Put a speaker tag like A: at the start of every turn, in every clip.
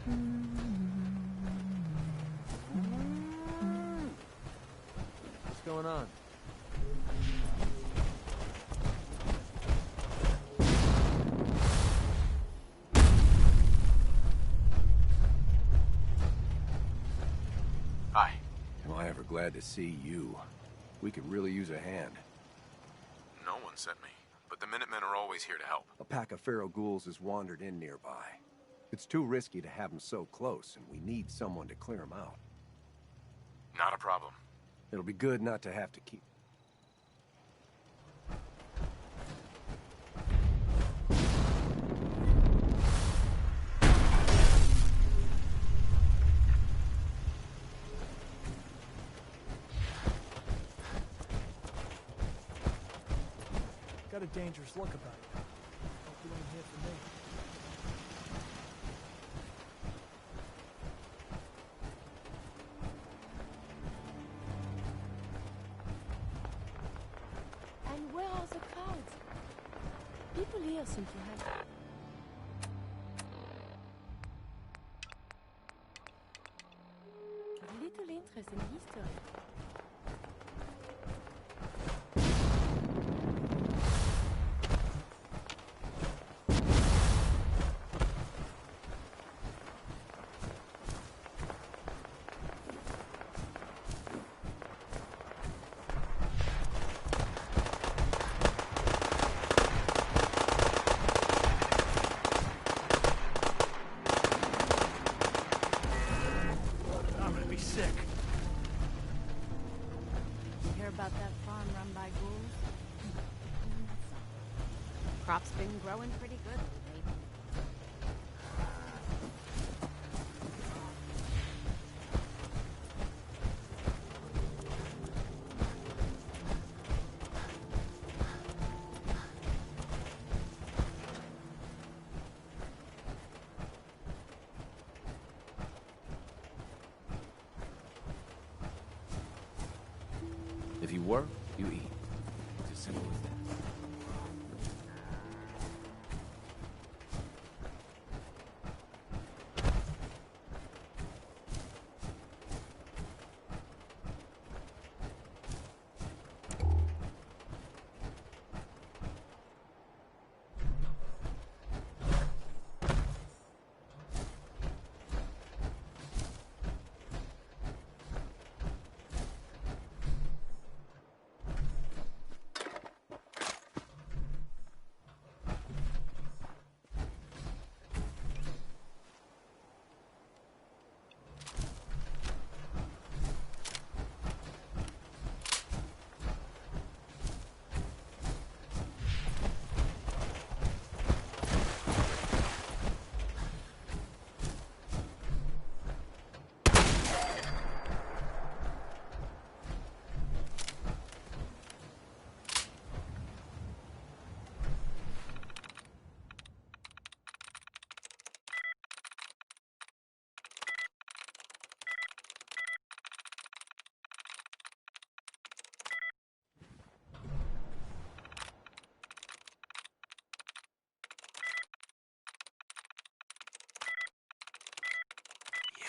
A: What's going on?
B: Hi. Am I ever glad to see you. We could really use a hand.
C: No one sent me, but the Minutemen are always here to help.
B: A pack of feral ghouls has wandered in nearby. It's too risky to have them so close, and we need someone to clear them out.
C: Not a problem.
B: It'll be good not to have to keep...
A: Got a dangerous look about you. Hope you ain't here for me.
D: And where are the crowds? People here seem to have... little interest in history.
A: Sick.
D: You hear about that farm run by ghouls? Crops been growing pretty good lately.
B: If you work, you eat. It's as simple as that.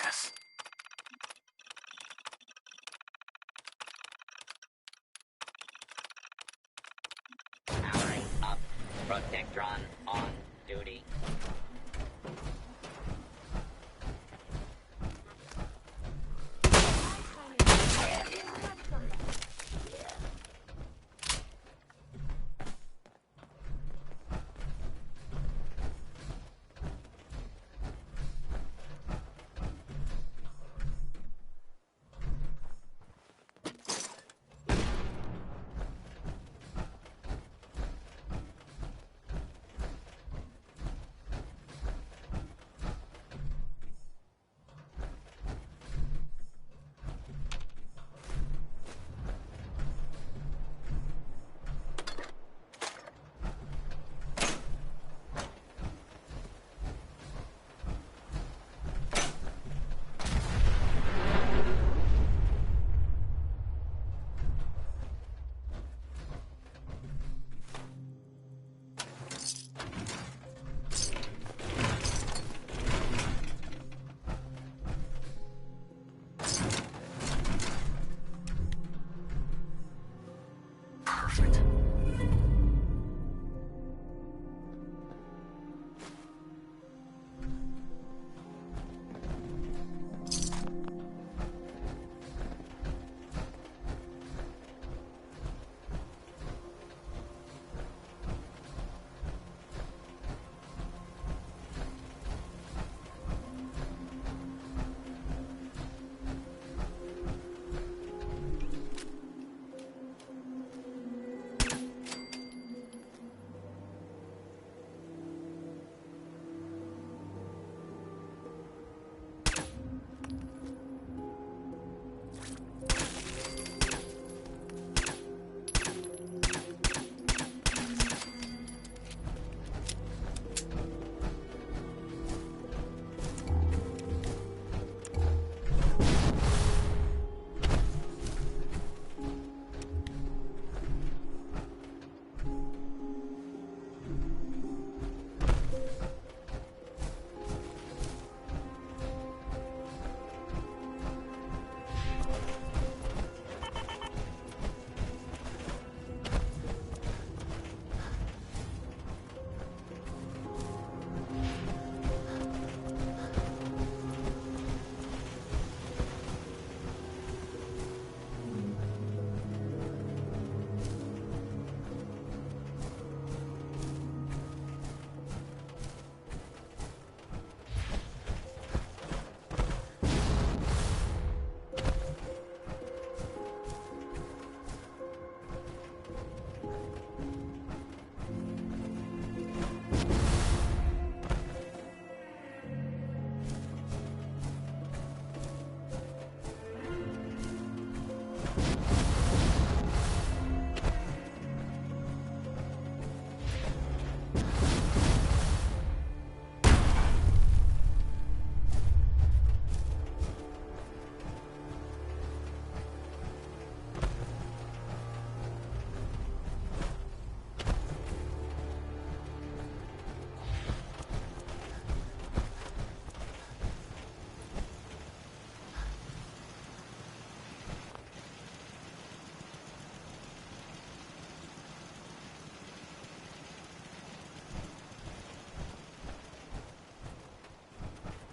C: Yes.
E: Powering up. Protectron on duty.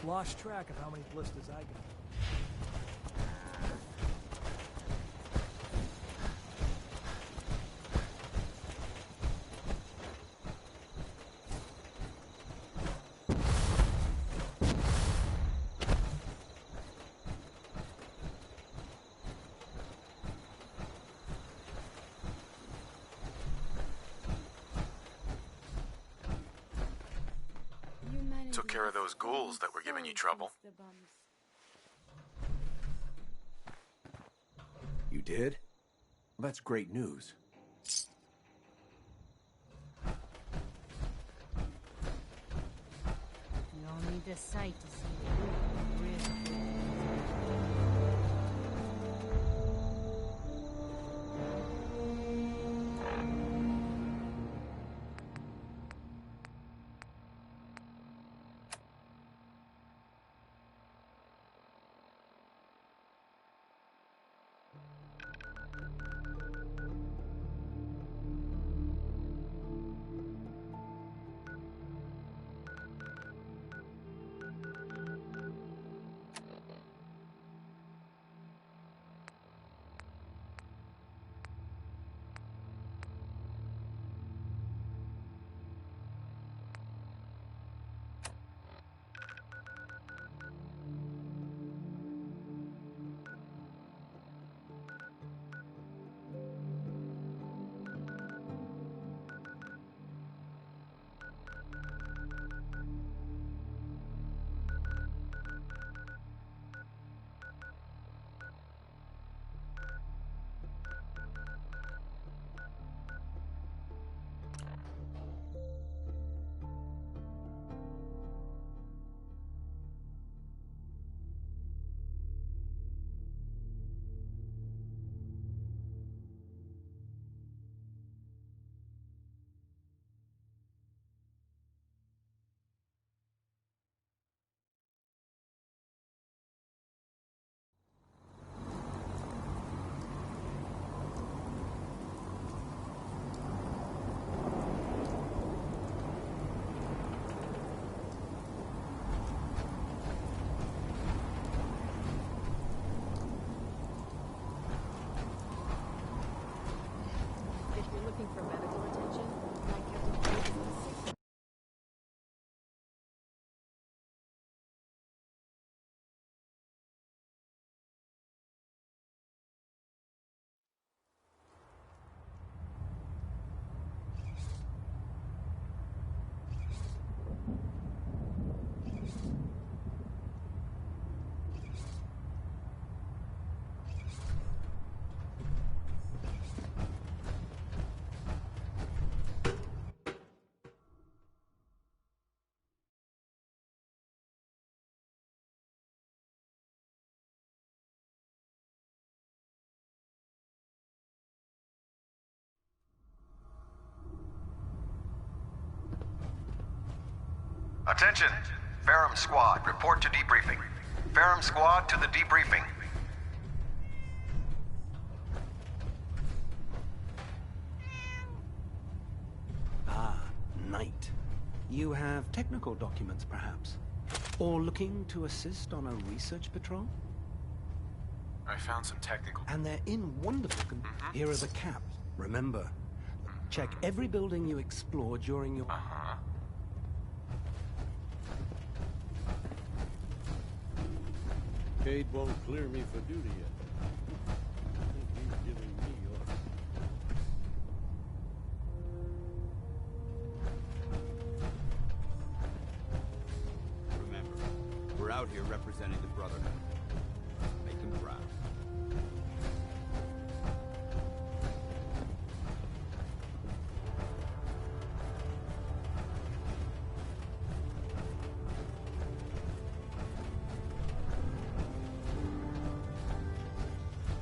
A: Lost track of how many blisters I got.
C: Took care of those ghouls that were giving you trouble.
B: You did? Well, that's great news.
F: You don't need a sight to see the real.
G: Attention! Ferrum Squad, report to debriefing. Ferrum Squad to the debriefing.
H: Ah, Knight. You have technical documents, perhaps? Or looking to assist on a research patrol?
C: I found some technical...
H: And they're in wonderful Here are the caps. Remember, check every building you explore during your...
C: Uh-huh.
I: Cade won't clear me for duty yet. I think he's giving me orders.
J: Remember, we're out here representing the Brotherhood. Make them proud.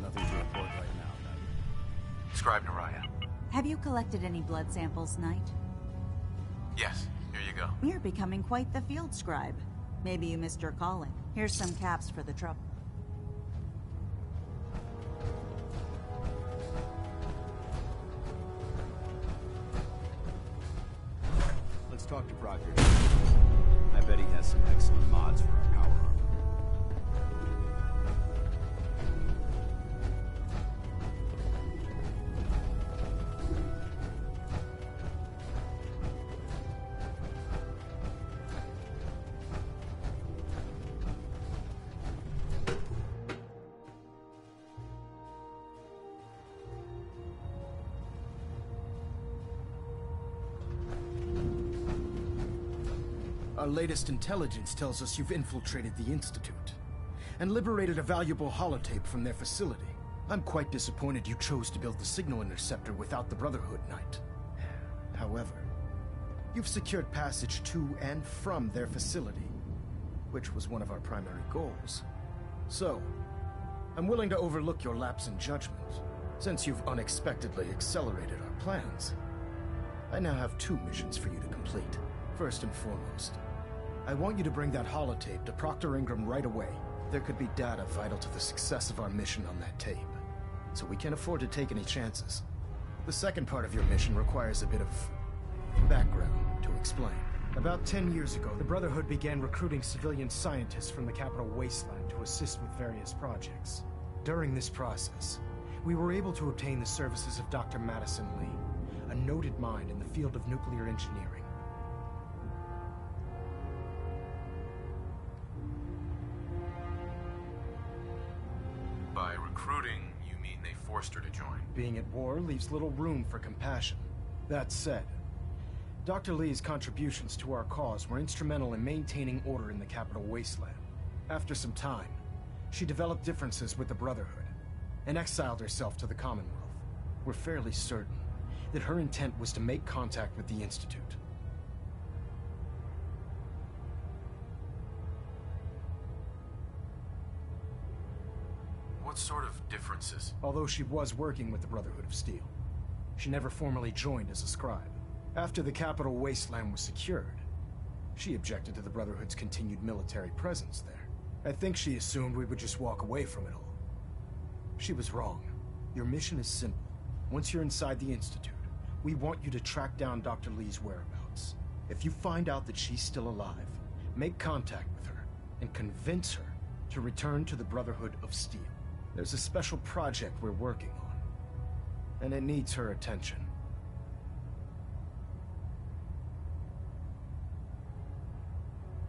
I: Nothing to report right now, Knight.
C: Scribe Naraya.
K: Have you collected any blood samples, Knight?
C: Yes, here you go.
K: You're becoming quite the field scribe. Maybe you missed your calling. Here's some caps for the trouble.
J: Let's talk to Proctor. I bet he has some excellent mods for our
L: Our latest intelligence tells us you've infiltrated the Institute and liberated a valuable holotape from their facility. I'm quite disappointed you chose to build the signal interceptor without the Brotherhood, Knight. However, you've secured passage to and from their facility, which was one of our primary goals. So, I'm willing to overlook your lapse in judgment, since you've unexpectedly accelerated our plans. I now have 2 missions for you to complete. First and foremost, I want you to bring that holotape to Proctor Ingram right away. There could be data vital to the success of our mission on that tape, so we can't afford to take any chances. The second part of your mission requires a bit of background to explain. About 10 years ago, the Brotherhood began recruiting civilian scientists from the capital wasteland to assist with various projects. During this process, we were able to obtain the services of Dr. Madison Lee, a noted mind in the field of nuclear engineering.
C: By recruiting, you mean they forced her to join?
L: Being at war leaves little room for compassion. That said, Dr. Lee's contributions to our cause were instrumental in maintaining order in the capital wasteland. After some time, she developed differences with the Brotherhood and exiled herself to the Commonwealth. We're fairly certain that her intent was to make contact with the Institute.
C: What sort of differences?
L: Although she was working with the Brotherhood of Steel, she never formally joined as a scribe. After the capital wasteland was secured, she objected to the Brotherhood's continued military presence there. I think she assumed we would just walk away from it all. She was wrong. Your mission is simple. Once you're inside the Institute, we want you to track down Dr. Lee's whereabouts. If you find out that she's still alive, make contact with her and convince her to return to the Brotherhood of Steel. There's a special project we're working on, and it needs her attention.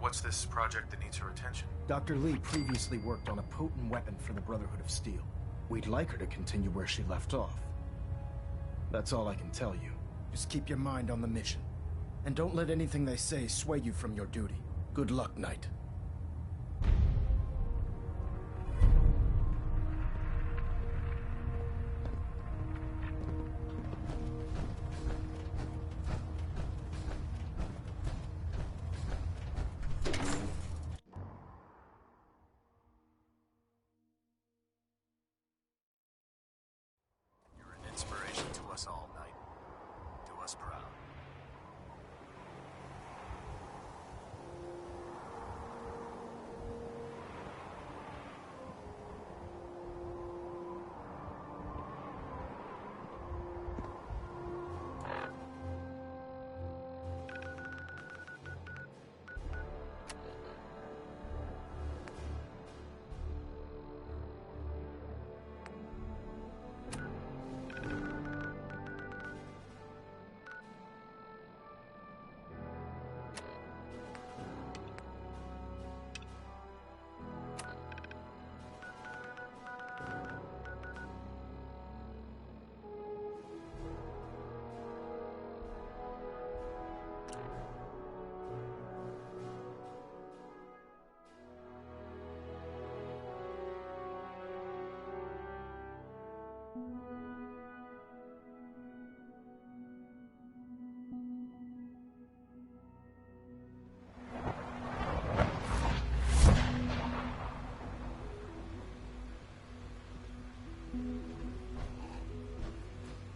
C: What's this project that needs her attention?
L: Dr. Lee previously worked on a potent weapon for the Brotherhood of Steel. We'd like her to continue where she left off. That's all I can tell you. Just keep your mind on the mission, and don't let anything they say sway you from your duty. Good luck, Knight.
A: Inspiration to us all, Knight. Do us proud.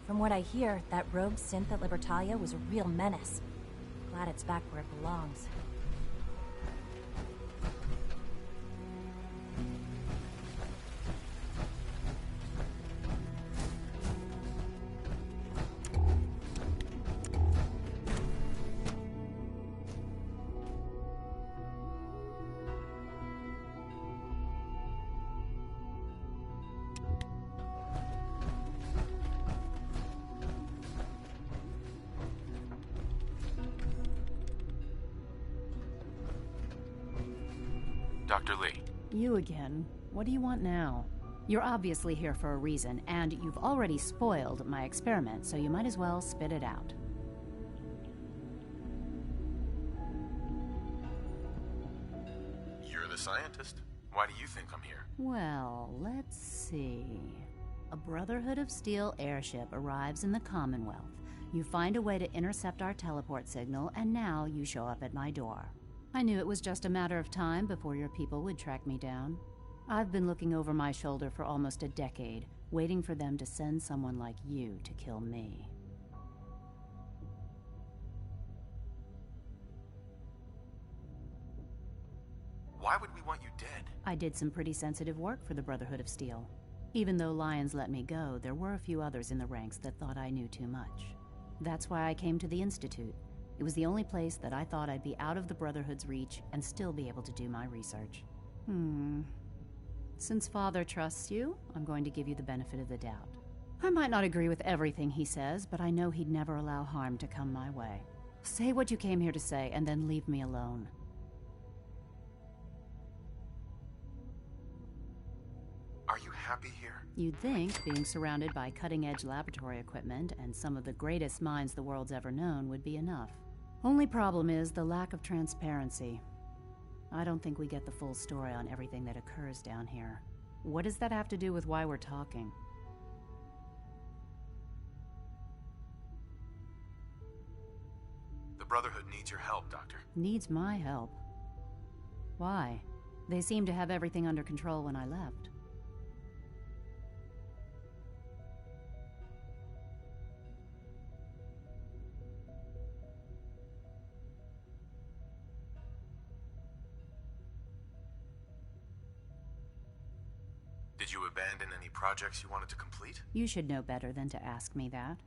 M: From what I hear, that rogue synth at Libertalia was a real menace. Glad it's back where it belongs.
C: Dr. Lee.
N: You again. What do you want now? You're obviously here for a reason, and you've already spoiled my experiment, so you might as well spit it out.
C: You're the scientist. Why do you think I'm here?
N: Well, let's see. A Brotherhood of Steel airship arrives in the Commonwealth. You find a way to intercept our teleport signal, and now you show up at my door. I knew it was just a matter of time before your people would track me down. I've been looking over my shoulder for almost a decade, waiting for them to send someone like you to kill me.
C: Why would we want you dead?
N: I did some pretty sensitive work for the Brotherhood of Steel. Even though Lyons let me go, there were a few others in the ranks that thought I knew too much. That's why I came to the Institute. It was the only place that I thought I'd be out of the Brotherhood's reach and still be able to do my research. Since Father trusts you, I'm going to give you the benefit of the doubt. I might not agree with everything he says, but I know he'd never allow harm to come my way. Say what you came here to say, and then leave me alone.
C: Are you happy here?
N: You'd think being surrounded by cutting-edge laboratory equipment and some of the greatest minds the world's ever known would be enough. Only problem is the lack of transparency. I don't think we get the full story on everything that occurs down here. What does that have to do with why we're talking?
C: The Brotherhood needs your help, Doctor.
N: Needs my help? Why? They seemed to have everything under control when I left.
C: Did you abandon any projects you wanted to complete?
N: You should know better than to ask me that.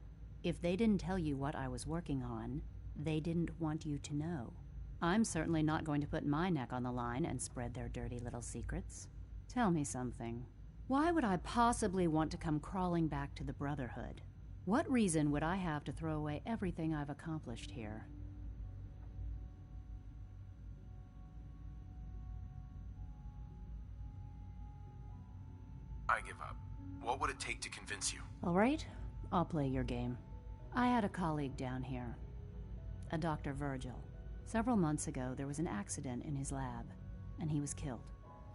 N: If they didn't tell you what I was working on, they didn't want you to know. I'm certainly not going to put my neck on the line and spread their dirty little secrets. Tell me something. Why would I possibly want to come crawling back to the Brotherhood? What reason would I have to throw away everything I've accomplished here?
C: I give up. What would it take to convince you?
N: All right, I'll play your game. I had a colleague down here, a Dr. Virgil. Several months ago, there was an accident in his lab, and he was killed.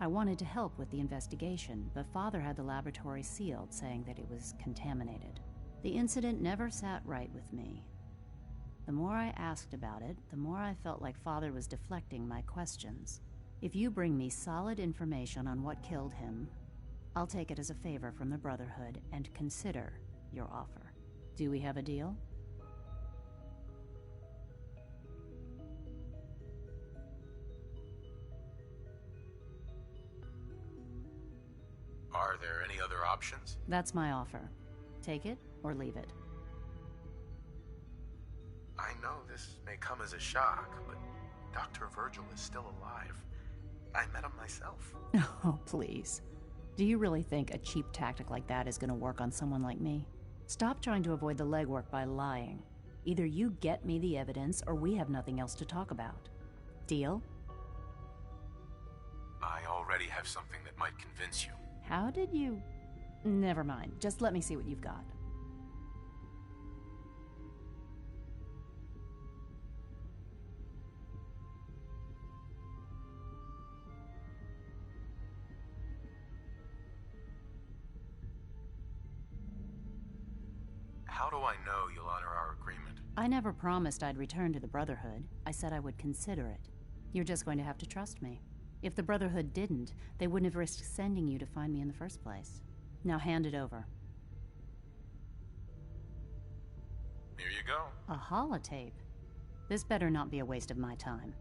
N: I wanted to help with the investigation, but Father had the laboratory sealed, saying that it was contaminated. The incident never sat right with me. The more I asked about it, the more I felt like Father was deflecting my questions. If you bring me solid information on what killed him, I'll take it as a favor from the Brotherhood and consider your offer. Do we have a deal?
C: Are there any other options?
N: That's my offer. Take it or leave it.
C: I know this may come as a shock, but Dr. Virgil is still alive. I met him myself.
N: Oh, please. Do you really think a cheap tactic like that is going to work on someone like me? Stop trying to avoid the legwork by lying. Either you get me the evidence, or we have nothing else to talk about. Deal?
C: I already have something that might convince you.
N: How did you... Never mind. Just let me see what you've got.
C: How do I know you'll honor our agreement?
N: I never promised I'd return to the Brotherhood. I said I would consider it. You're just going to have to trust me. If the Brotherhood didn't, they wouldn't have risked sending you to find me in the first place. Now hand it over.
C: Here you go.
N: A holotape? This better not be a waste of my time.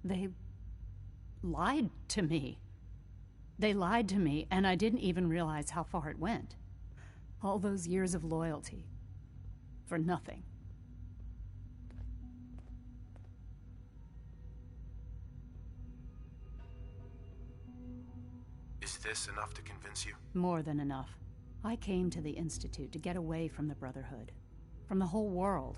N: They lied to me. They lied to me, and I didn't even realize how far it went. All those years of loyalty. For nothing.
C: Is this enough to convince you?
N: More than enough. I came to the Institute to get away from the Brotherhood. From the whole world.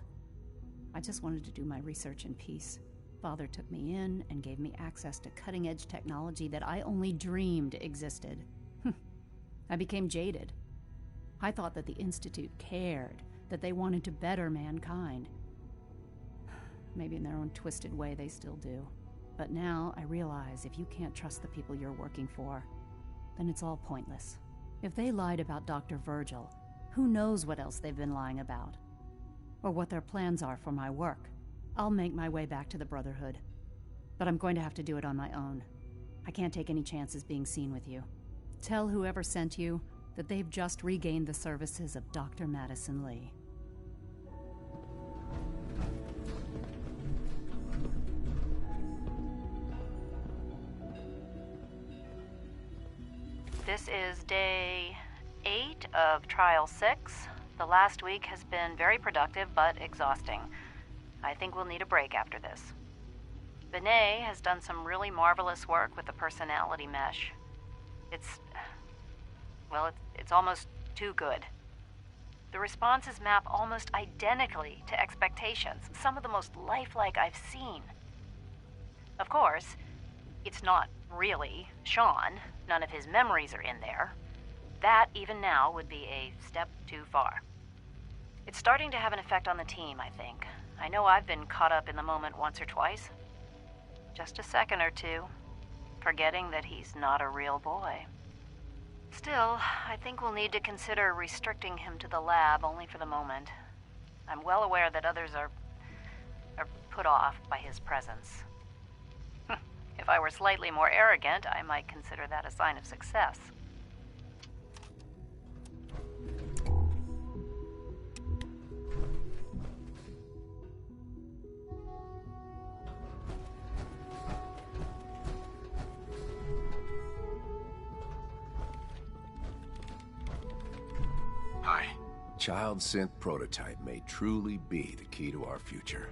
N: I just wanted to do my research in peace. Father took me in and gave me access to cutting-edge technology that I only dreamed existed. I became jaded. I thought that the Institute cared, that they wanted to better mankind. Maybe in their own twisted way they still do. But now I realize if you can't trust the people you're working for, then it's all pointless. If they lied about Dr. Virgil, who knows what else they've been lying about? Or what their plans are for my work. I'll make my way back to the Brotherhood. But I'm going to have to do it on my own. I can't take any chances being seen with you. Tell whoever sent you that they've just regained the services of Dr. Madison Lee. This is day 8 of Trial 6. The last week has been very productive but exhausting. I think we'll need a break after this. Benet has done some really marvelous work with the personality mesh. It's almost too good. The responses map almost identically to expectations, some of the most lifelike I've seen. Of course, it's not really Sean. None of his memories are in there. That, even now, would be a step too far. It's starting to have an effect on the team, I think. I know I've been caught up in the moment once or twice. Just a second or two, forgetting that he's not a real boy. Still, I think we'll need to consider restricting him to the lab only for the moment. I'm well aware that others are put off by his presence. If I were slightly more arrogant, I might consider that a sign of success.
B: Hi. Child synth prototype may truly be the key to our future.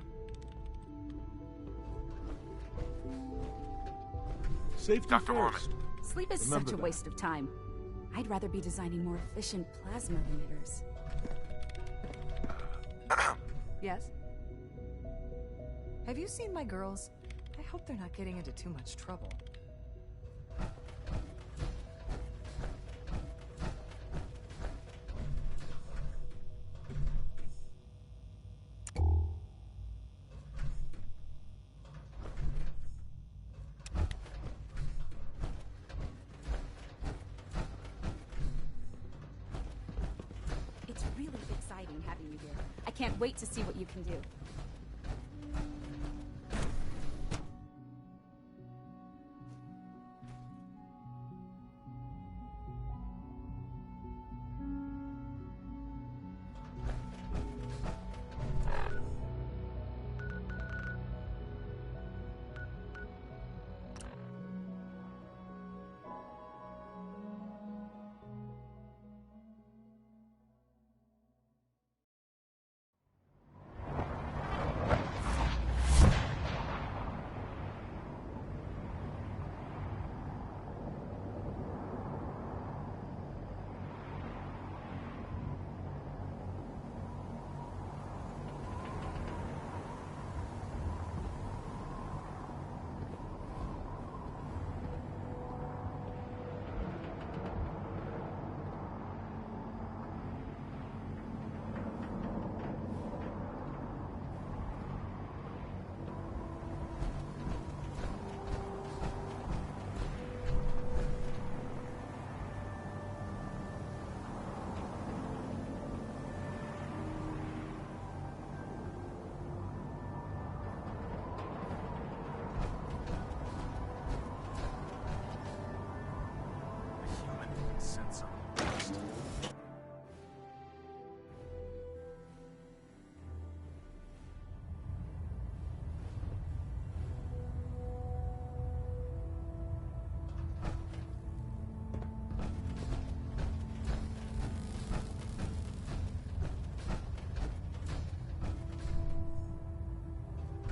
I: Safety
C: Dr.
I: first.
D: Sleep is
I: Remember
D: such a
I: that.
D: waste of time. I'd rather be designing more efficient plasma emitters.
O: Yes? Have you seen my girls? I hope they're not getting into too much trouble.
D: It's really exciting having you here. I can't wait to see what you can do.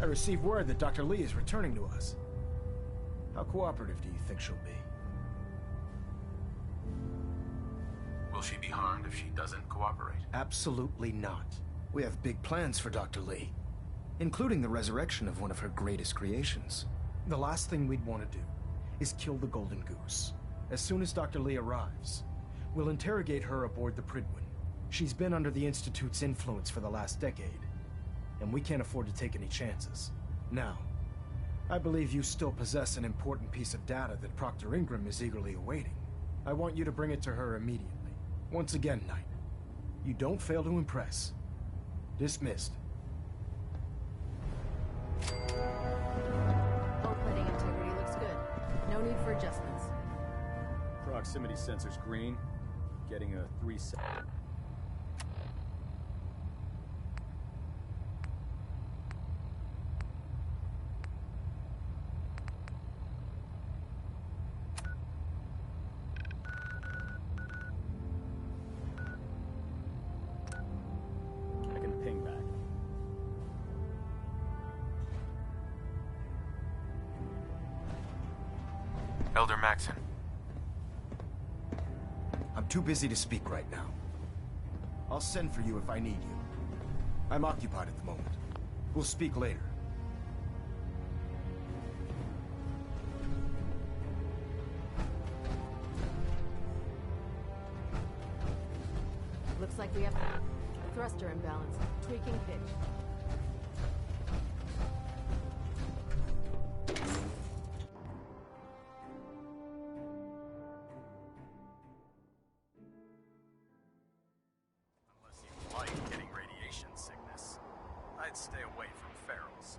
L: I received word that Dr. Lee is returning to us. How cooperative do you think she'll be?
C: she be harmed if she doesn't cooperate?
L: Absolutely not. We have big plans for Dr. Lee, including the resurrection of one of her greatest creations. The last thing we'd want to do is kill the Golden Goose. As soon as Dr. Lee arrives, we'll interrogate her aboard the Prydwen. She's been under the Institute's influence for the last decade, and we can't afford to take any chances. Now, I believe you still possess an important piece of data that Proctor Ingram is eagerly awaiting. I want you to bring it to her immediately. Once again, Knight, you don't fail to impress. Dismissed.
F: Hull plating integrity looks good. No need for adjustments.
P: Proximity sensor's green. Getting a 3-second. I can ping back.
C: Elder Maxon.
L: I'm too busy to speak right now. I'll send for you if I need you. I'm occupied at the moment. We'll speak later.
F: Looks like we have a thruster imbalance. Tweaking pitch.
P: Unless you like getting radiation sickness, I'd stay away from ferals.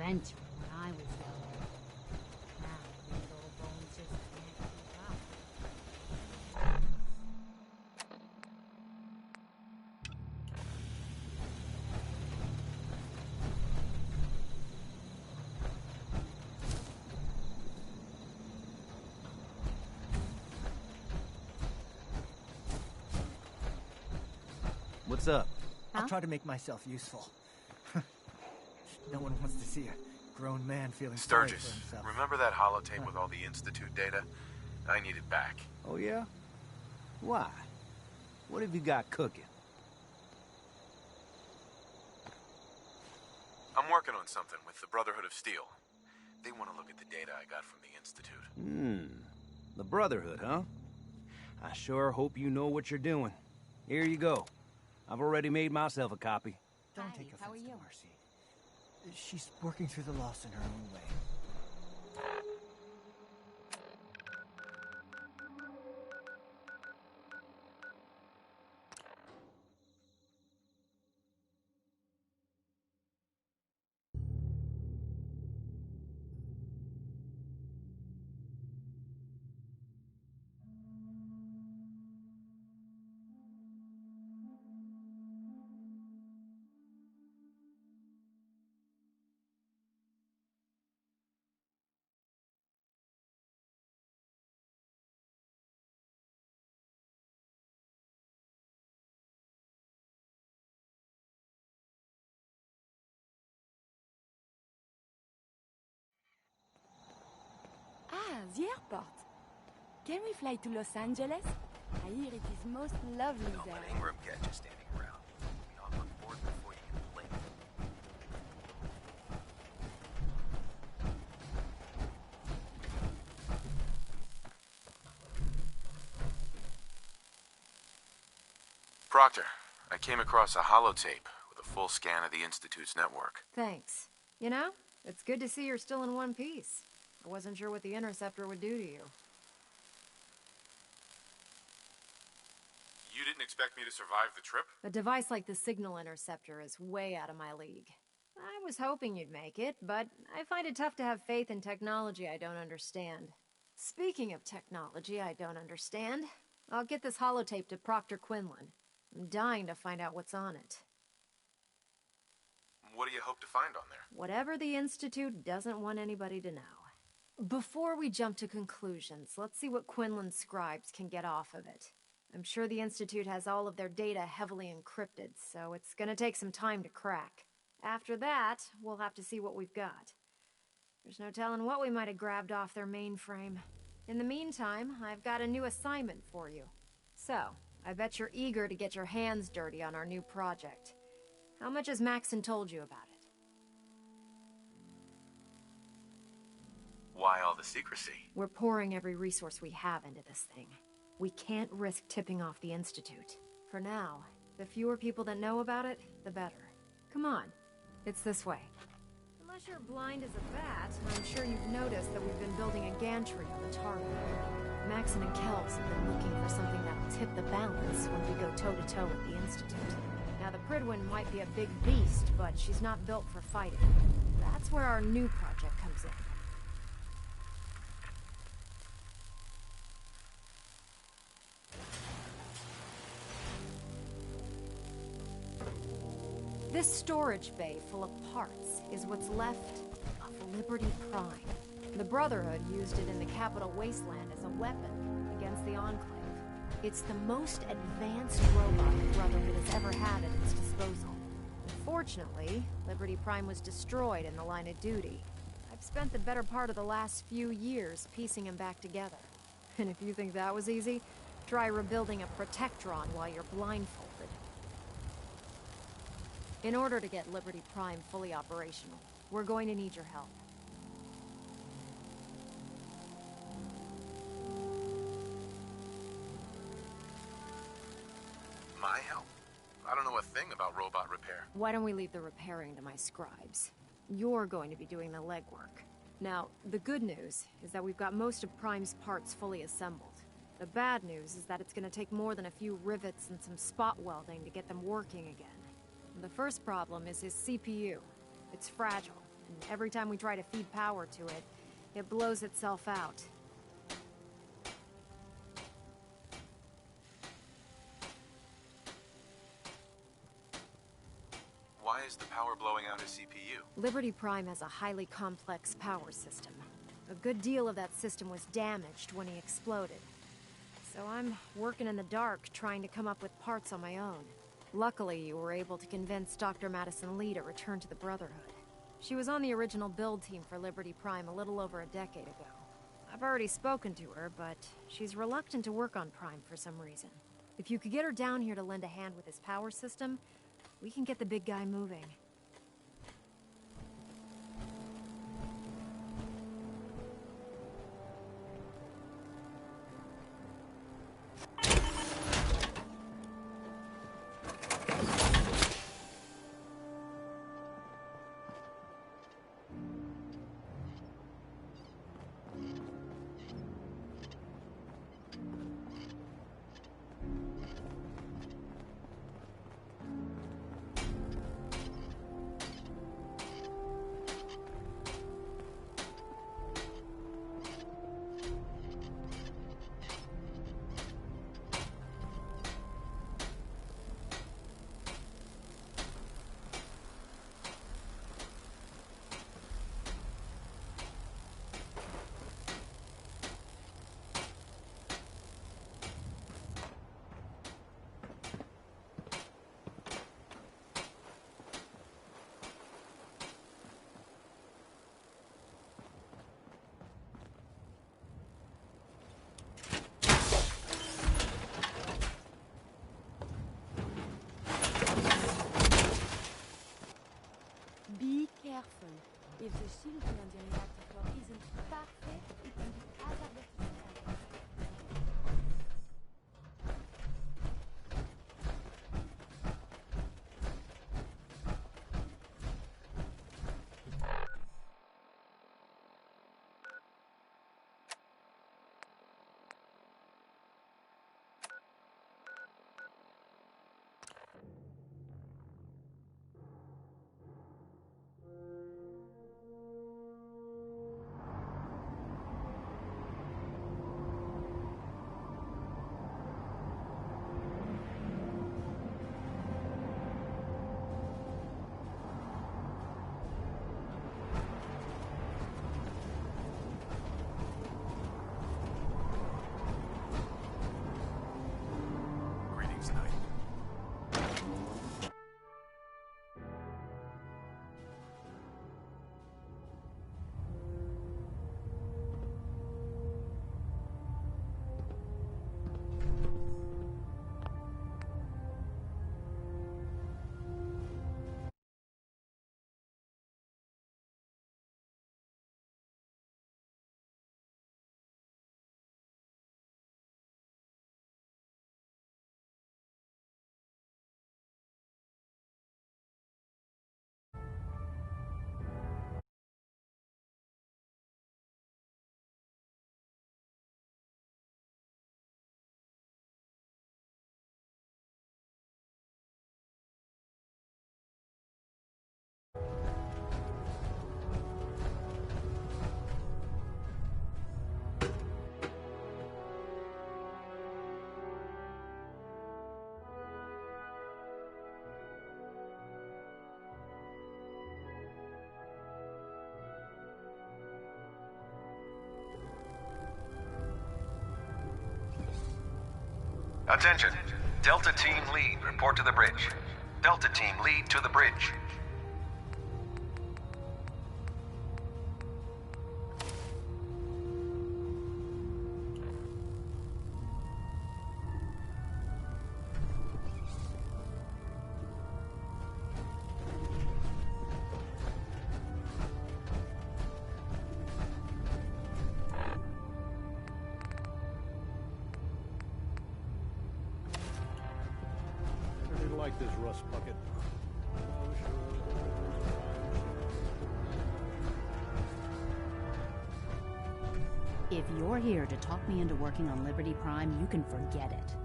F: Adventure when I was younger. Now these old bones just can't keep up.
Q: What's up?
R: I'll try to make myself useful. No one wants to see a grown man feeling sorry for
C: Sturgis,
R: himself.
C: remember that holotape with all the Institute data? I need it back.
Q: Oh, yeah? Why? What have you got cooking?
C: I'm working on something with the Brotherhood of Steel. They want to look at the data I got from the Institute.
Q: The Brotherhood, huh? I sure hope you know what you're doing. Here you go. I've already made myself a copy.
R: Don't take offense to Marcy. She's working through the loss in her own way.
D: Ah, the airport. Can we fly to Los Angeles? I hear it is most lovely
B: No,
D: there.
B: but Ingram catch you standing around. Be off on board before you can blink.
C: Proctor, I came across a holotape with a full scan of the Institute's network.
S: Thanks. You know, it's good to see you're still in one piece. I wasn't sure what the Interceptor would do to you.
C: You didn't expect me to survive the trip?
S: A device like the Signal Interceptor is way out of my league. I was hoping you'd make it, but I find it tough to have faith in technology I don't understand. Speaking of technology I don't understand, I'll get this holotape to Proctor Quinlan. I'm dying to find out what's on it.
C: What do you hope to find on there?
S: Whatever the Institute doesn't want anybody to know. Before we jump to conclusions, let's see what Quinlan's scribes can get off of it. I'm sure the Institute has all of their data heavily encrypted, so it's gonna take some time to crack. After that, we'll have to see what we've got. There's no telling what we might have grabbed off their mainframe. In the meantime, I've got a new assignment for you. So, I bet you're eager to get your hands dirty on our new project. How much has Maxon told you about it?
C: Why all the secrecy?
S: We're pouring every resource we have into this thing. We can't risk tipping off the Institute. For now, the fewer people that know about it, the better. Come on, it's this way. Unless you're blind as a bat, I'm sure you've noticed that we've been building a gantry on the target. Maxon and Kells have been looking for something that'll tip the balance when we go toe-to-toe with the Institute. Now, the Pridwin might be a big beast, but she's not built for fighting. That's where our new project comes in. This storage bay full of parts is what's left of Liberty Prime. The Brotherhood used it in the Capital Wasteland as a weapon against the Enclave. It's the most advanced robot the Brotherhood has ever had at its disposal. Unfortunately, Liberty Prime was destroyed in the line of duty. I've spent the better part of the last few years piecing him back together. And if you think that was easy, try rebuilding a Protectron while you're blindfolded. In order to get Liberty Prime fully operational, we're going to need your help.
C: My help? I don't know a thing about robot repair.
S: Why don't we leave the repairing to my scribes? You're going to be doing the legwork. Now, the good news is that we've got most of Prime's parts fully assembled. The bad news is that it's going to take more than a few rivets and some spot welding to get them working again. The first problem is his CPU. It's fragile, and every time we try to feed power to it, it blows itself out.
C: Why is the power blowing out his CPU?
S: Liberty Prime has a highly complex power system. A good deal of that system was damaged when he exploded. So I'm working in the dark, trying to come up with parts on my own. Luckily, you were able to convince Dr. Madison Lee to return to the Brotherhood. She was on the original build team for Liberty Prime a little over a decade ago. I've already spoken to her, but she's reluctant to work on Prime for some reason. If you could get her down here to lend a hand with his power system, we can get the big guy moving.
D: Be careful. If the shield on the reactor isn't perfect, it can be hazardous to strike.
G: Attention. Delta Team Lead, report to the bridge. Delta Team Lead to the bridge.
I: I didn't like this rust bucket.
N: If you're here to talk me into working on Liberty Prime, you can forget it.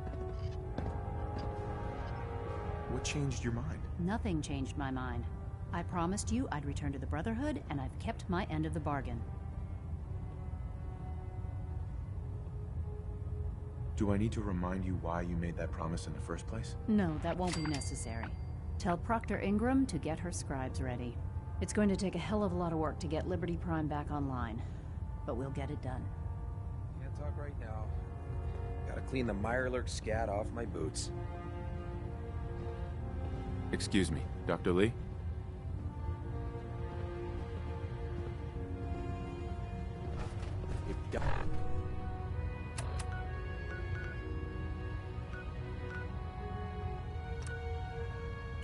T: What changed your mind?
N: Nothing changed my mind. I promised you I'd return to the Brotherhood, and I've kept my end of the bargain.
T: Do I need to remind you why you made that promise in the first place?
N: No, that won't be necessary. Tell Proctor Ingram to get her scribes ready. It's going to take a hell of a lot of work to get Liberty Prime back online, but we'll get it done.
U: Can't talk right now. Gotta clean the Mirelurk scat off my boots.
T: Excuse me, Dr. Lee?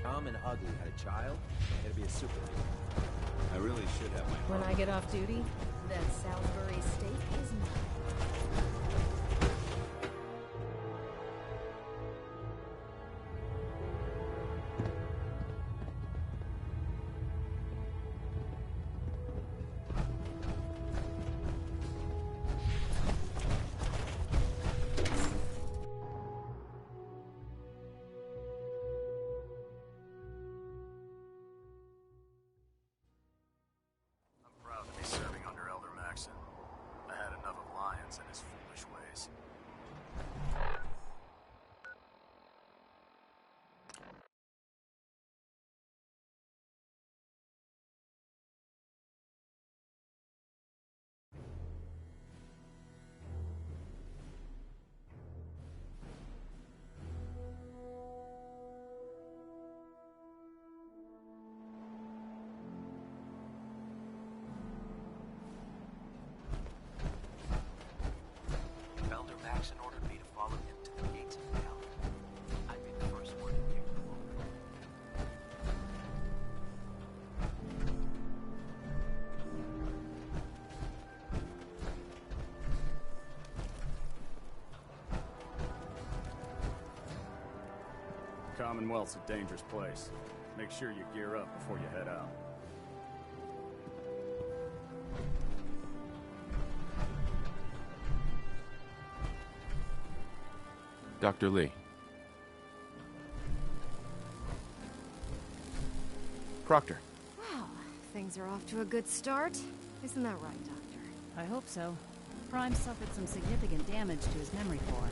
U: Tom and Ugly had a child, it'd be a superhero.
J: I really should have my...
D: When I get off duty, that Salisbury steak is mine.
P: Proud to be serving under Elder Maxon. I had enough of Lyons and his foolish ways.
U: Elder Maxon ordered me to follow him to the gates of hell. I'd be the first one to kick the wall.
P: Commonwealth's a dangerous place. Make sure you gear up before you head out.
T: Dr. Lee. Proctor.
S: Wow, things are off to a good start. Isn't that right, Doctor?
N: I hope so. Prime suffered some significant damage to his memory core.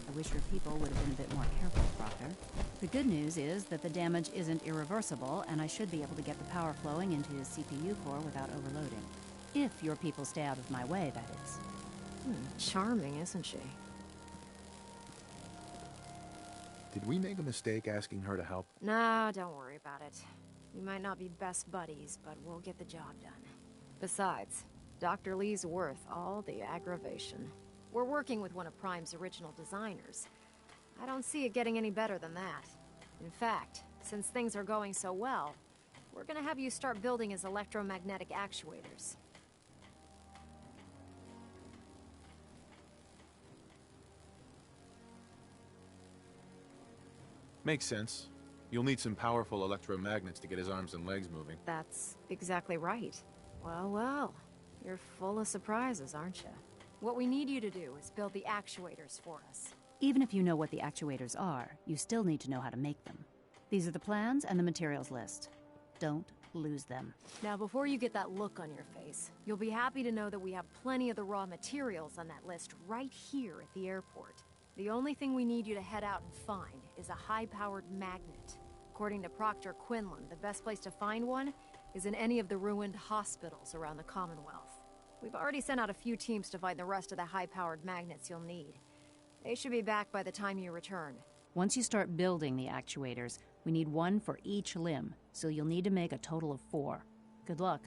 N: I wish your people would have been a bit more careful, Proctor. The good news is that the damage isn't irreversible, and I should be able to get the power flowing into his CPU core without overloading. If your people stay out of my way, that is.
S: Charming, isn't she?
T: Did we make a mistake asking her to help?
S: No, don't worry about it. We might not be best buddies, but we'll get the job done. Besides, Dr. Lee's worth all the aggravation. We're working with one of Prime's original designers. I don't see it getting any better than that. In fact, since things are going so well, we're gonna have you start building his electromagnetic actuators.
T: Makes sense. You'll need some powerful electromagnets to get his arms and legs moving.
S: That's exactly right. Well, well, you're full of surprises, aren't you? What we need you to do is build the actuators for us.
N: Even if you know what the actuators are, you still need to know how to make them. These are the plans and the materials list. Don't lose them.
S: Now, before you get that look on your face, you'll be happy to know that we have plenty of the raw materials on that list right here at the airport. The only thing we need you to head out and find is a high-powered magnet. According to Proctor Quinlan, the best place to find one is in any of the ruined hospitals around the Commonwealth. We've already sent out a few teams to find the rest of the high-powered magnets you'll need. They should be back by the time you return.
N: Once you start building the actuators, we need one for each limb, so you'll need to make a total of 4. Good luck.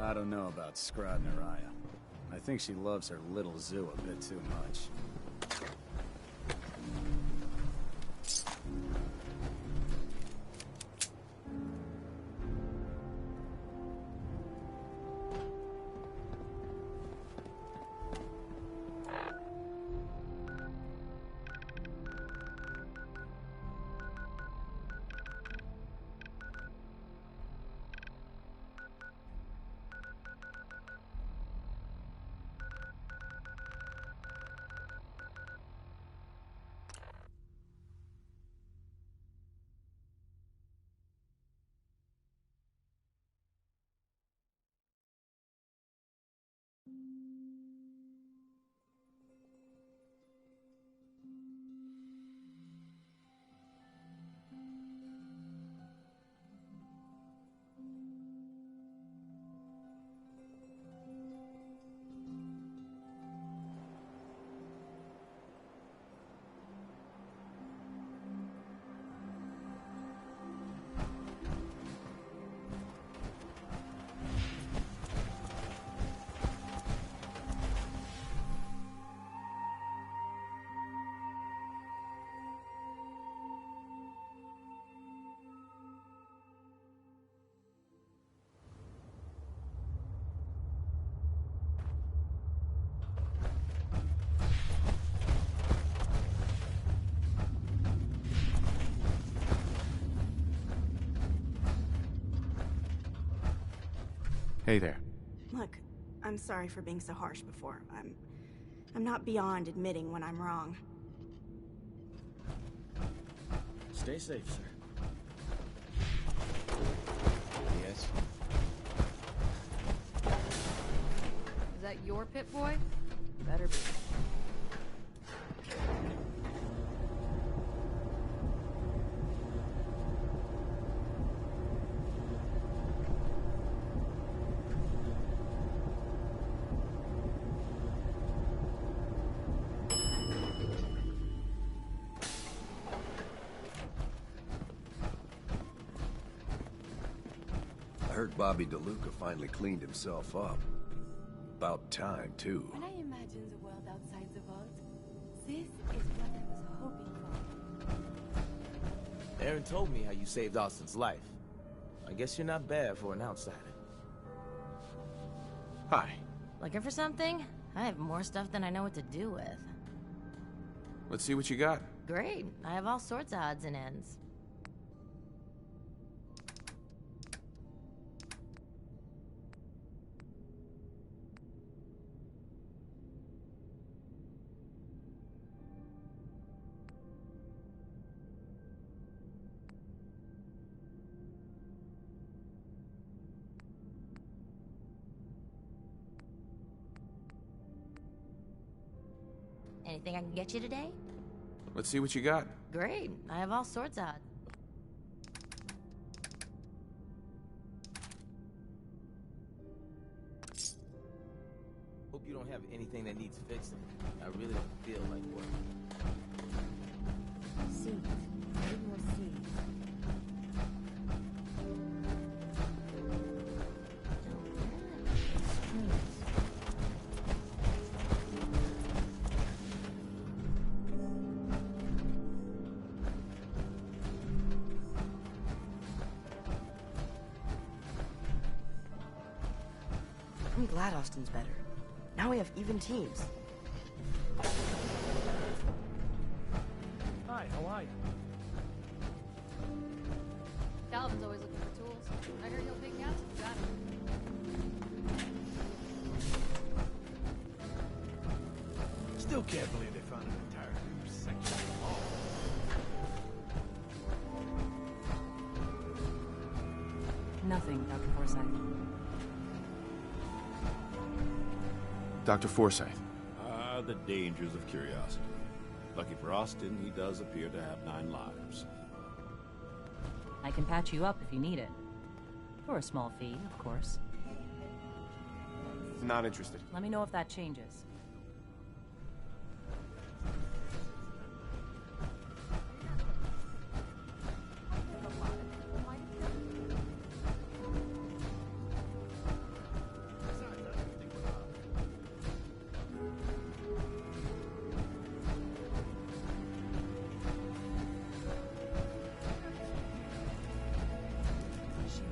P: I don't know about Scrod Naraya. I think she loves her little zoo a bit too much.
T: Hey there.
E: Look, I'm sorry for being so harsh before. I'm not beyond admitting when I'm wrong.
R: Stay safe, sir.
T: Yes?
S: Is that your pit boy? Better be.
B: I heard Bobby DeLuca finally cleaned himself up. About time, too.
D: When I imagine the world outside the vault, this is what I was hoping for.
V: Aaron told me how you saved Austin's life. I guess you're not bad for an outsider.
T: Hi.
F: Looking for something? I have more stuff than I know what to do with.
T: Let's see what you got.
F: Great. I have all sorts of odds and ends. Anything I can get you today?
T: Let's see what you got.
F: Great. I have all sorts of odds.
V: Hope you don't have anything that needs fixing. I really don't feel like work.
D: Seeds. Need more seeds.
W: I'm glad Austin's better. Now we have even teams.
A: Hi, how are you?
S: Calvin's always looking for tools. I heard he'll pick me out if you got them.
A: Still can't believe they found an entire new section of the wall.
M: Nothing, Dr. Forsyth.
T: Dr. Forsyth.
I: Ah, the dangers of curiosity. Lucky for Austin, he does appear to have 9 lives.
M: I can patch you up if you need it. For a small fee, of course.
H: Not interested.
M: Let me know if that changes.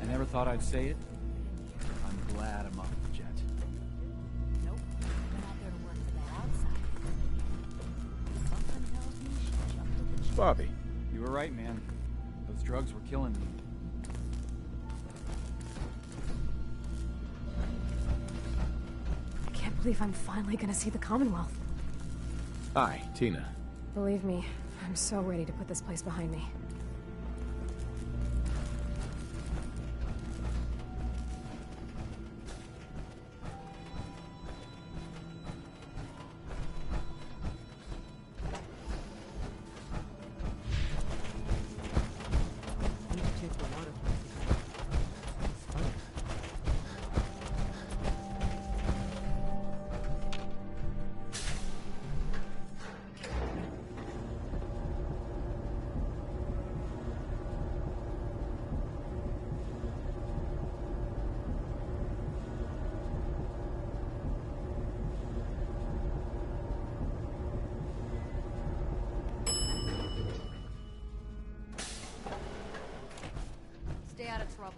K: I never thought I'd say it. I'm glad I'm off the jet.
M: Nope. I'm out there to work for that outside. Something tells me she jumped at the chance.
I: Bobby.
K: You were right, man. Those drugs were killing me.
S: I can't believe I'm finally gonna see the Commonwealth.
I: Hi, Tina.
S: Believe me, I'm so ready to put this place behind me.
F: Stay out of trouble.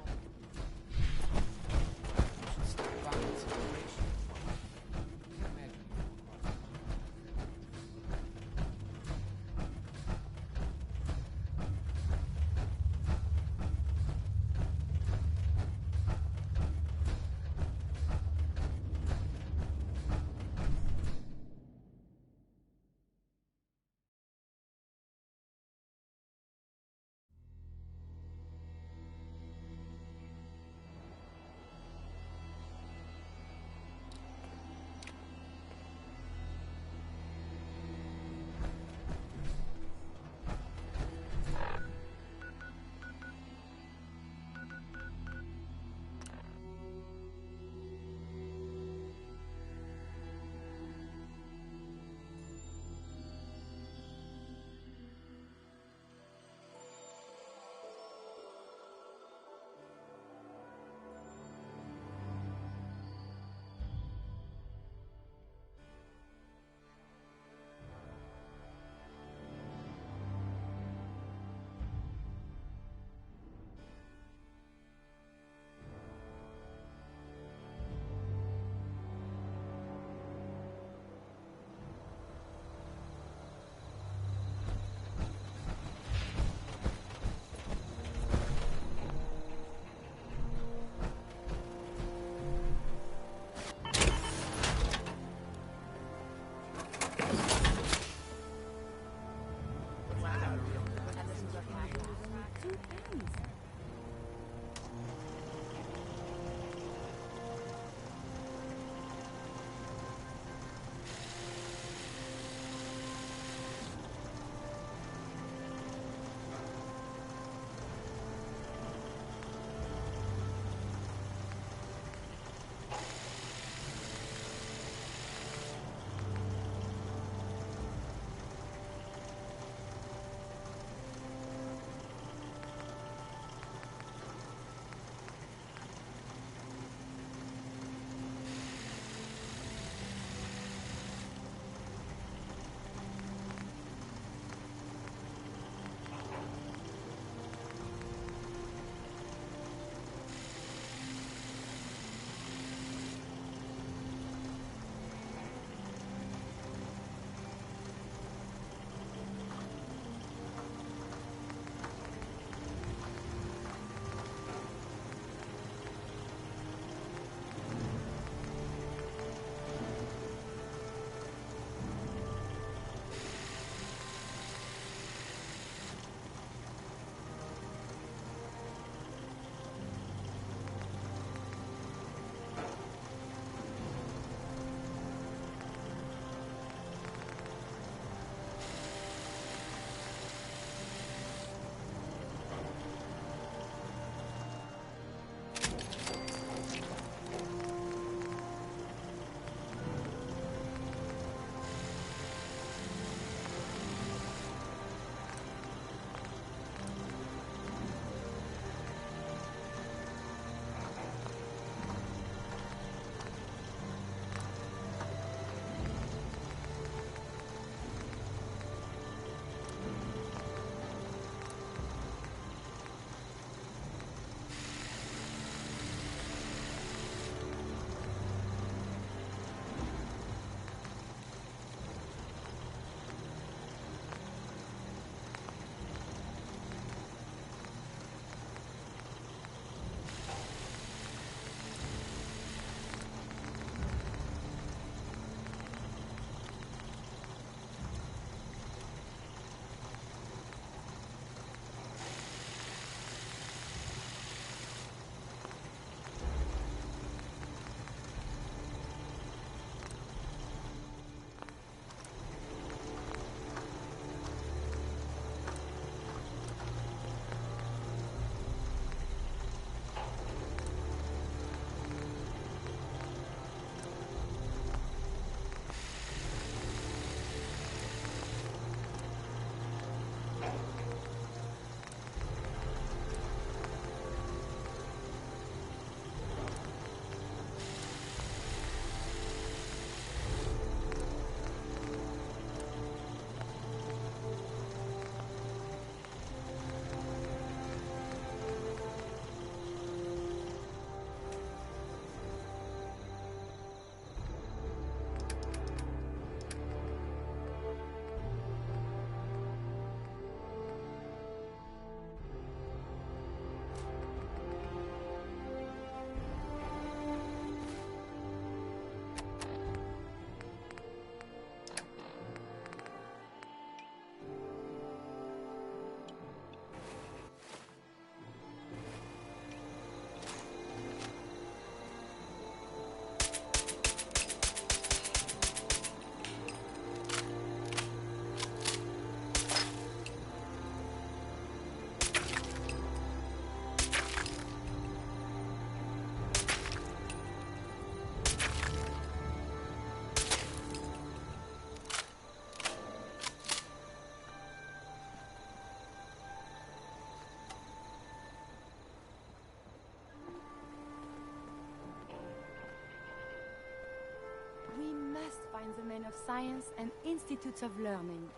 D: in the men of science and institutes of learning.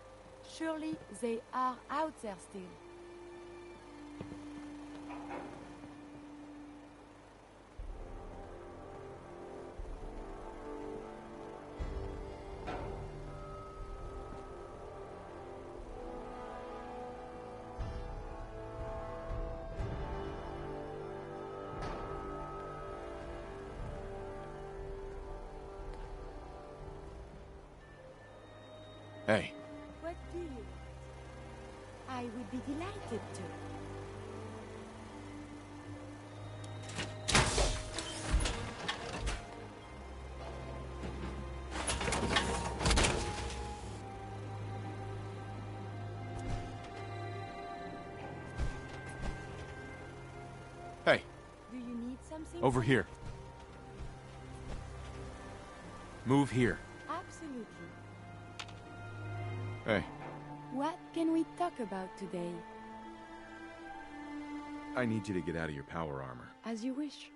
D: Surely they are out there still.
T: Hey.
D: What do you want? I would be delighted to.
T: Hey.
D: Do you need something?
T: Over here. Move here.
D: Absolutely.
T: Hey.
D: What can we talk about today?
T: I need you to get out of your power armor.
D: As you wish.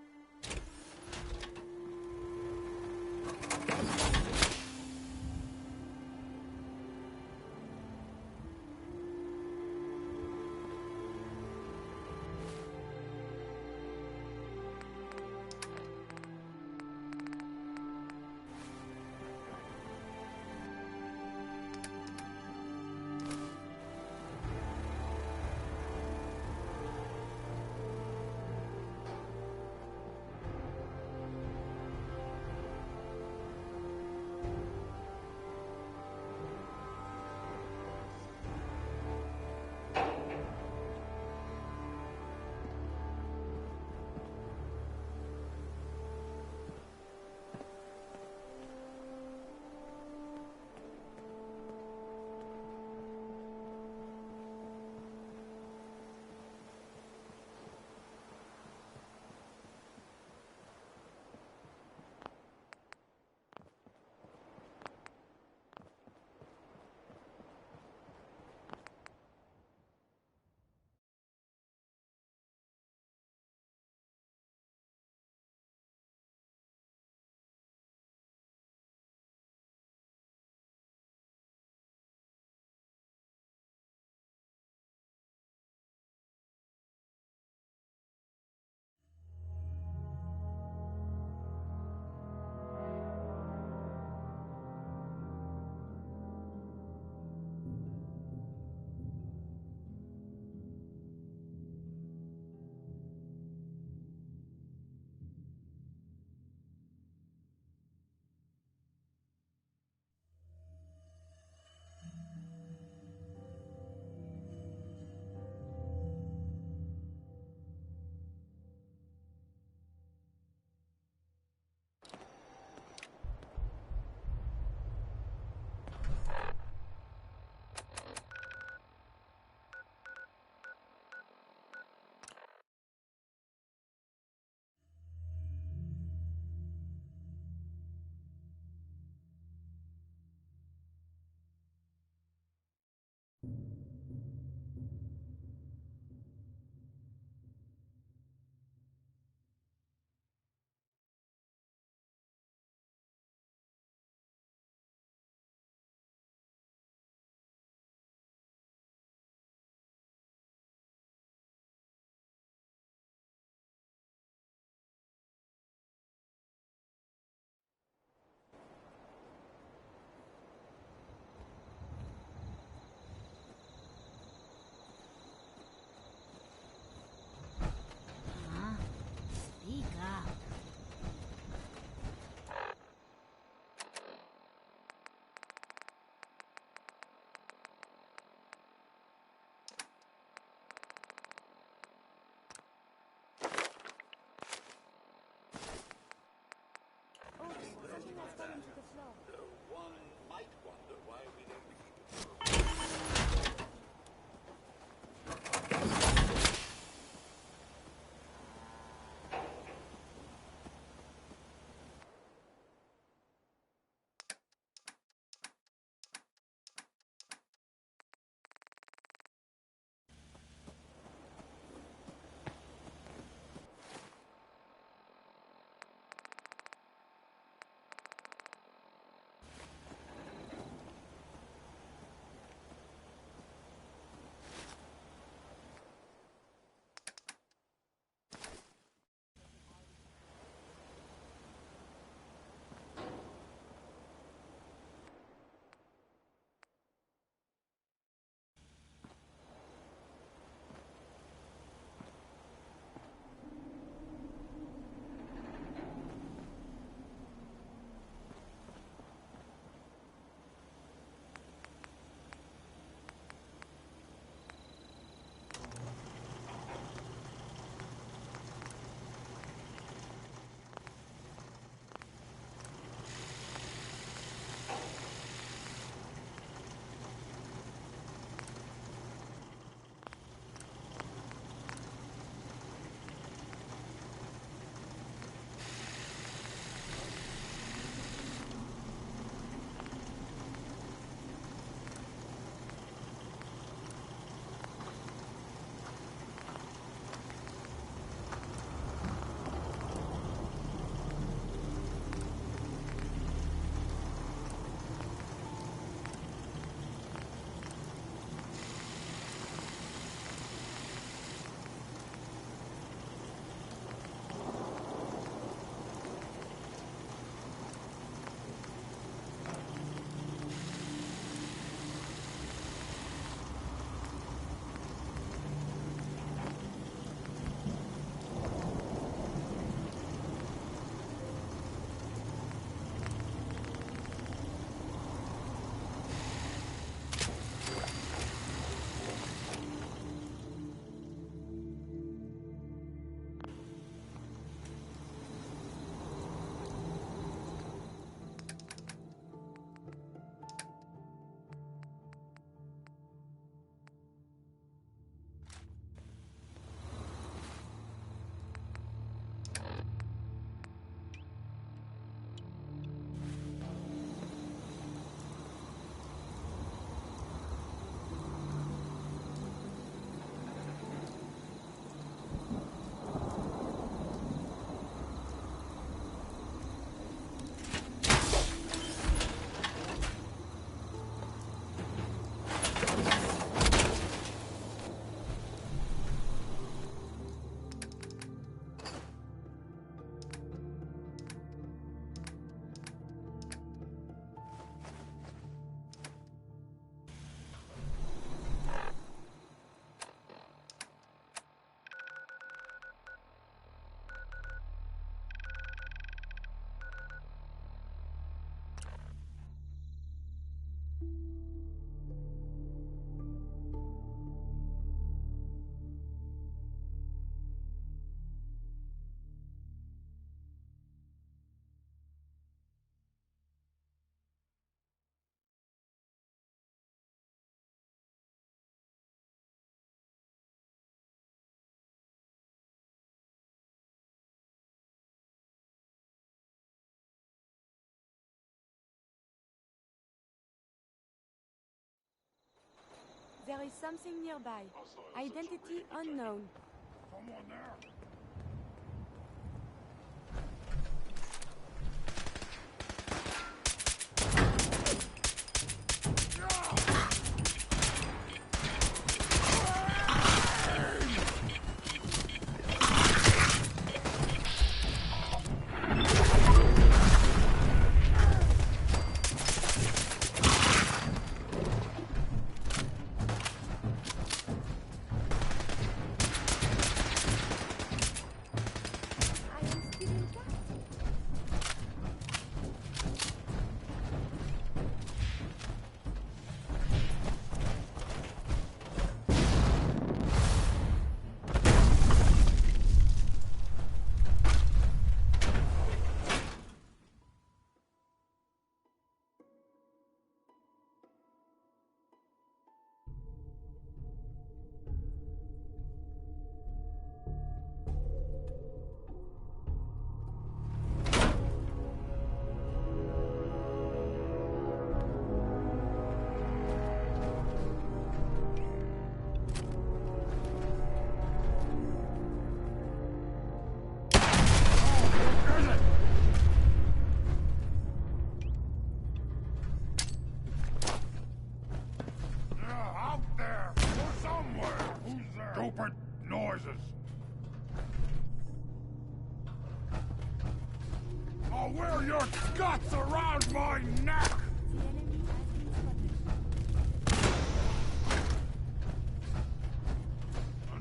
D: There is something nearby. Identity unknown.
H: Someone there. Stupid noises. I'll wear your guts around my neck!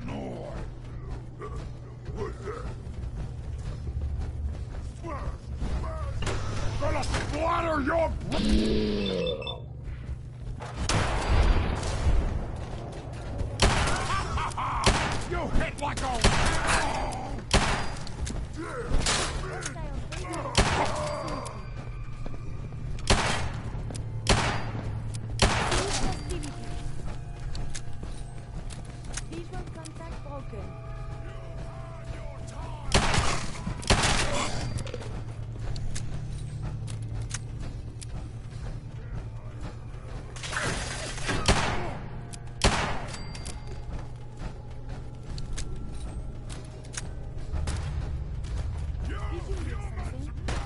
H: Annoyed. Gonna splatter your... You hit like a...
D: Visual contact broken. Did you hear something?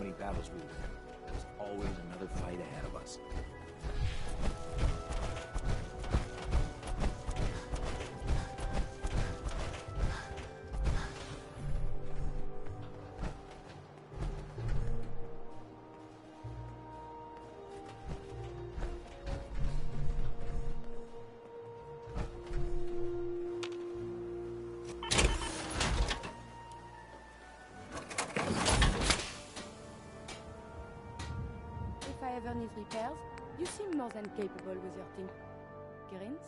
L: many battles we win, there's always another fight ahead of us.
D: If I ever need repairs, you seem more than capable with your thing. Grins?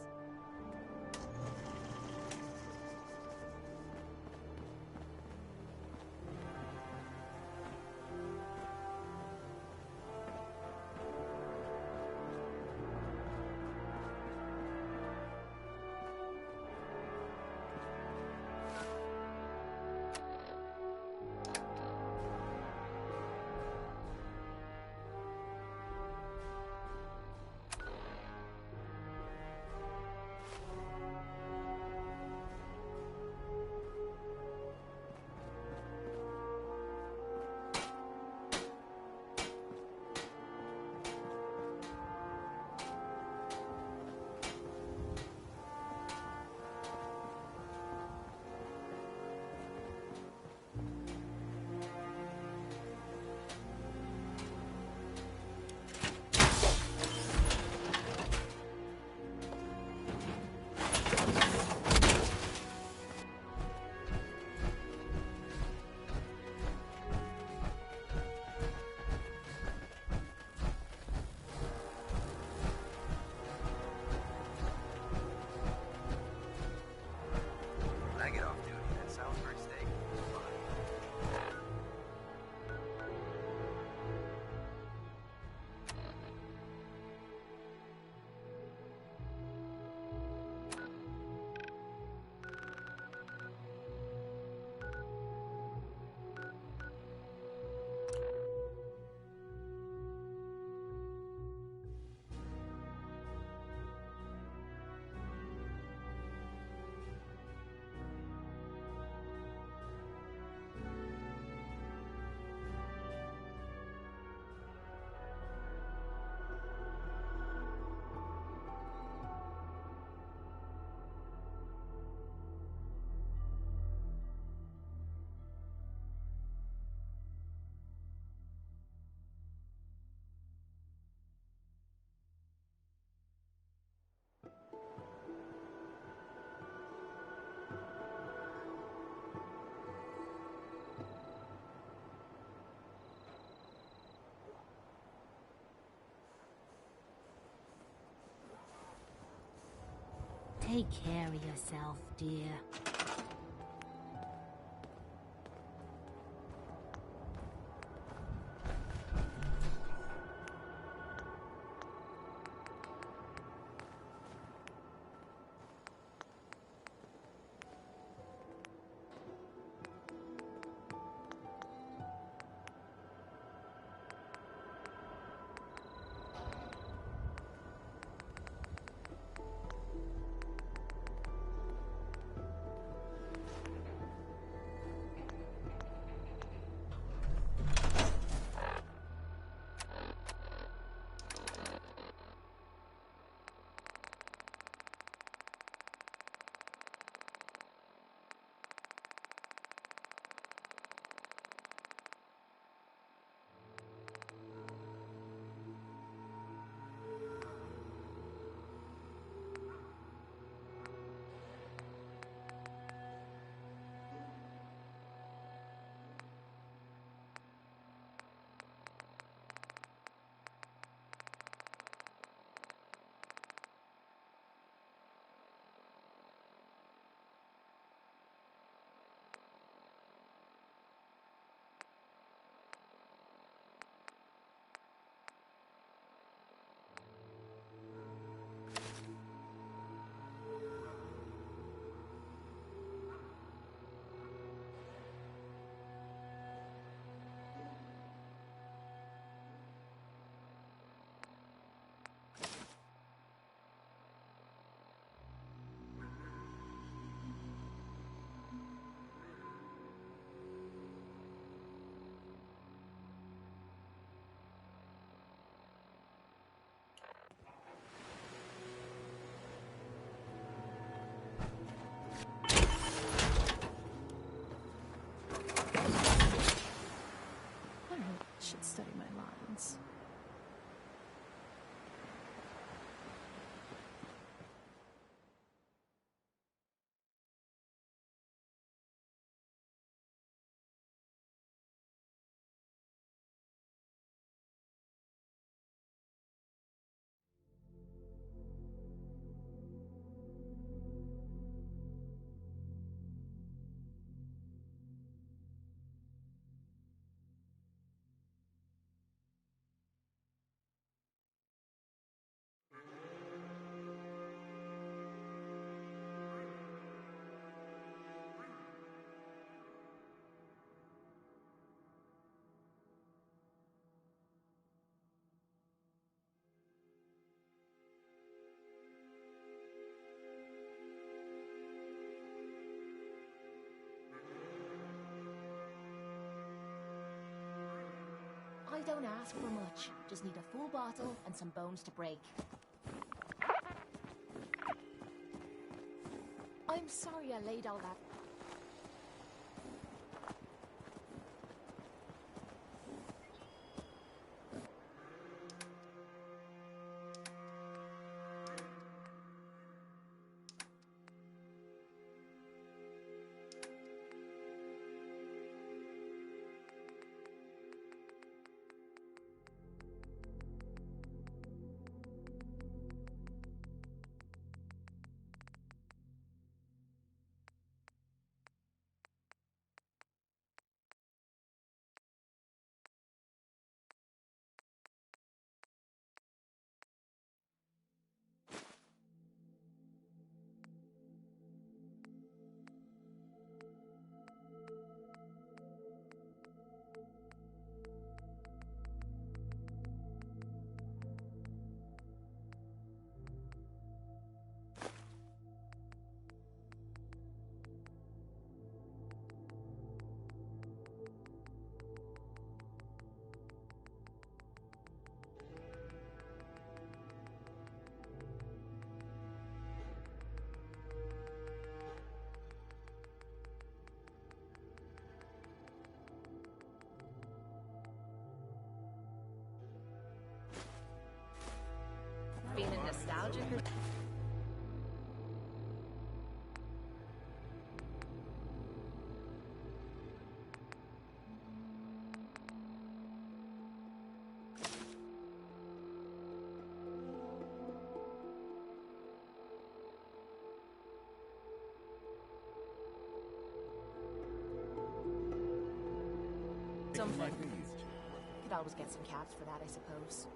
U: When I get off duty, that Salisbury steak is fine.
F: Take care of yourself, dear.
M: don't ask for much. Just need a full bottle and some bones to break. I'm sorry I laid all that.
S: Feeling nostalgic or... Something. Could always get some cabs for that, I suppose.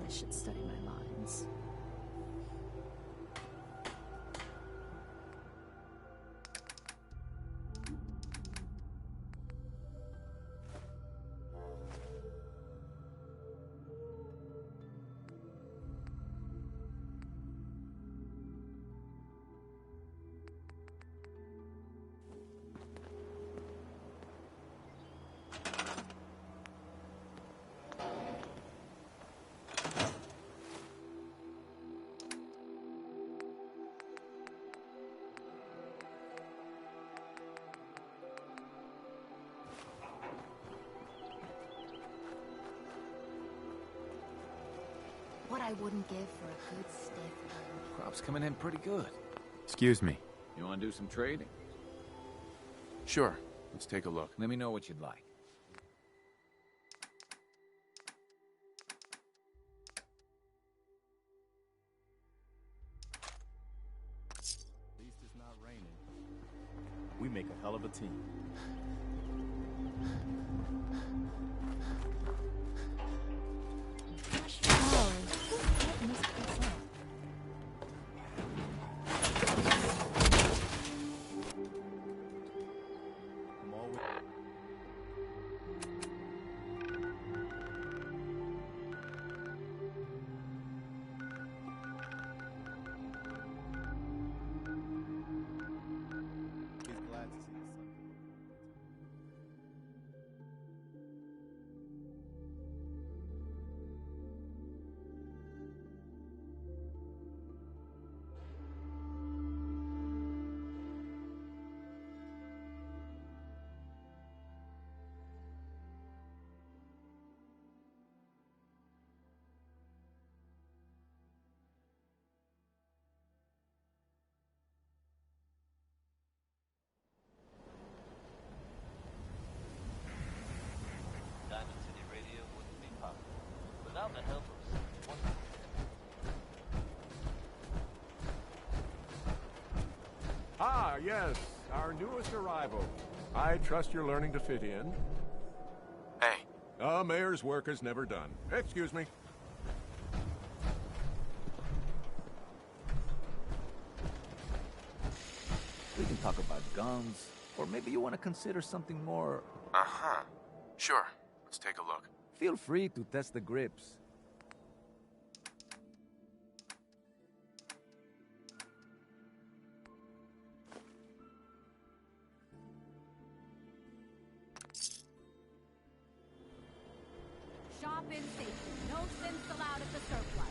M: I should study my lines. What I wouldn't give for a good stiff.
L: Crop's coming in pretty good.
T: Excuse me.
L: You want to do some trading?
T: Sure. Let's take a look.
L: Let me know what you'd like.
K: At least it's not raining. We make a hell of a team.
U: Without the help of someone.
H: Ah, yes, our newest arrival. I trust you're learning to fit in.
T: Hey.
H: Mayor's work is never done. Excuse me.
L: We can talk about guns, or maybe you want to consider something more...
T: Uh-huh. Sure. Let's take a look.
L: Feel free to test the grips.
D: Shop in safety. No sins allowed at the surplus.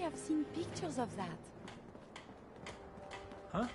D: I've seen pictures of that.
K: Huh?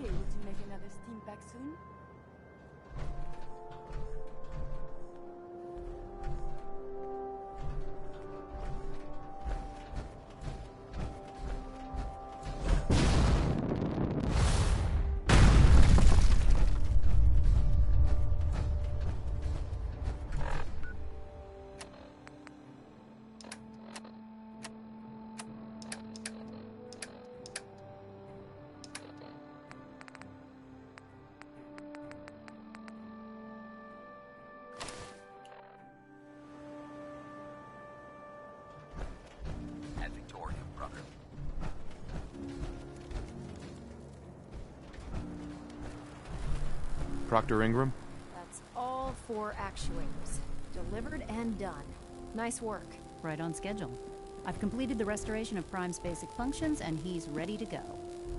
D: be able to make another steam pack soon.
T: Proctor Ingram?
S: That's all 4 actuators. Delivered and done. Nice work.
N: Right on schedule. I've completed the restoration of Prime's basic functions, and he's ready to go.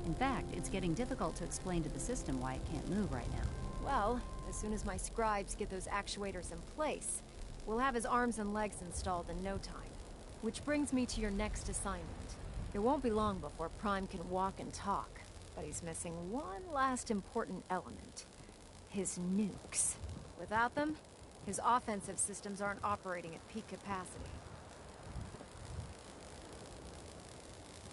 N: In fact, it's getting difficult to explain to the system why it can't move right now.
S: Well, as soon as my scribes get those actuators in place, we'll have his arms and legs installed in no time. Which brings me to your next assignment. It won't be long before Prime can walk and talk, but he's missing one last important element. His nukes. Without them, his offensive systems aren't operating at peak capacity.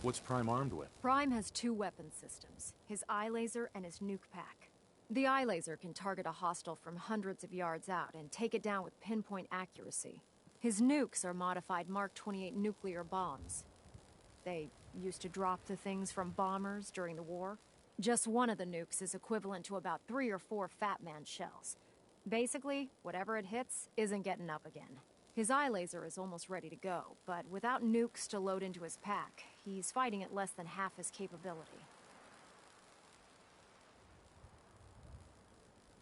T: What's Prime armed with?
S: Prime has 2 weapon systems, his eye laser and his nuke pack. The eye laser can target a hostile from hundreds of yards out and take it down with pinpoint accuracy. His nukes are modified Mark 28 nuclear bombs. They used to drop the things from bombers during the war. Just one of the nukes is equivalent to about 3 or 4 Fat Man shells. Basically, whatever it hits isn't getting up again. His eye laser is almost ready to go, but without nukes to load into his pack, he's fighting at less than half his capability.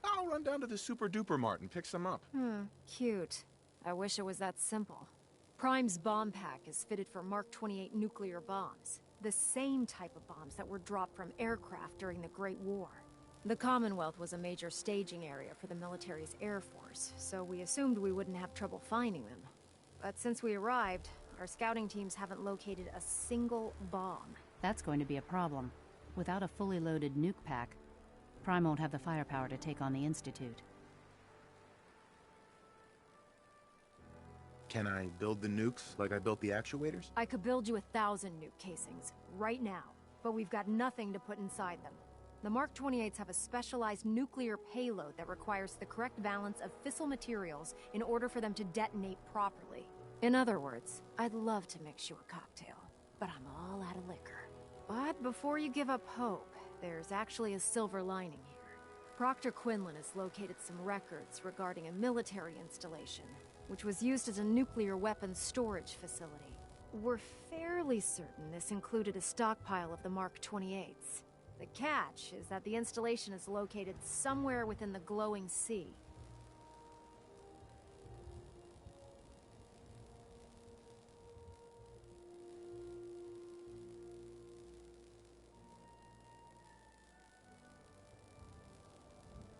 T: I'll run down to the Super Duper Mart and pick some up.
S: Cute. I wish it was that simple. Prime's bomb pack is fitted for Mark 28 nuclear bombs. The same type of bombs that were dropped from aircraft during the Great War. The Commonwealth was a major staging area for the military's Air Force, so we assumed we wouldn't have trouble finding them. But since we arrived, our scouting teams haven't located a single bomb.
N: That's going to be a problem. Without a fully loaded nuke pack, Prime won't have the firepower to take on the Institute.
T: Can I build the nukes like I built the actuators?
S: I could build you 1,000 nuke casings, right now, but we've got nothing to put inside them. The Mark 28s have a specialized nuclear payload that requires the correct balance of fissile materials in order for them to detonate properly. In other words, I'd love to mix you a cocktail, but I'm all out of liquor. But before you give up hope, there's actually a silver lining here. Proctor Quinlan has located some records regarding a military installation, which was used as a nuclear weapons storage facility. We're fairly certain this included a stockpile of the Mark 28s. The catch is that the installation is located somewhere within the glowing sea.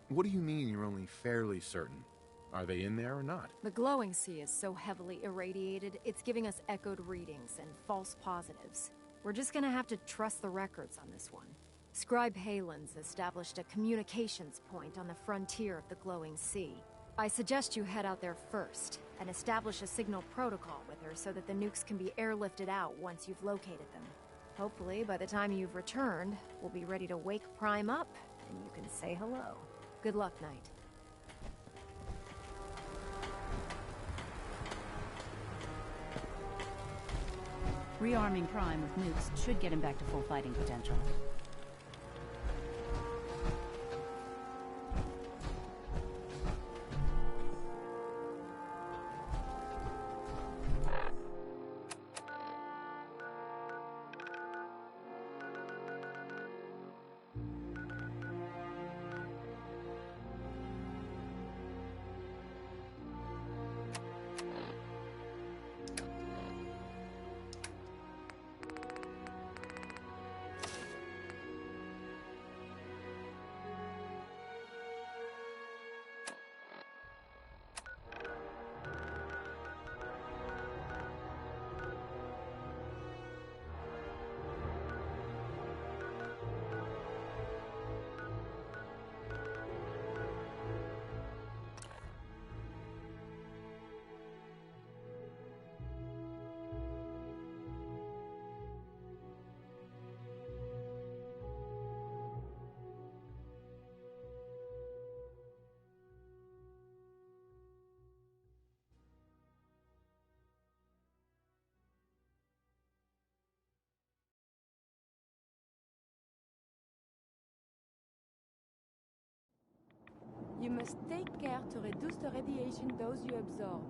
T: What do you mean you're only fairly certain? Are they in there or not?
S: The glowing sea is so heavily irradiated, it's giving us echoed readings and false positives. We're just gonna have to trust the records on this one. Scribe Halen's established a communications point on the frontier of the glowing sea. I suggest you head out there first, and establish a signal protocol with her so that the nukes can be airlifted out once you've located them. Hopefully, by the time you've returned, we'll be ready to wake Prime up, and you can say hello. Good luck, Knight.
N: Rearming Prime with nukes should get him back to full fighting potential.
D: must take care to reduce the radiation dose you absorb.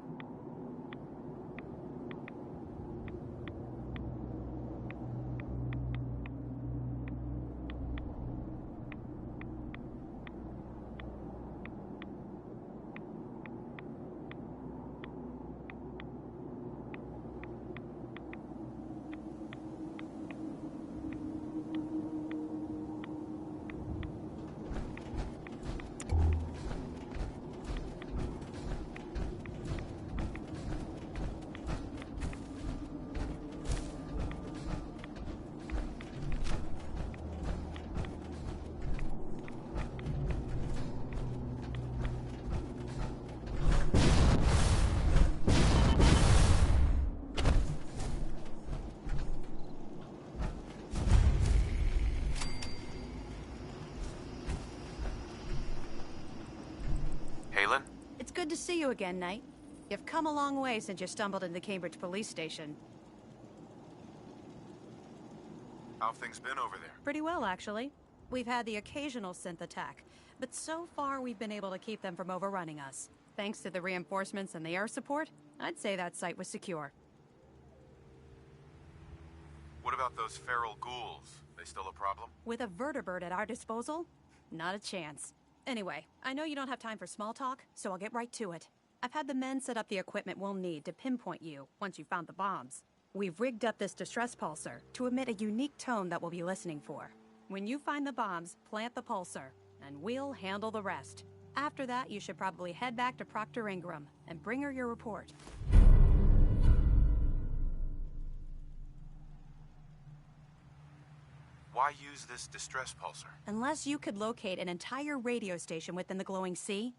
C: It's good to see you again, Knight. You've come a long way since you stumbled into the Cambridge police station.
T: How've things been over there?
C: Pretty well, actually. We've had the occasional synth attack, but so far we've been able to keep them from overrunning us. Thanks to the reinforcements and the air support, I'd say that site was secure.
T: What about those feral ghouls? They still a problem?
C: With a vertibird at our disposal? Not a chance. Anyway, I know you don't have time for small talk, so I'll get right to it. I've had the men set up the equipment we'll need to pinpoint you once you've found the bombs. We've rigged up this distress pulsar to emit a unique tone that we'll be listening for. When you find the bombs, plant the pulsar, and we'll handle the rest. After that, you should probably head back to Proctor Ingram and bring her your report.
T: Why use this distress pulsar?
C: Unless you could locate an entire radio station within the glowing sea,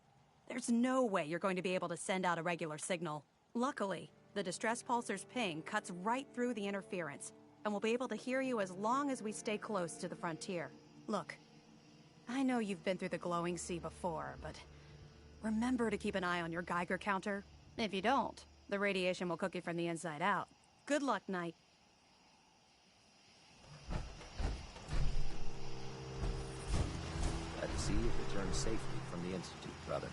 C: there's no way you're going to be able to send out a regular signal. Luckily, the distress pulsar's ping cuts right through the interference, and we'll be able to hear you as long as we stay close to the frontier. Look, I know you've been through the glowing sea before, but remember to keep an eye on your Geiger counter. If you don't, the radiation will cook you from the inside out. Good luck, Knight.
L: Glad to see you return safely from the Institute, brother.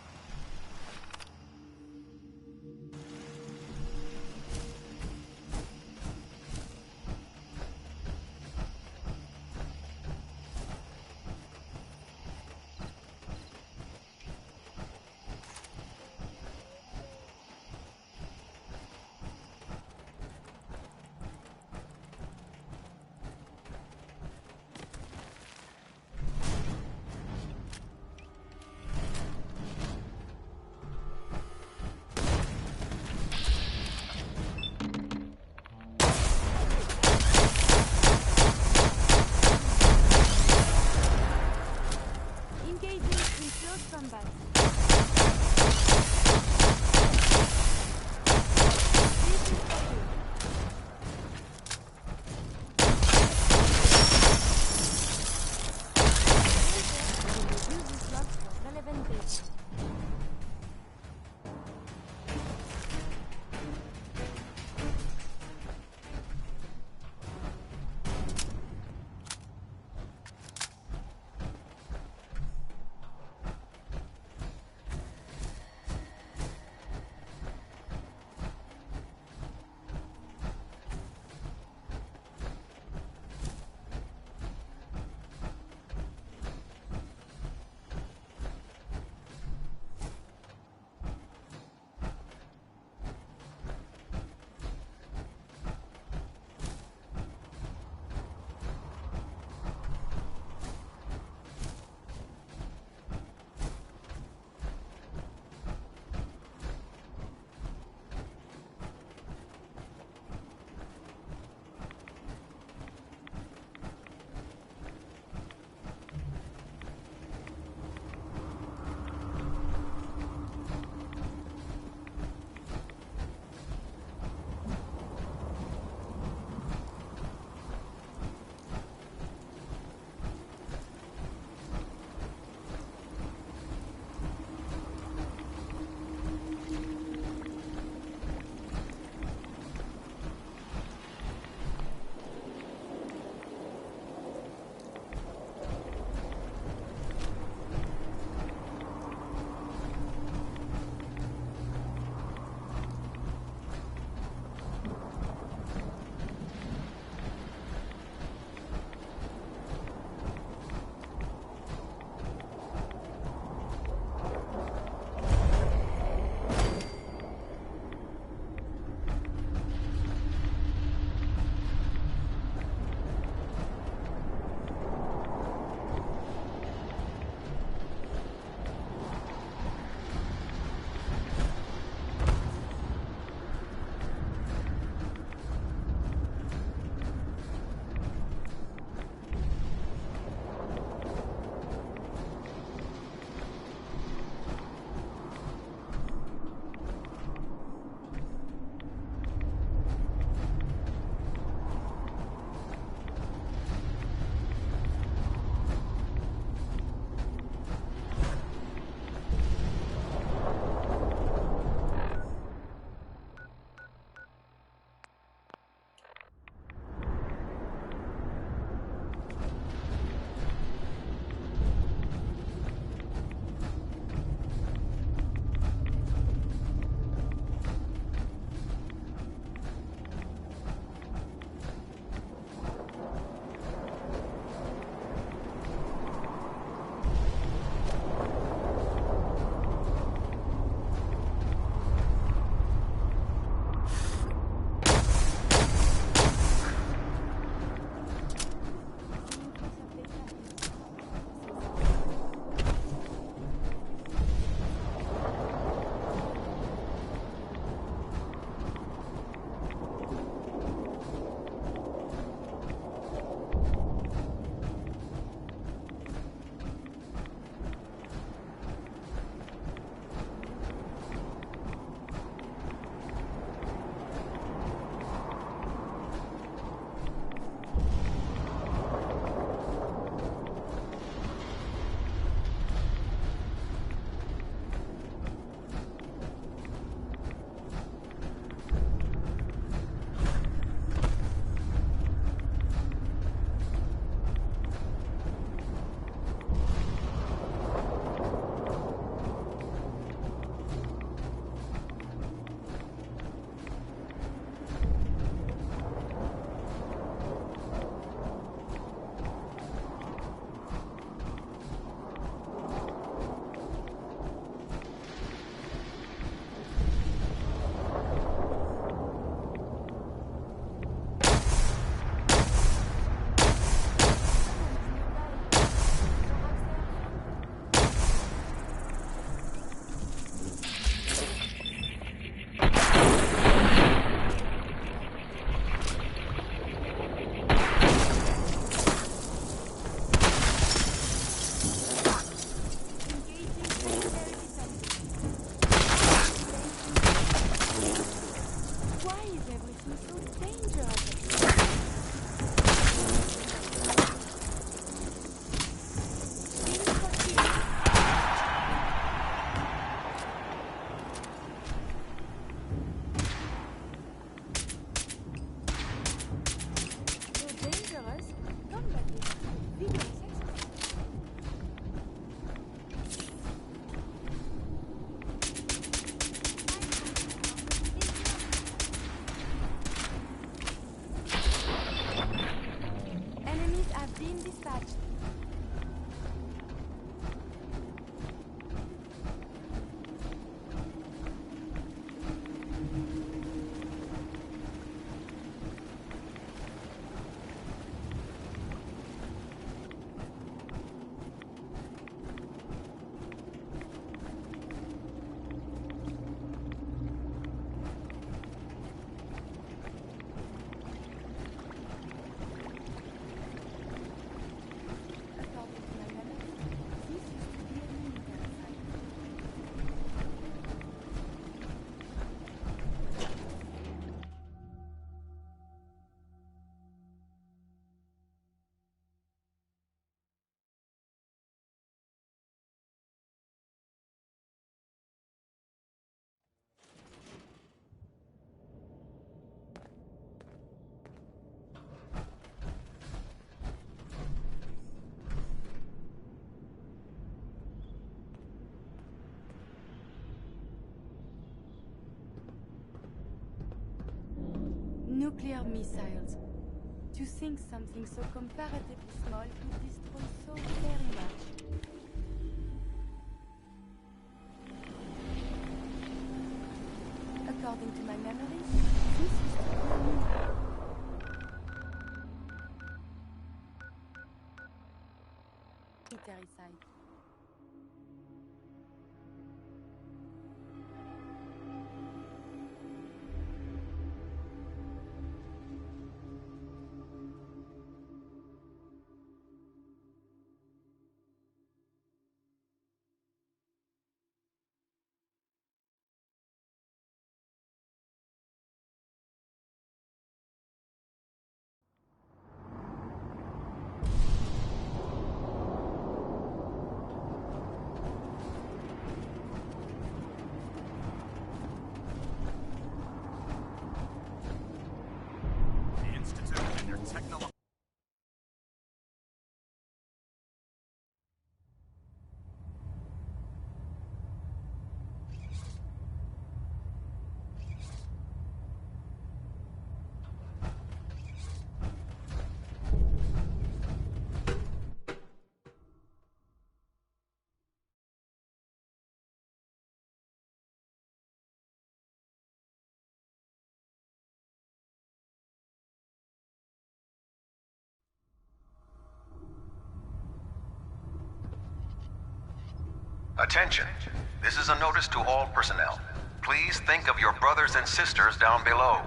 D: nuclear missiles. To think something so comparatively small could destroy so very much. According to my memories, this is the military side.
G: Attention. This is a notice to all personnel. Please think of your brothers and sisters down below.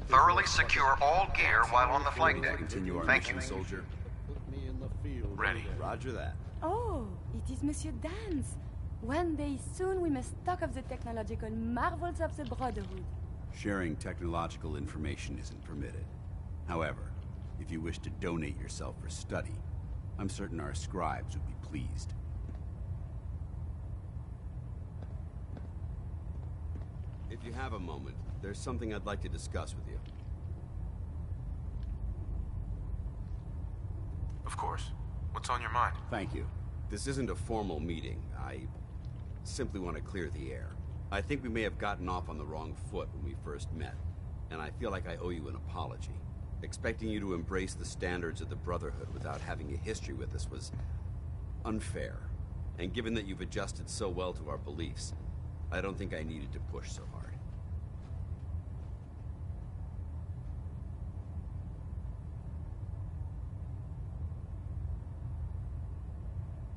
G: Thoroughly secure all gear while on the flight deck. Thank you, soldier.
J: Ready. Roger that.
D: Oh, it is Monsieur Dan's. One day soon we must talk of the technological marvels of the Brotherhood.
J: Sharing technological information isn't permitted. However, if you wish to donate yourself for study, I'm certain our scribes would be pleased. If you have a moment, there's something I'd like to discuss with you.
O: Of course. What's on your mind?
J: Thank you. This isn't a formal meeting. I simply want to clear the air. I think we may have gotten off on the wrong foot when we first met, and I feel like I owe you an apology. Expecting you to embrace the standards of the Brotherhood without having a history with us was unfair. And given that you've adjusted so well to our beliefs, I don't think I needed to push so hard.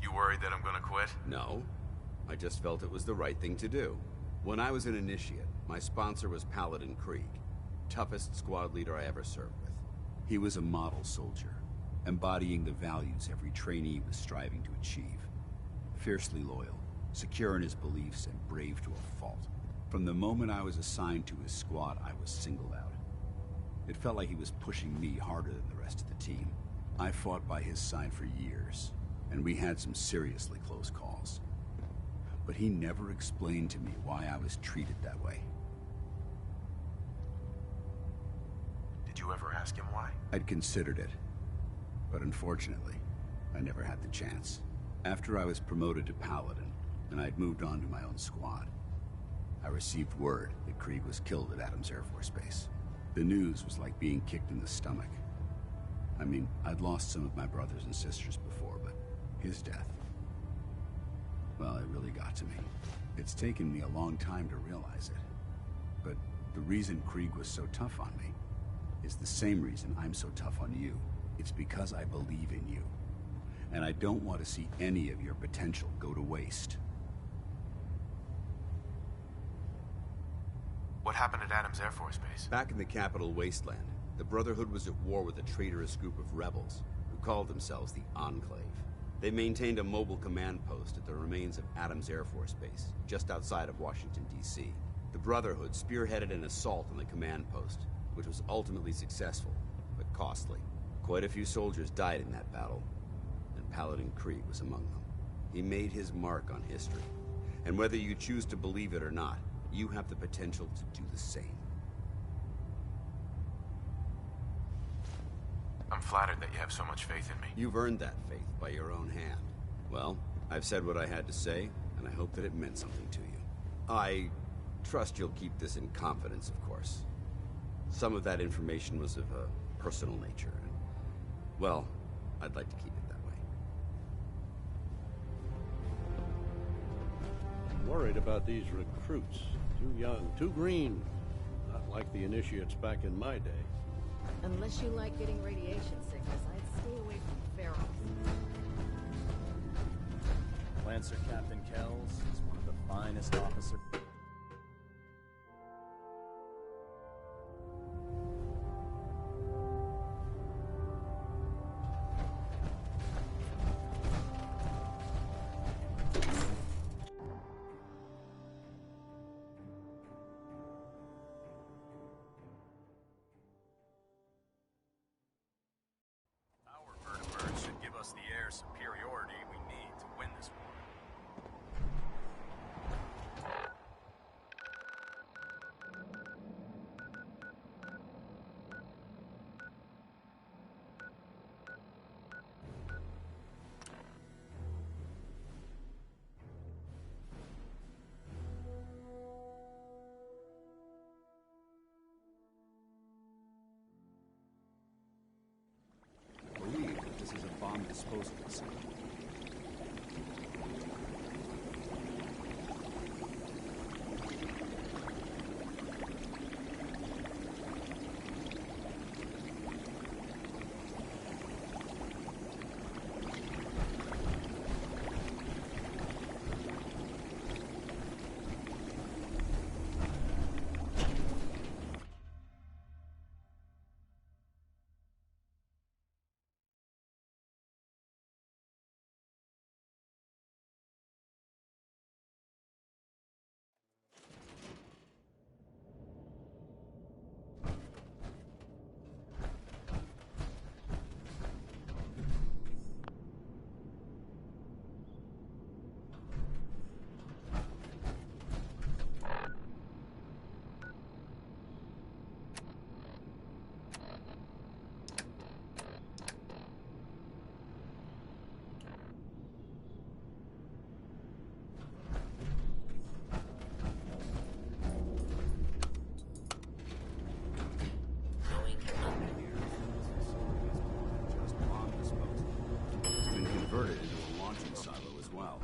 O: You worried that I'm gonna quit?
J: No. I just felt it was the right thing to do. When I was an initiate, my sponsor was Paladin Krieg, toughest squad leader I ever served with. He was a model soldier, embodying the values every trainee was striving to achieve. Fiercely loyal, secure in his beliefs, and brave to a fault. From the moment I was assigned to his squad, I was singled out. It felt like he was pushing me harder than the rest of the team. I fought by his side for years, and we had some seriously close calls. But he never explained to me why I was treated that way.
O: Did you ever ask him why?
J: I'd considered it, but unfortunately, I never had the chance. After I was promoted to Paladin, and I'd moved on to my own squad, I received word that Krieg was killed at Adams Air Force Base. The news was like being kicked in the stomach. I mean, I'd lost some of my brothers and sisters before, but his death, well, it really got to me. It's taken me a long time to realize it. But the reason Krieg was so tough on me is the same reason I'm so tough on you. It's because I believe in you. And I don't want to see any of your potential go to waste.
O: What happened at Adams Air Force Base?
J: Back in the capital wasteland, the Brotherhood was at war with a traitorous group of rebels who called themselves the Enclave. They maintained a mobile command post at the remains of Adams Air Force Base, just outside of Washington, D.C. The Brotherhood spearheaded an assault on the command post, which was ultimately successful, but costly. Quite a few soldiers died in that battle, and Paladin Krieg was among them. He made his mark on history, and whether you choose to believe it or not, you have the potential to do the same.
O: I'm flattered that you have so much faith in me.
J: You've earned that faith by your own hand. Well, I've said what I had to say, and I hope that it meant something to you. I trust you'll keep this in confidence, of course. Some of that information was of a personal nature. Well, I'd like to keep it that way.
I: I'm worried about these recruits. Too young, too green. Not like the initiates back in my day.
F: Unless you like getting radiation sickness, I'd stay away from ferals.
K: Lancer Captain Kells is one of the finest officers. Superiority we need to win this war.
J: I believe that this is a bomb disposal facility. Converted into a launching silo as well.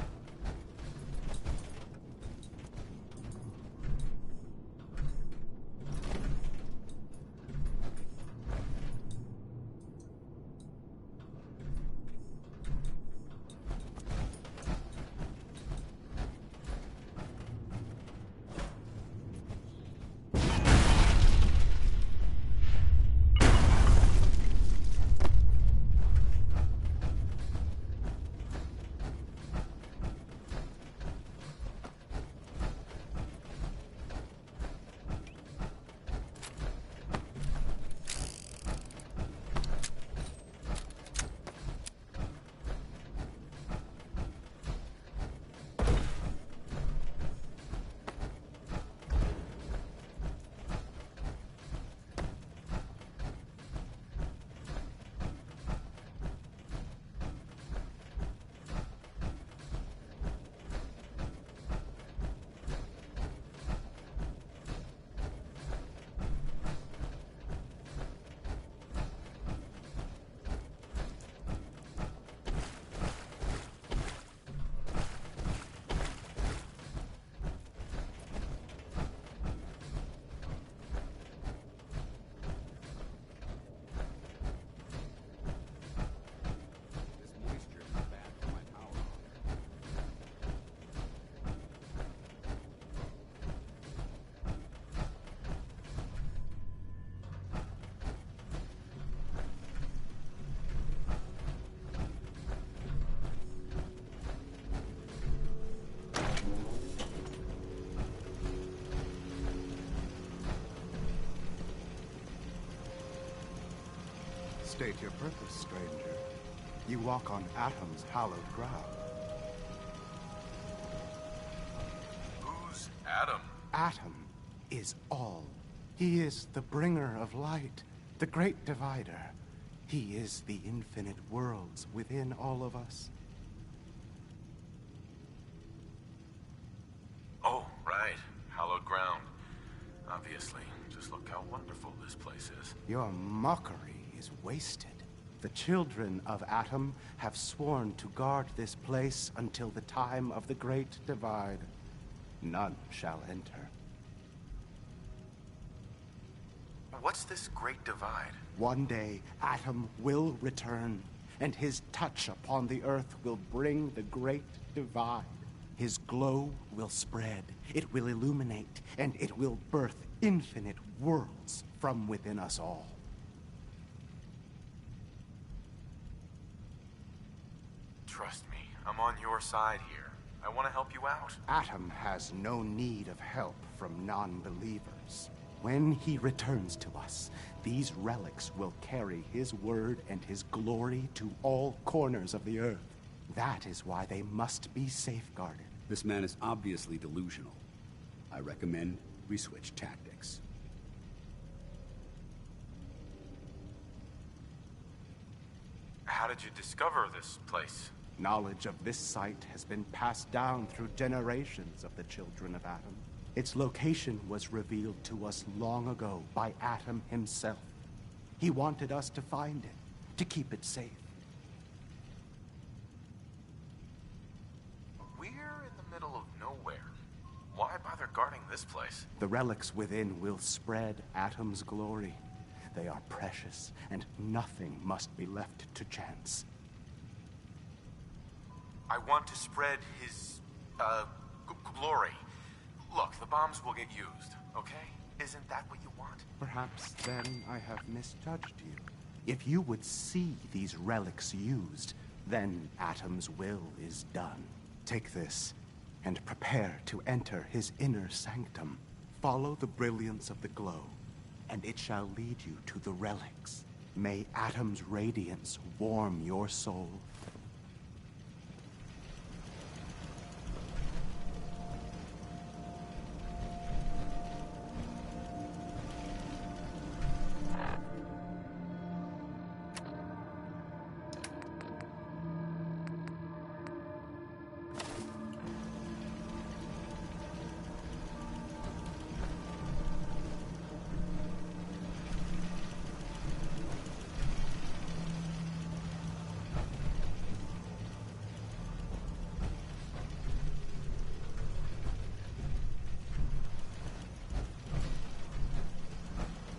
E: State your purpose, stranger. You walk on Atom's hallowed ground.
O: Who's Atom?
E: Atom is all. He is the bringer of light, the great divider. He is the infinite worlds within all of us.
O: Oh, right. Hallowed ground. Obviously. Just look how wonderful this place place is.
E: Your mockery is wasted. The children of Atom have sworn to guard this place until the time of the Great Divide. None shall enter.
O: What's this Great Divide?
E: One day, Atom will return, and his touch upon the Earth will bring the Great Divide. His glow will spread, it will illuminate, and it will birth infinite worlds from within us all.
O: Trust me, I'm on your side here. I want to help you out.
E: Atom has no need of help from non-believers. When he returns to us, these relics will carry his word and his glory to all corners of the Earth. That is why they must be safeguarded.
J: This man is obviously delusional. I recommend we switch tactics.
O: How did you discover this place?
E: Knowledge of this site has been passed down through generations of the children of Atom. Its location was revealed to us long ago by Atom himself. He wanted us to find it, to keep it safe.
O: We're in the middle of nowhere. Why bother guarding this place?
E: The relics within will spread Atom's glory. They are precious, and nothing must be left to chance.
O: I want to spread his, glory. Look, the bombs will get used, okay? Isn't that what you want?
E: Perhaps then I have misjudged you. If you would see these relics used, then Atom's will is done. Take this, and prepare to enter his inner sanctum. Follow the brilliance of the glow, and it shall lead you to the relics. May Atom's radiance warm your soul.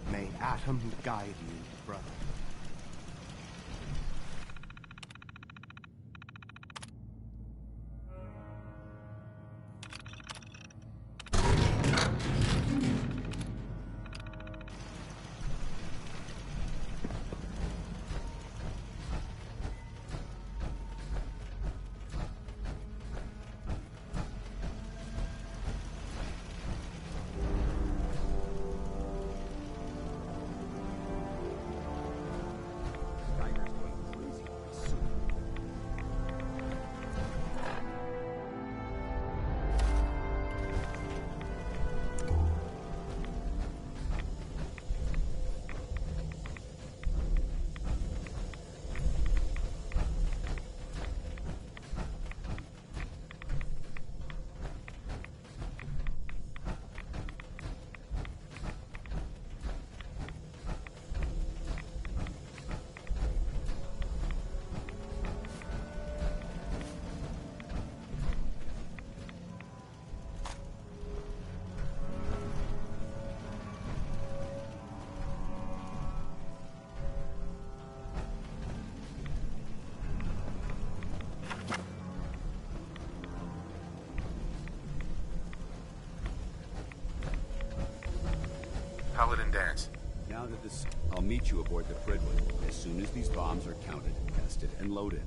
E: May Atom guide you, brother.
O: Paladin dance.
J: Now that this... I'll meet you aboard the Fredwood as soon as these bombs are counted, tested, and loaded.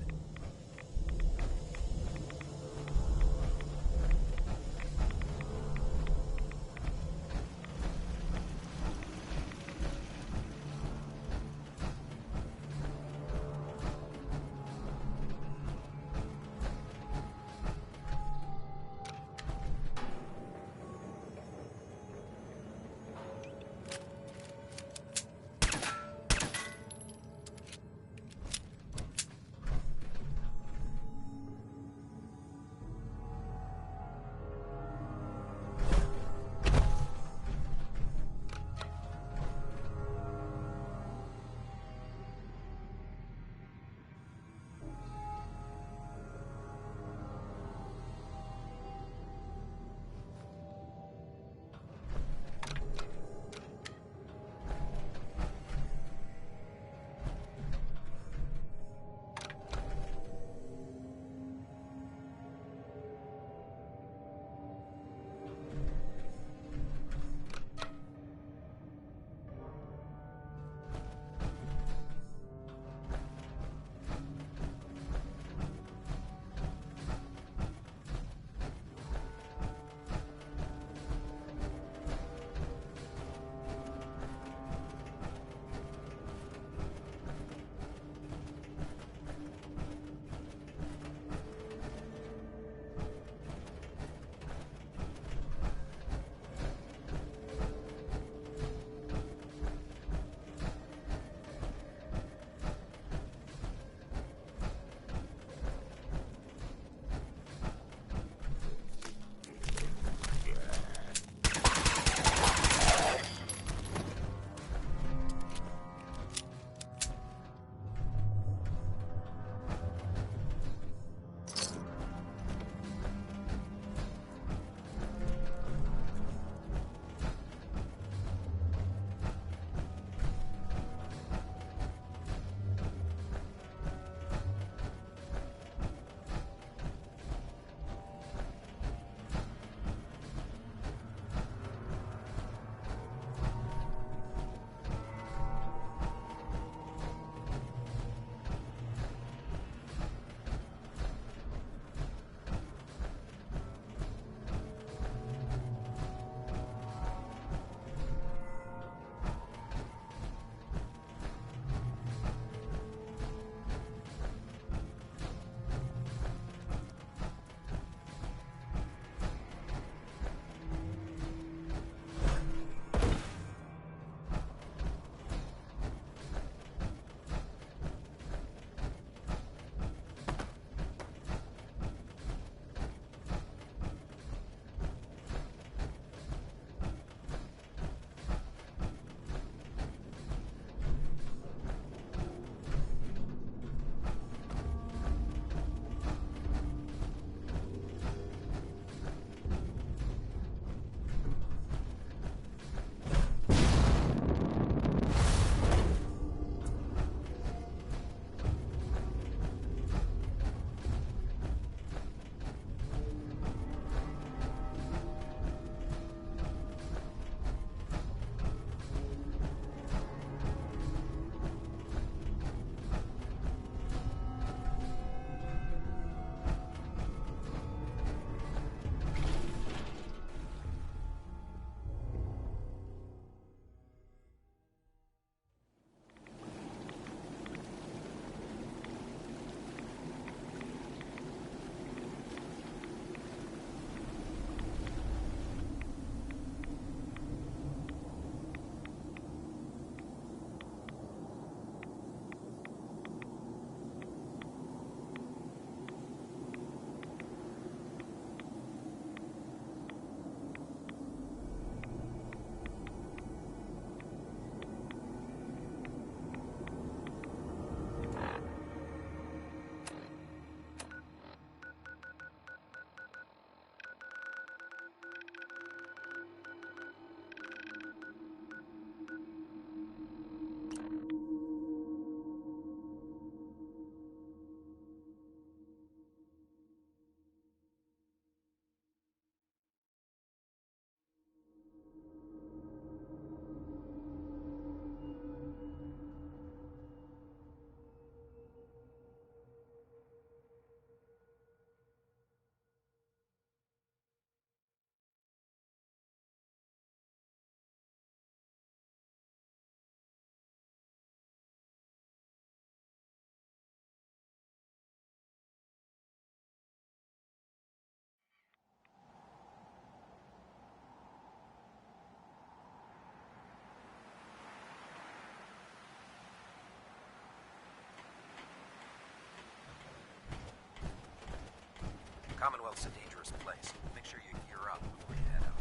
U: Commonwealth's a dangerous place. Make sure you gear up before you head out.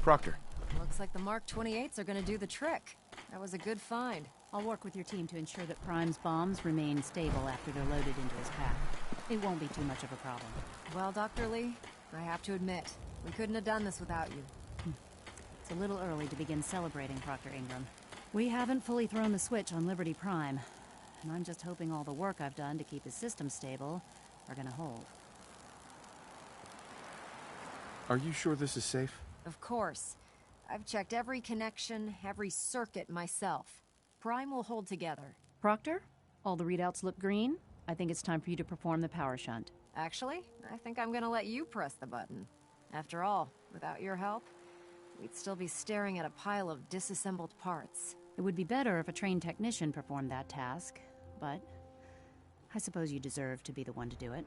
T: Proctor.
P: Looks like the Mark 28s are gonna do the trick. That was a good find.
N: I'll work with your team to ensure that Prime's bombs remain stable after they're loaded into his pack. It won't be too much of a problem.
P: Well, Dr. Lee, I have to admit, we couldn't have done this without you.
N: It's a little early to begin celebrating, Proctor Ingram. We haven't fully thrown the switch on Liberty Prime, and I'm just hoping all the work I've done to keep his system stable are gonna hold.
T: Are you sure this is safe?
P: Of course. I've checked every connection, every circuit myself. Prime will hold together.
N: Proctor, all the readouts look green. I think it's time for you to perform the power shunt.
P: Actually, I think I'm gonna let you press the button. After all, without your help, we'd still be staring at a pile of disassembled parts.
N: It would be better if a trained technician performed that task, but I suppose you deserve to be the one to do it.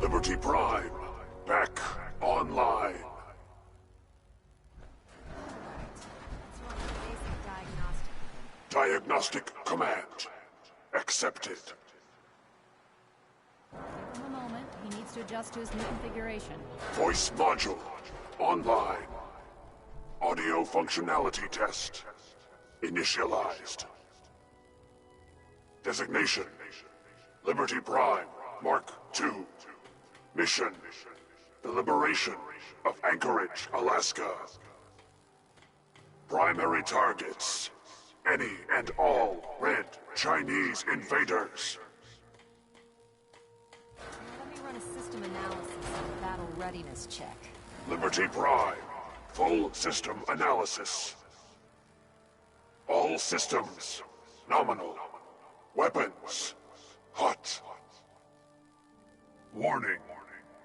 Q: Liberty Prime, back online. Diagnostic command accepted.
N: Give him a moment. He needs to adjust to his new configuration.
Q: Voice module online. Audio functionality test initialized. Designation: Liberty Prime Mark II. Mission: the liberation of Anchorage, Alaska. Primary targets: any and all red Chinese invaders.
P: Let me run a system analysis and a battle readiness check.
Q: Liberty Prime, full system analysis. All systems nominal. Weapons hot. Warning.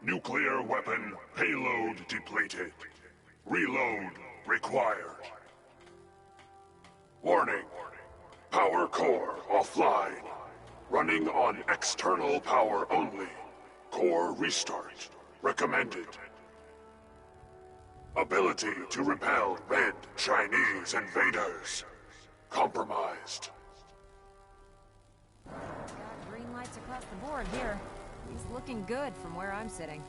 Q: Nuclear weapon payload depleted. Reload required. Warning. Power core offline. Running on external power only. Core restart recommended. Ability to repel red Chinese invaders compromised.
P: Got green lights across the board here. He's looking good from where I'm sitting.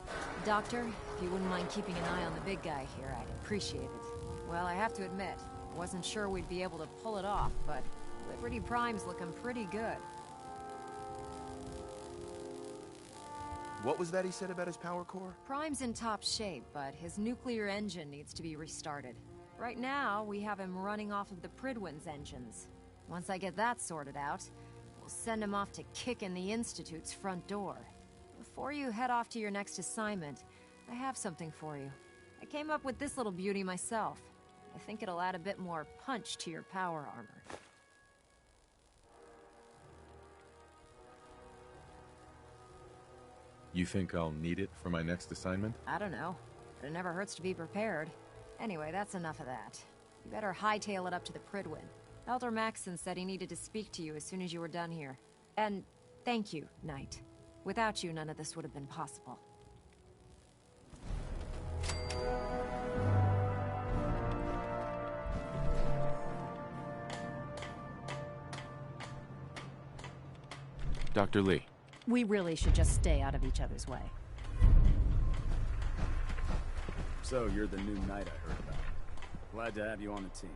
P: Doctor, if you wouldn't mind keeping an eye on the big guy here, I'd appreciate it. Well, I have to admit, wasn't sure we'd be able to pull it off, but Liberty Prime's looking pretty good.
T: What was that he said about his power core?
P: Prime's in top shape, but his nuclear engine needs to be restarted. Right now, we have him running off of the Pridwin's engines. Once I get that sorted out, we'll send him off to kick in the Institute's front door. Before you head off to your next assignment, I have something for you. I came up with this little beauty myself. I think it'll add a bit more punch to your power armor.
T: You think I'll need it for my next assignment?
P: I don't know, but it never hurts to be prepared. Anyway, that's enough of that. You better hightail it up to the Pridwin. Elder Maxson said he needed to speak to you as soon as you were done here. And thank you, Knight. Without you, none of this would have been possible.
T: Dr. Lee.
N: We really should just stay out of each other's way.
K: So, you're the new knight I heard about. Glad to have you on the team.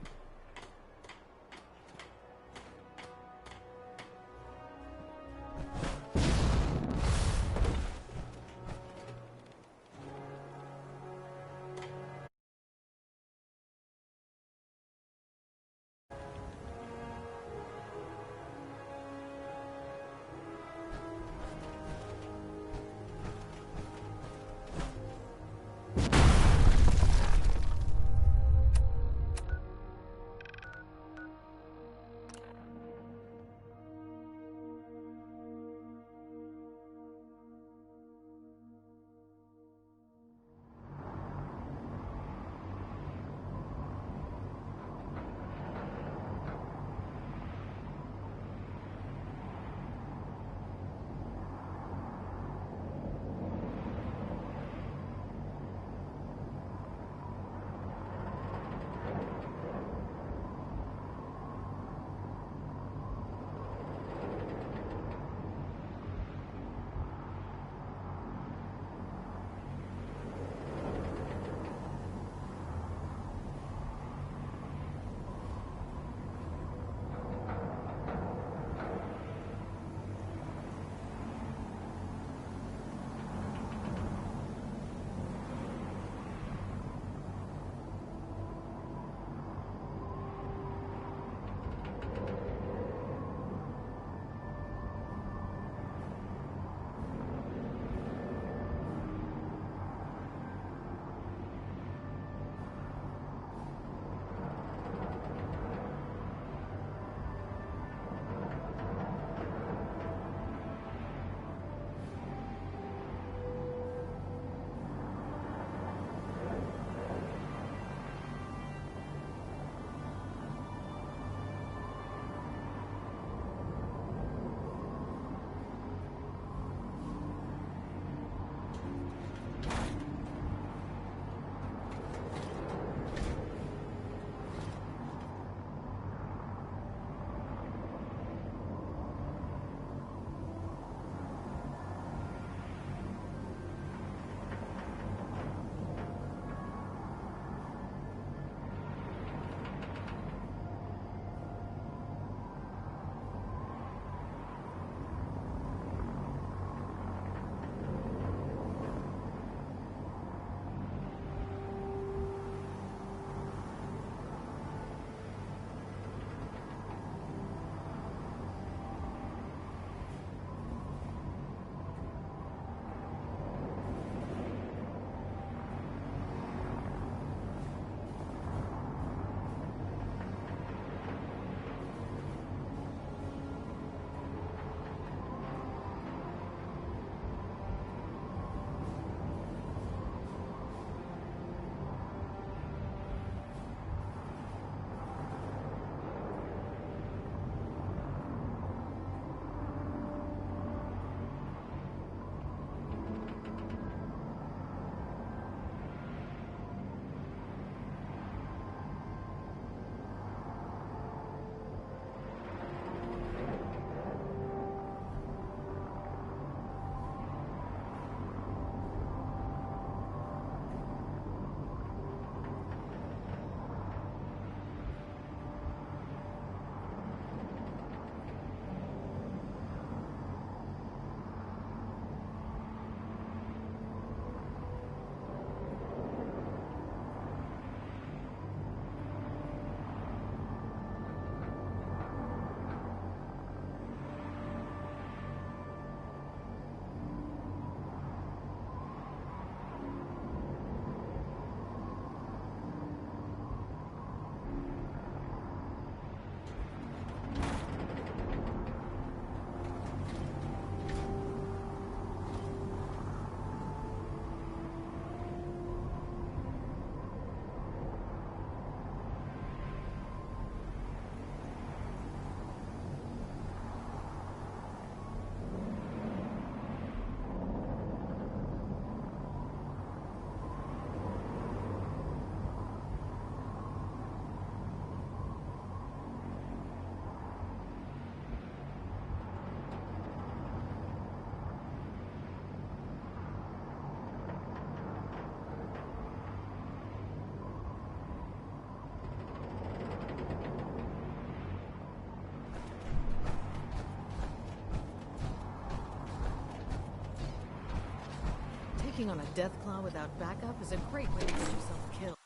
B: Working on a death claw without backup is a great way to get yourself killed.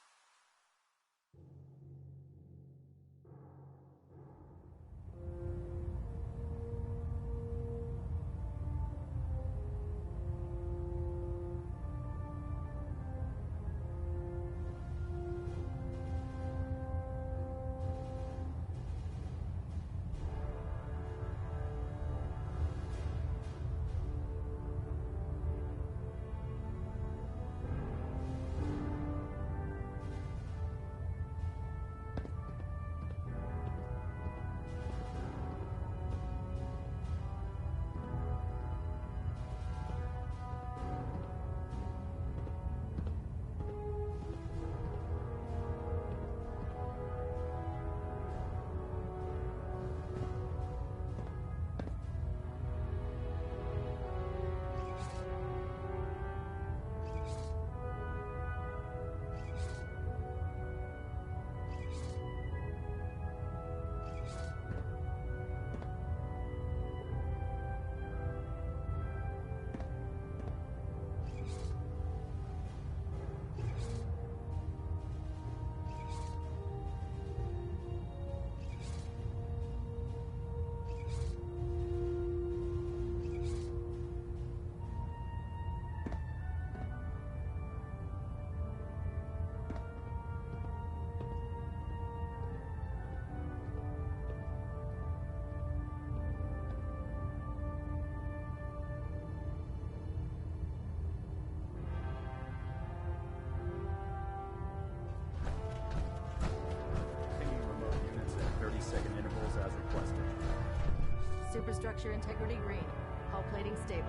M: Superstructure integrity green. Hull plating stable.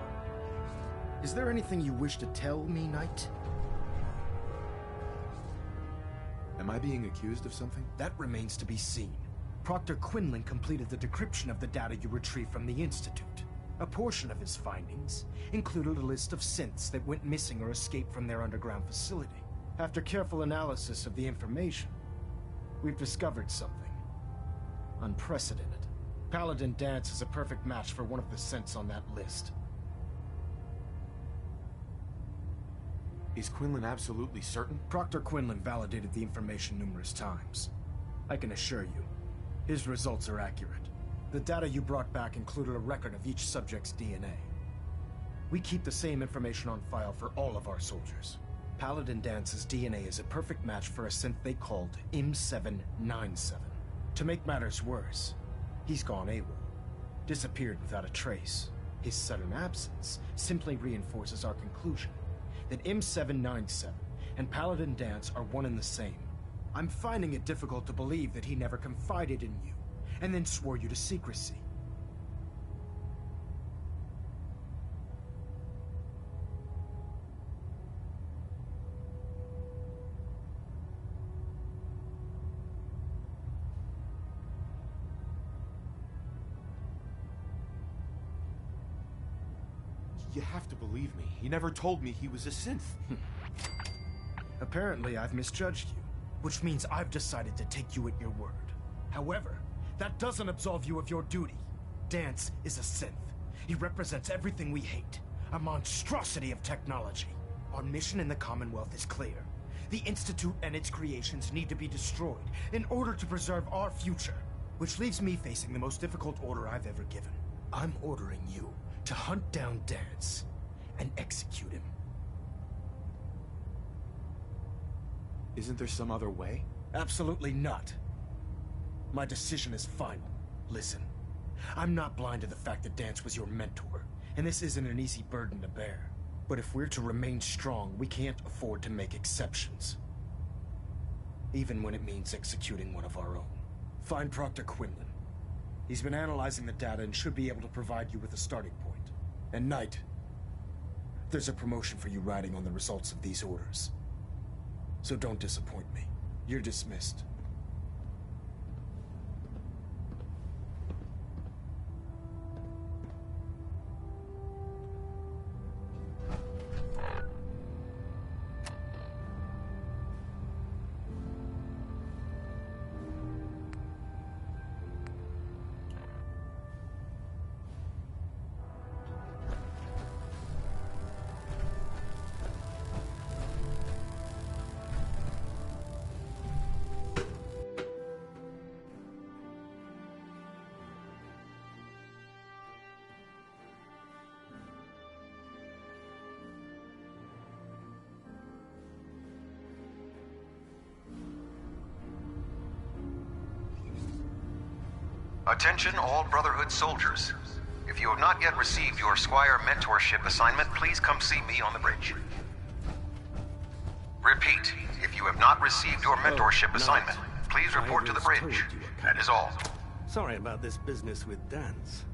R: Is there anything you wish to tell me, Knight?
T: Am I being accused of something?
R: That remains to be seen. Proctor Quinlan completed the decryption of the data you retrieved from the Institute. A portion of his findings included a list of synths that went missing or escaped from their underground facility. After careful analysis of the information, we've discovered something unprecedented. Paladin Dance is a perfect match for one of the synths on that list.
T: Is Quinlan absolutely certain?
R: Proctor Quinlan validated the information numerous times. I can assure you, his results are accurate. The data you brought back included a record of each subject's DNA. We keep the same information on file for all of our soldiers. Paladin Dance's DNA is a perfect match for a synth they called M797. To make matters worse, he's gone AWOL, disappeared without a trace. His sudden absence simply reinforces our conclusion that M797 and Paladin Dance are one and the same. I'm finding it difficult to believe that he never confided in you, and then swore you to secrecy.
T: You have to believe me. He never told me he was a synth.
R: Apparently, I've misjudged you, which means I've decided to take you at your word. However, that doesn't absolve you of your duty. Dance is a synth. He represents everything we hate, a monstrosity of technology. Our mission in the Commonwealth is clear. The Institute and its creations need to be destroyed in order to preserve our future, which leaves me facing the most difficult order I've ever given. I'm ordering you to hunt down Dance and execute him.
T: Isn't there some other way?
R: Absolutely not. My decision is final. Listen, I'm not blind to the fact that Dance was your mentor, and this isn't an easy burden to bear. But if we're to remain strong, we can't afford to make exceptions. Even when it means executing one of our own. Find Proctor Quinlan. He's been analyzing the data and should be able to provide you with a starting point. And Knight, there's a promotion for you riding on the results of these orders. So don't disappoint me. You're dismissed.
G: Attention all Brotherhood soldiers. If you have not yet received your Squire mentorship assignment, please come see me on the bridge. Repeat, if you have not received your mentorship assignment, please report to the bridge. That is all.
A: Sorry about this business with Dance.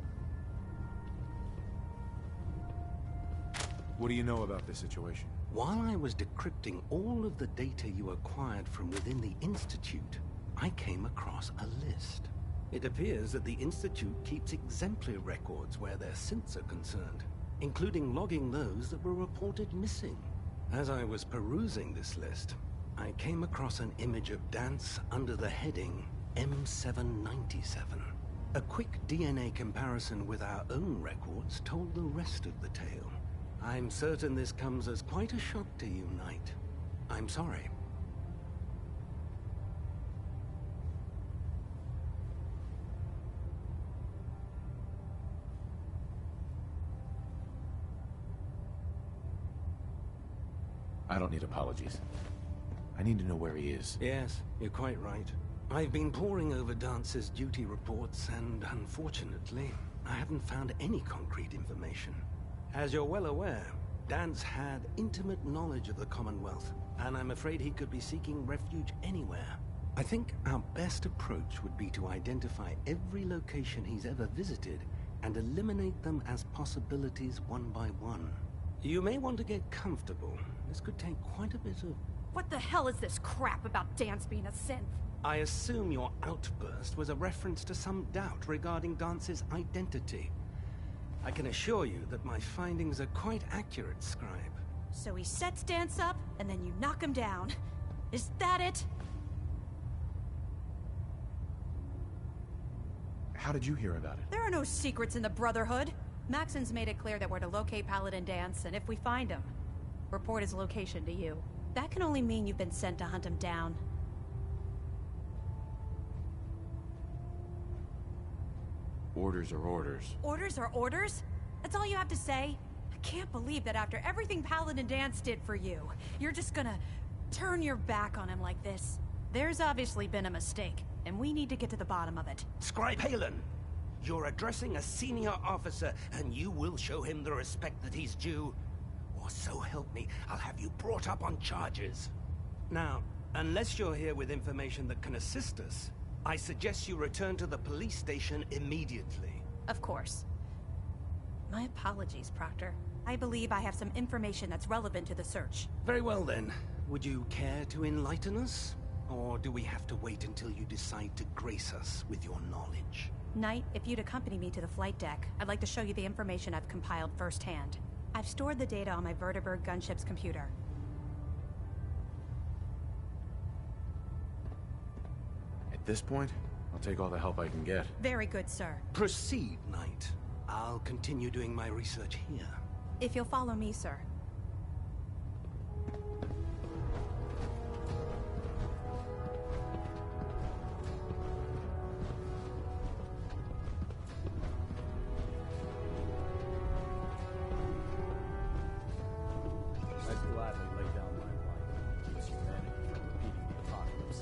T: What do you know about this situation?
A: While I was decrypting all of the data you acquired from within the Institute, I came across a list. It appears that the Institute keeps exemplary records where their synths are concerned, including logging those that were reported missing. As I was perusing this list, I came across an image of Dance under the heading M797. A quick DNA comparison with our own records told the rest of the tale. I'm certain this comes as quite a shock to you, Knight. I'm sorry.
T: I don't need apologies. I need to know where he is.
A: Yes, you're quite right. I've been poring over Dance's duty reports, and unfortunately, I haven't found any concrete information. As you're well aware, Dance had intimate knowledge of the Commonwealth, and I'm afraid he could be seeking refuge anywhere. I think our best approach would be to identify every location he's ever visited and eliminate them as possibilities one by one. You may want to get comfortable. This could take quite a bit of...
C: What the hell is this crap about Dance being a synth?
A: I assume your outburst was a reference to some doubt regarding Dance's identity. I can assure you that my findings are quite accurate, Scribe.
C: So he sets Dance up, and then you knock him down. Is that it?
T: How did you hear about it?
C: There are no secrets in the Brotherhood. Maxon's made it clear that we're to locate Paladin Dance, and if we find him, report his location to you. That can only mean you've been sent to hunt him down.
T: Orders are orders.
C: Orders are orders? That's all you have to say? I can't believe that after everything Paladin Dance did for you, you're just gonna turn your back on him like this. There's obviously been a mistake, and we need to get to the bottom of it.
A: Scribe Halen! You're addressing a senior officer, and you will show him the respect that he's due. Or so help me, I'll have you brought up on charges. Now, unless you're here with information that can assist us, I suggest you return to the police station immediately.
C: Of course. My apologies, Proctor. I believe I have some information that's relevant to the search.
A: Very well then. Would you care to enlighten us? Or do we have to wait until you decide to grace us with your knowledge?
C: Knight, if you'd accompany me to the flight deck, I'd like to show you the information I've compiled firsthand. I've stored the data on my Vertibird gunship's computer.
T: At this point, I'll take all the help I can get.
C: Very good, sir.
A: Proceed, Knight. I'll continue doing my research here.
C: If you'll follow me, sir.
K: I'd gladly lay down my life to keep humanity from repeating the apocalypse.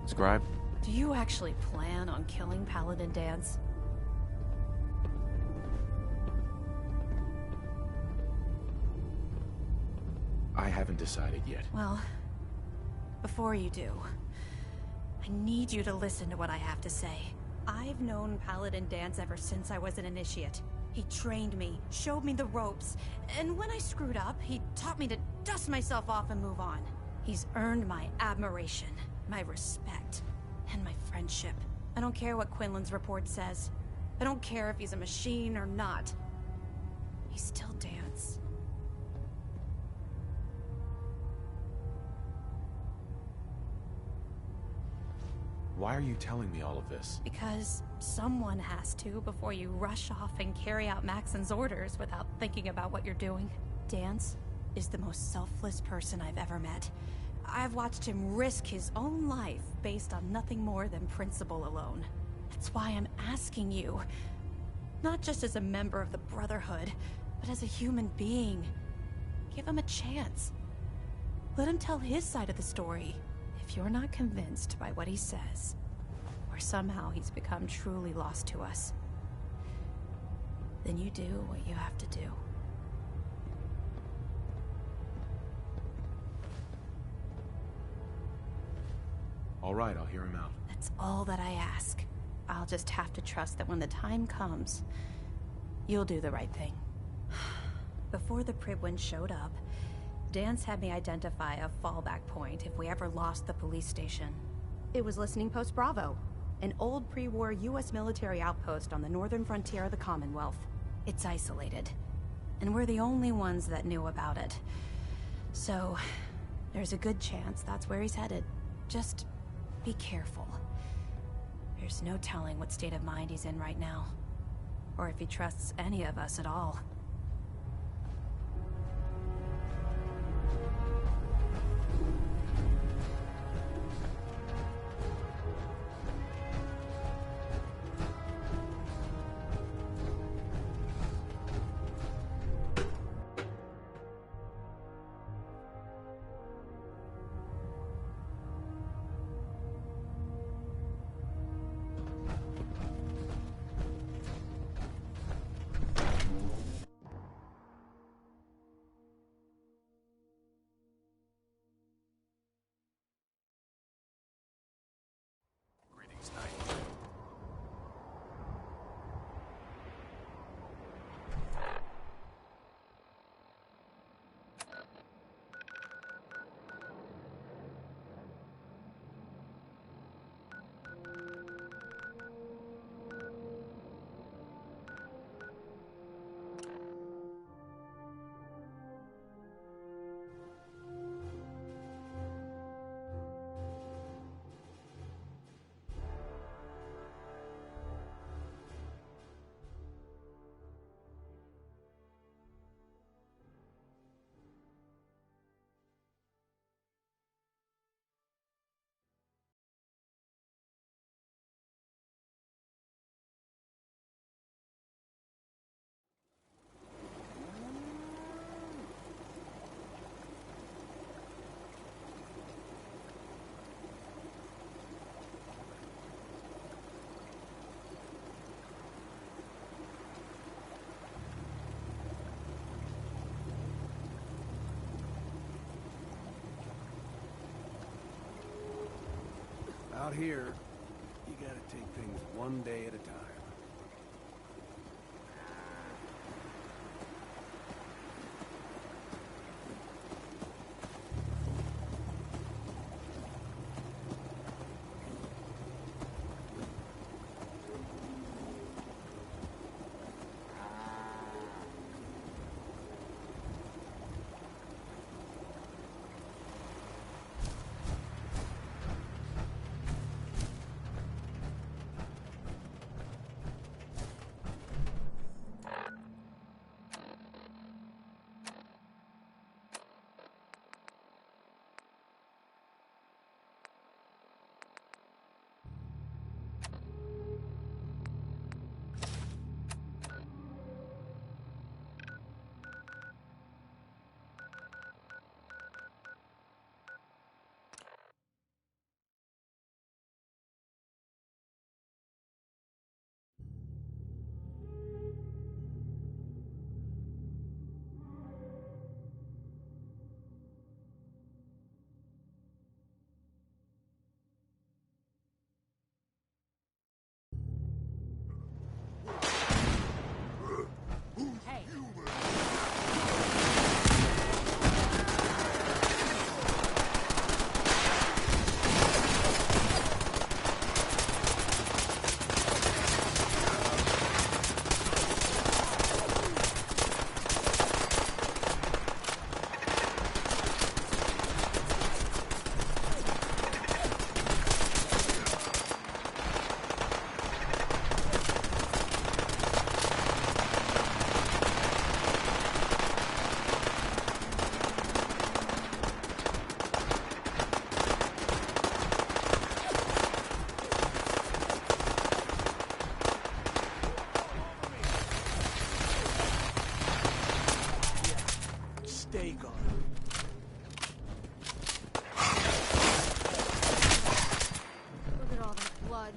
T: Scribe?
C: Do you actually plan on killing Paladin Dance?
T: I haven't decided yet.
C: Well, before you do, I need you to listen to what I have to say. I've known Paladin Dance ever since I was an initiate. He trained me, showed me the ropes, and when I screwed up, he taught me to dust myself off and move on. He's earned my admiration, my respect, and my friendship. I don't care what Quinlan's report says. I don't care if he's a machine or not. He's still Dance.
T: Why are you telling me all of this?
C: Because someone has to before you rush off and carry out Maxon's orders without thinking about what you're doing. Dance is the most selfless person I've ever met. I've watched him risk his own life based on nothing more than principle alone. That's why I'm asking you. Not just as a member of the Brotherhood, but as a human being. Give him a chance. Let him tell his side of the story. If you're not convinced by what he says, or somehow he's become truly lost to us, then you do what you have to do.
T: All right, I'll hear him out.
C: That's all that I ask. I'll just have to trust that when the time comes, you'll do the right thing. Before the Pribwin showed up, Dance had me identify a fallback point if we ever lost the police station. It was Listening Post Bravo, an old pre-war US military outpost on the northern frontier of the Commonwealth. It's isolated, and we're the only ones that knew about it. So, there's a good chance that's where he's headed. Just be careful. There's no telling what state of mind he's in right now, or if he trusts any of us at all.
A: Out here, you gotta take things one day at a time.
H: Stay guard.
S: Look at all that blood.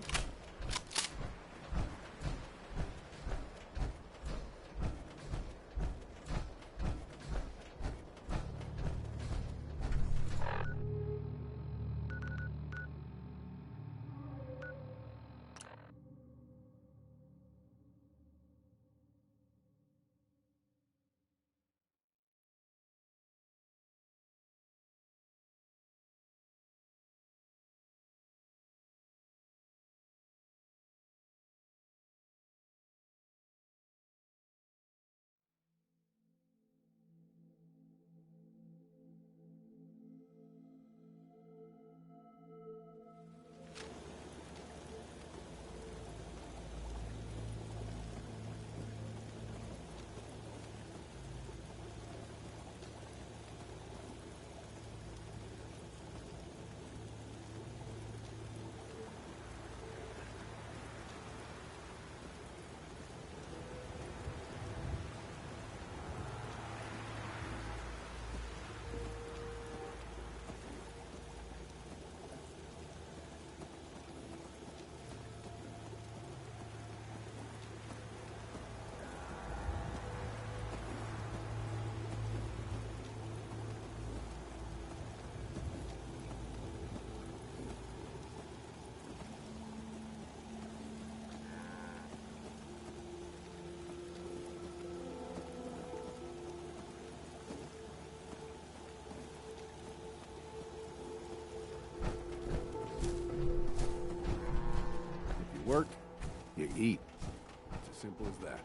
J: Work, you eat. It's as simple as that.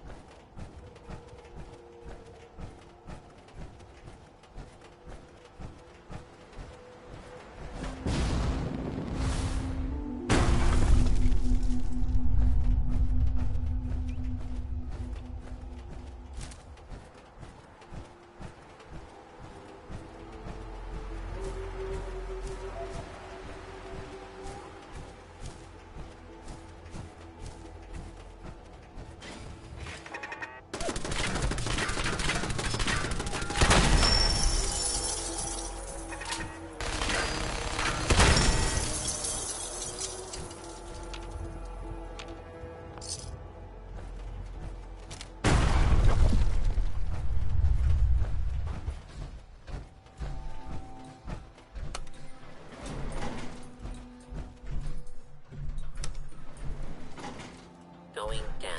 V: Going down.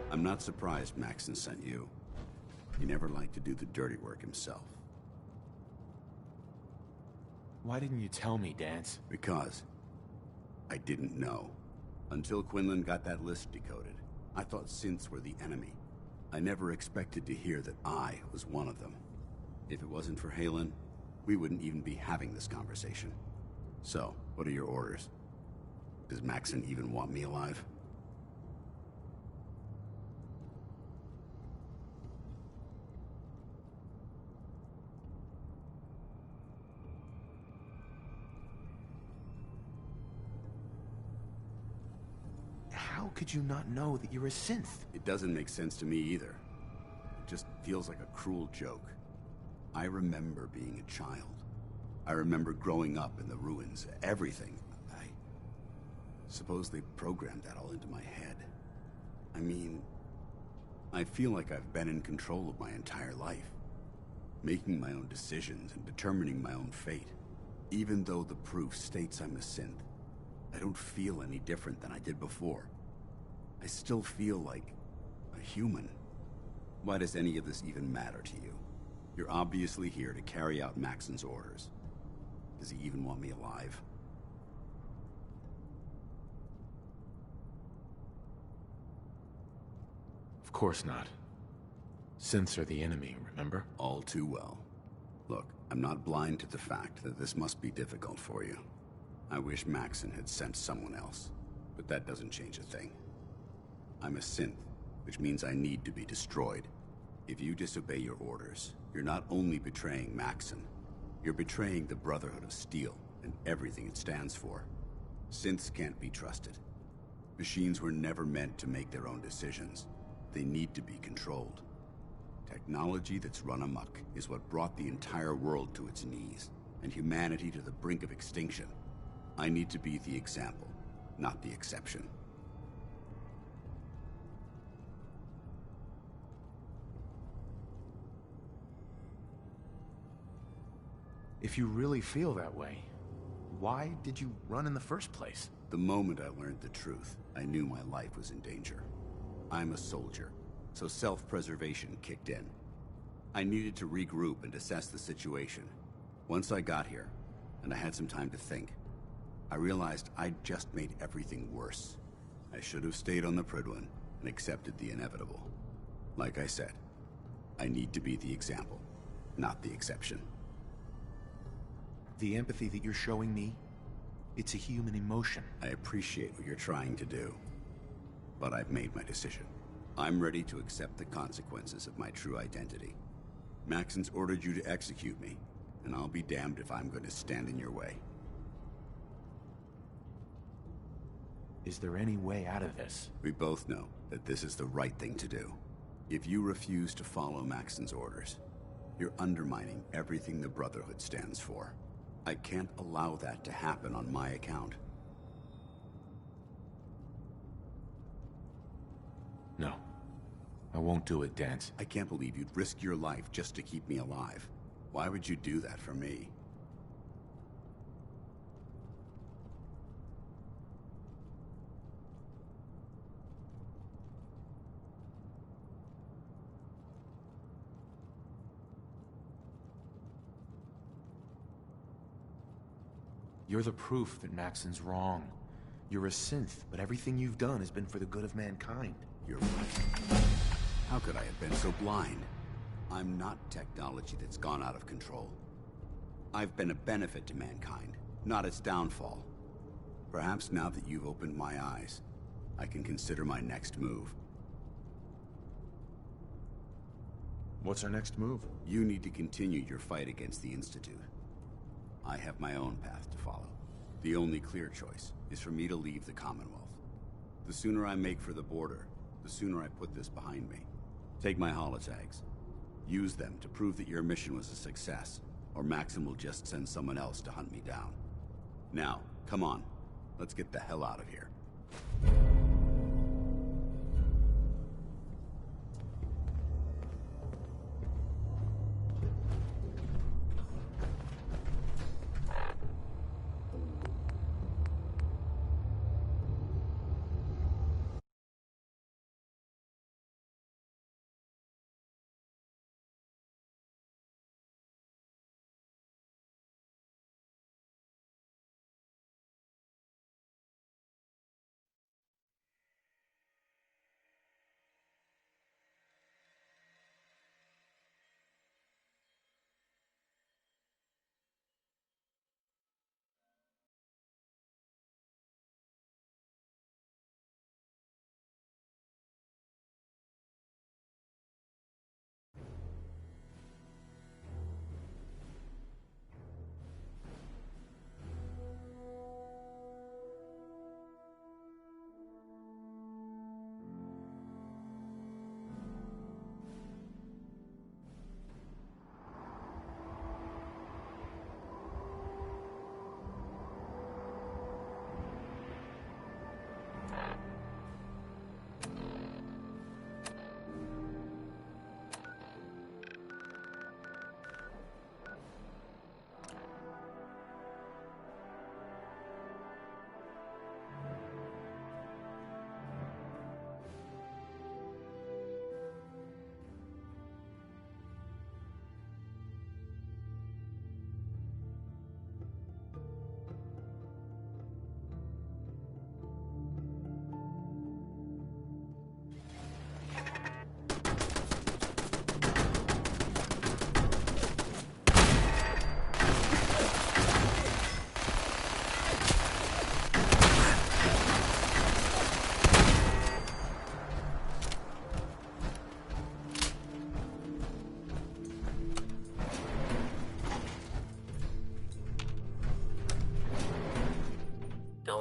J: I'm not surprised Maxon sent you. He never liked to do the dirty work himself.
K: Why didn't you tell me, Dance?
J: Because I didn't know. Until Quinlan got that list decoded, I thought synths were the enemy. I never expected to hear that I was one of them. If it wasn't for Halen, we wouldn't even be having this conversation. So, what are your orders? Does Maxon even want me alive?
K: How could you not know that you're a synth?
J: It doesn't make sense to me either. It just feels like a cruel joke. I remember being a child. I remember growing up in the ruins, everything. I suppose they programmed that all into my head. I mean, I feel like I've been in control of my entire life. making my own decisions and determining my own fate. Even though the proof states I'm a synth, I don't feel any different than I did before. I still feel like a human. Why does any of this even matter to you? You're obviously here to carry out Maxon's orders. Does he even want me alive?
T: Of course not. Synths are the enemy, remember?
J: All too well. Look, I'm not blind to the fact that this must be difficult for you. I wish Maxon had sent someone else, but that doesn't change a thing. I'm a synth, which means I need to be destroyed. If you disobey your orders, you're not only betraying Maxon, you're betraying the Brotherhood of Steel and everything it stands for. Synths can't be trusted. Machines were never meant to make their own decisions. They need to be controlled. Technology that's run amok is what brought the entire world to its knees, and humanity to the brink of extinction. I need to be the example, not the exception.
T: If you really feel that way, why did you run in the first place?
J: The moment I learned the truth, I knew my life was in danger. I'm a soldier, so self-preservation kicked in. I needed to regroup and assess the situation. Once I got here, and I had some time to think, I realized I'd just made everything worse. I should have stayed on the Pridwin and accepted the inevitable. Like I said, I need to be the example, not the exception.
T: The empathy that you're showing me, it's a human emotion.
J: I appreciate what you're trying to do, but I've made my decision. I'm ready to accept the consequences of my true identity. Maxon's ordered you to execute me, and I'll be damned if I'm going to stand in your way.
T: Is there any way out of this?
J: We both know that this is the right thing to do. If you refuse to follow Maxon's orders, you're undermining everything the Brotherhood stands for. I can't allow that to happen on my account.
T: No. I won't do it, Dance.
J: I can't believe you'd risk your life just to keep me alive. Why would you do that for me?
T: You're the proof that Maxon's wrong. You're a synth, but everything you've done has been for the good of mankind.
J: You're right. How could I have been so blind? I'm not technology that's gone out of control. I've been a benefit to mankind, not its downfall. Perhaps now that you've opened my eyes, I can consider my next move.
T: What's our next move?
J: You need to continue your fight against the Institute. I have my own path to follow. The only clear choice is for me to leave the Commonwealth. The sooner I make for the border, the sooner I put this behind me. Take my holotags. Use them to prove that your mission was a success, or Maxon will just send someone else to hunt me down. Now, come on. Let's get the hell out of here.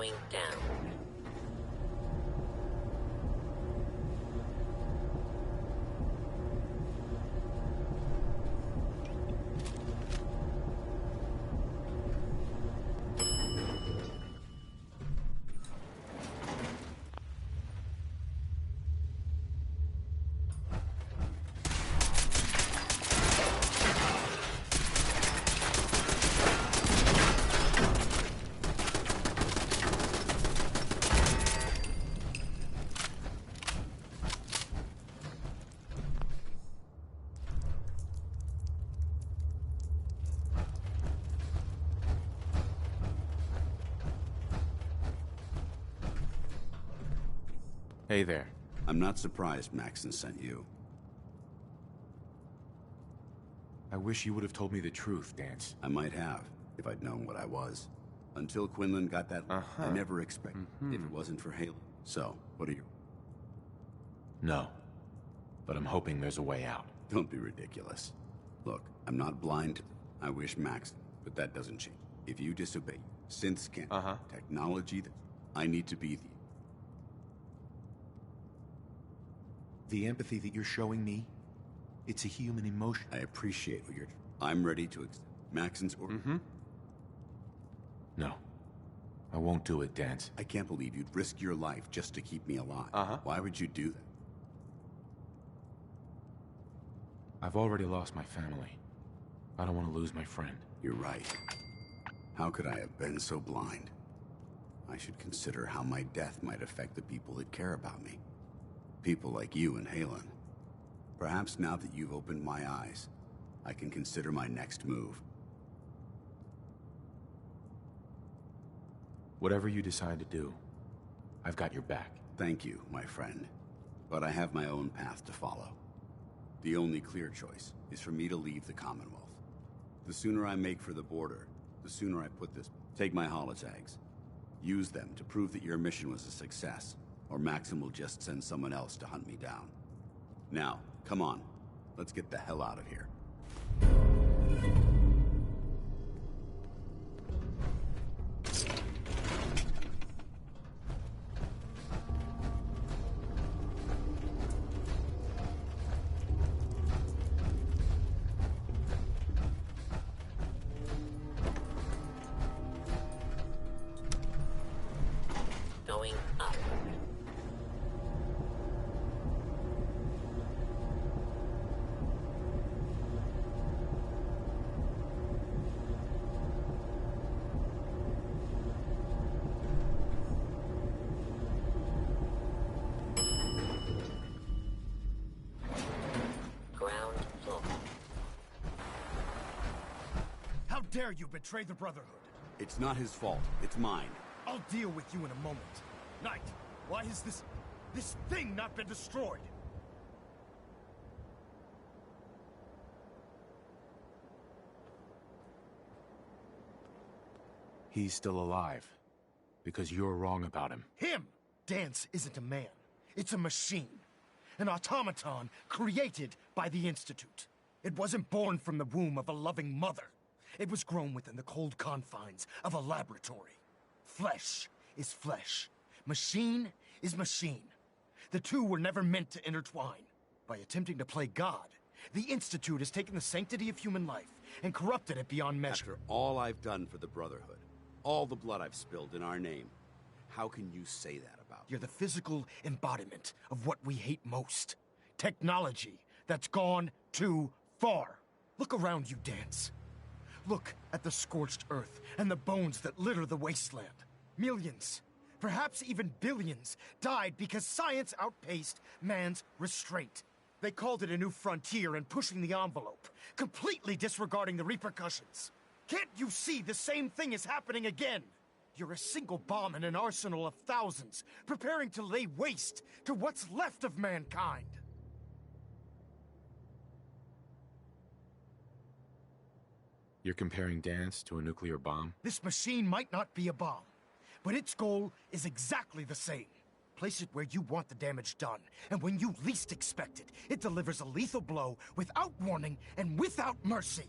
H: Going down.
T: Hey there.
J: I'm not surprised Maxon sent you.
T: I wish you would have told me the truth, Dance.
J: I might have, if I'd known what I was. Until Quinlan got that, I never expected, if it wasn't for Halen. So, what are you?
T: No. But I'm hoping there's a way out.
J: Don't be ridiculous. Look, I'm not blind. I wish Maxon, but that doesn't change. If you disobey, synths can't. Technology, I need to be
T: The empathy that you're showing me, it's a human emotion.
J: I appreciate what you're... I'm ready to accept Maxon's order.
T: No. I won't do it, Dance.
J: I can't believe you'd risk your life just to keep me alive. Why would you do that?
T: I've already lost my family. I don't want to lose my friend.
J: You're right. How could I have been so blind? I should consider how my death might affect the people that care about me. People like you and Halen. Perhaps now that you've opened my eyes, I can consider my next move.
T: Whatever you decide to do, I've got your back.
J: Thank you, my friend. But I have my own path to follow. The only clear choice is for me to leave the Commonwealth. The sooner I make for the border, the sooner I put this... Take my holotags. Use them to prove that your mission was a success, or Maxon will just send someone else to hunt me down. Now, come on. Let's get the hell out of here.
H: Going up. Ground floor.
R: How dare you betray the Brotherhood?
J: It's not his fault. It's mine.
R: I'll deal with you in a moment. Knight, why has this thing not been destroyed?
T: He's still alive. Because you're wrong about him.
R: Him! Dance isn't a man. It's a machine. An automaton created by the Institute. It wasn't born from the womb of a loving mother. It was grown within the cold confines of a laboratory. Flesh is flesh. Machine is machine. The two were never meant to intertwine. By attempting to play God, the Institute has taken the sanctity of human life and corrupted it beyond measure.
J: After all I've done for the Brotherhood, all the blood I've spilled in our name, how can you say that about me?
R: You're the physical embodiment of what we hate most. Technology that's gone too far. Look around you, Dance. Look at the scorched earth and the bones that litter the wasteland. Millions, perhaps even billions, died because science outpaced man's restraint. They called it a new frontier and pushing the envelope, completely disregarding the repercussions. Can't you see the same thing is happening again? You're a single bomb in an arsenal of thousands, preparing to lay waste to what's left of mankind.
T: You're comparing Dance to a nuclear bomb?
R: This machine might not be a bomb, but its goal is exactly the same. Place it where you want the damage done, and when you least expect it, it delivers a lethal blow without warning and without mercy.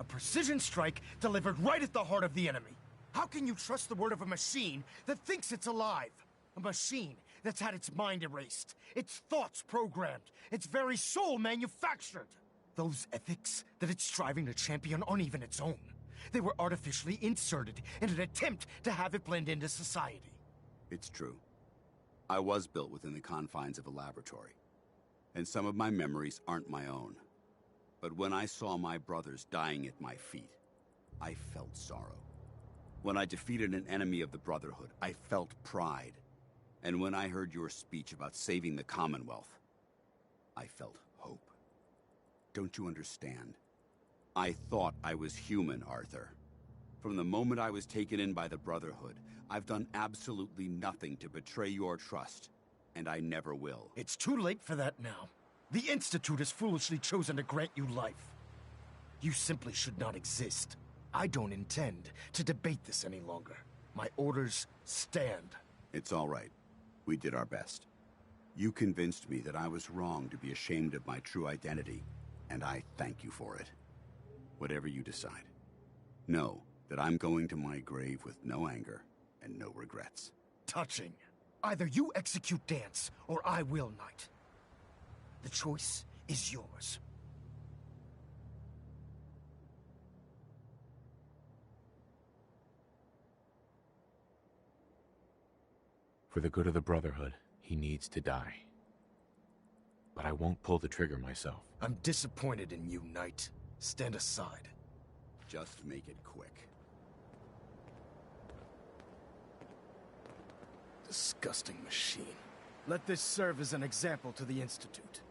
R: A precision strike delivered right at the heart of the enemy. How can you trust the word of a machine that thinks it's alive? A machine that's had its mind erased, its thoughts programmed, its very soul manufactured. Those ethics that it's striving to champion aren't even its own. They were artificially inserted in an attempt to have it blend into society.
J: It's true. I was built within the confines of a laboratory, and some of my memories aren't my own. But when I saw my brothers dying at my feet, I felt sorrow. When I defeated an enemy of the Brotherhood, I felt pride. And when I heard your speech about saving the Commonwealth, I felt hope. Don't you understand? I thought I was human, Arthur. From the moment I was taken in by the Brotherhood, I've done absolutely nothing to betray your trust, and I never will.
R: It's too late for that now. The Institute has foolishly chosen to grant you life. You simply should not exist. I don't intend to debate this any longer. My orders stand.
J: It's all right. We did our best. You convinced me that I was wrong to be ashamed of my true identity, and I thank you for it. Whatever you decide, know that I'm going to my grave with no anger and no regrets.
R: Touching. Either you execute Dance, or I will, Knight. The choice is yours.
T: For the good of the Brotherhood, he needs to die. But I won't pull the trigger myself.
R: I'm disappointed in you, Knight. Stand aside.
J: Just make it quick.
R: Disgusting machine. Let this serve as an example to the Institute.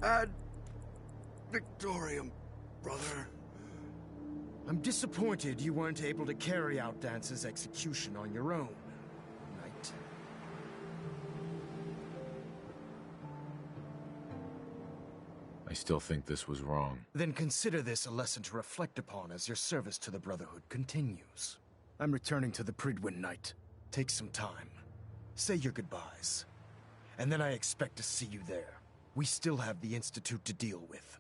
J: Ad Victorium, brother.
R: I'm disappointed you weren't able to carry out Dance's execution on your own, Knight.
T: I still think this was wrong.
R: Then consider this a lesson to reflect upon as your service to the Brotherhood continues. I'm returning to the Pridwin, Knight. Take some time. Say your goodbyes. And then I expect to see you there. We still have the Institute to deal with.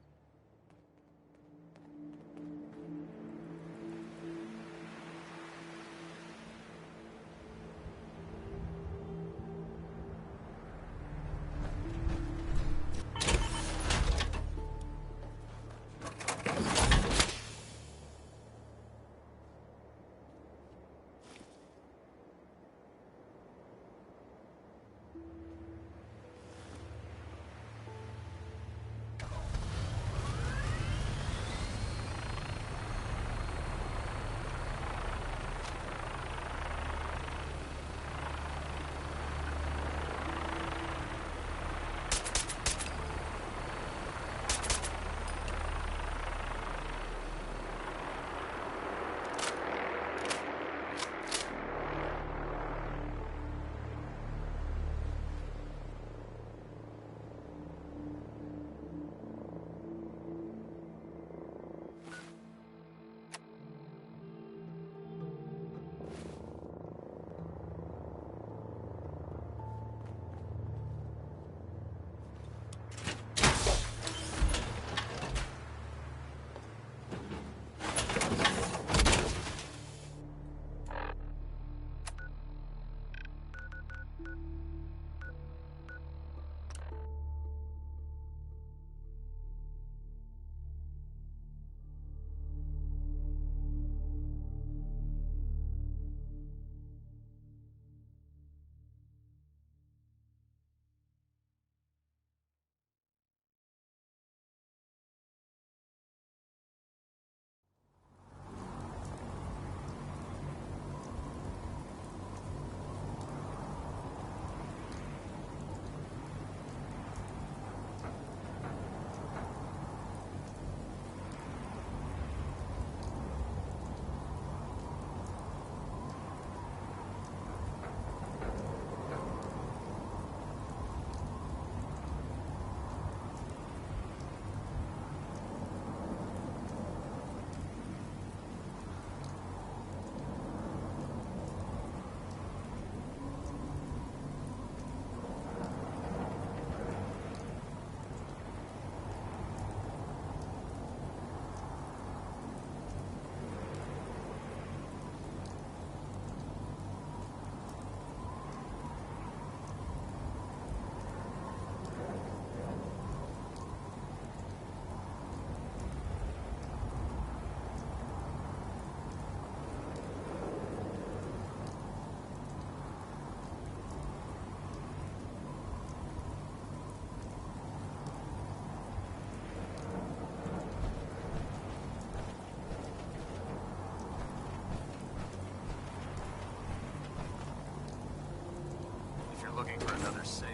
U: looking for another safe.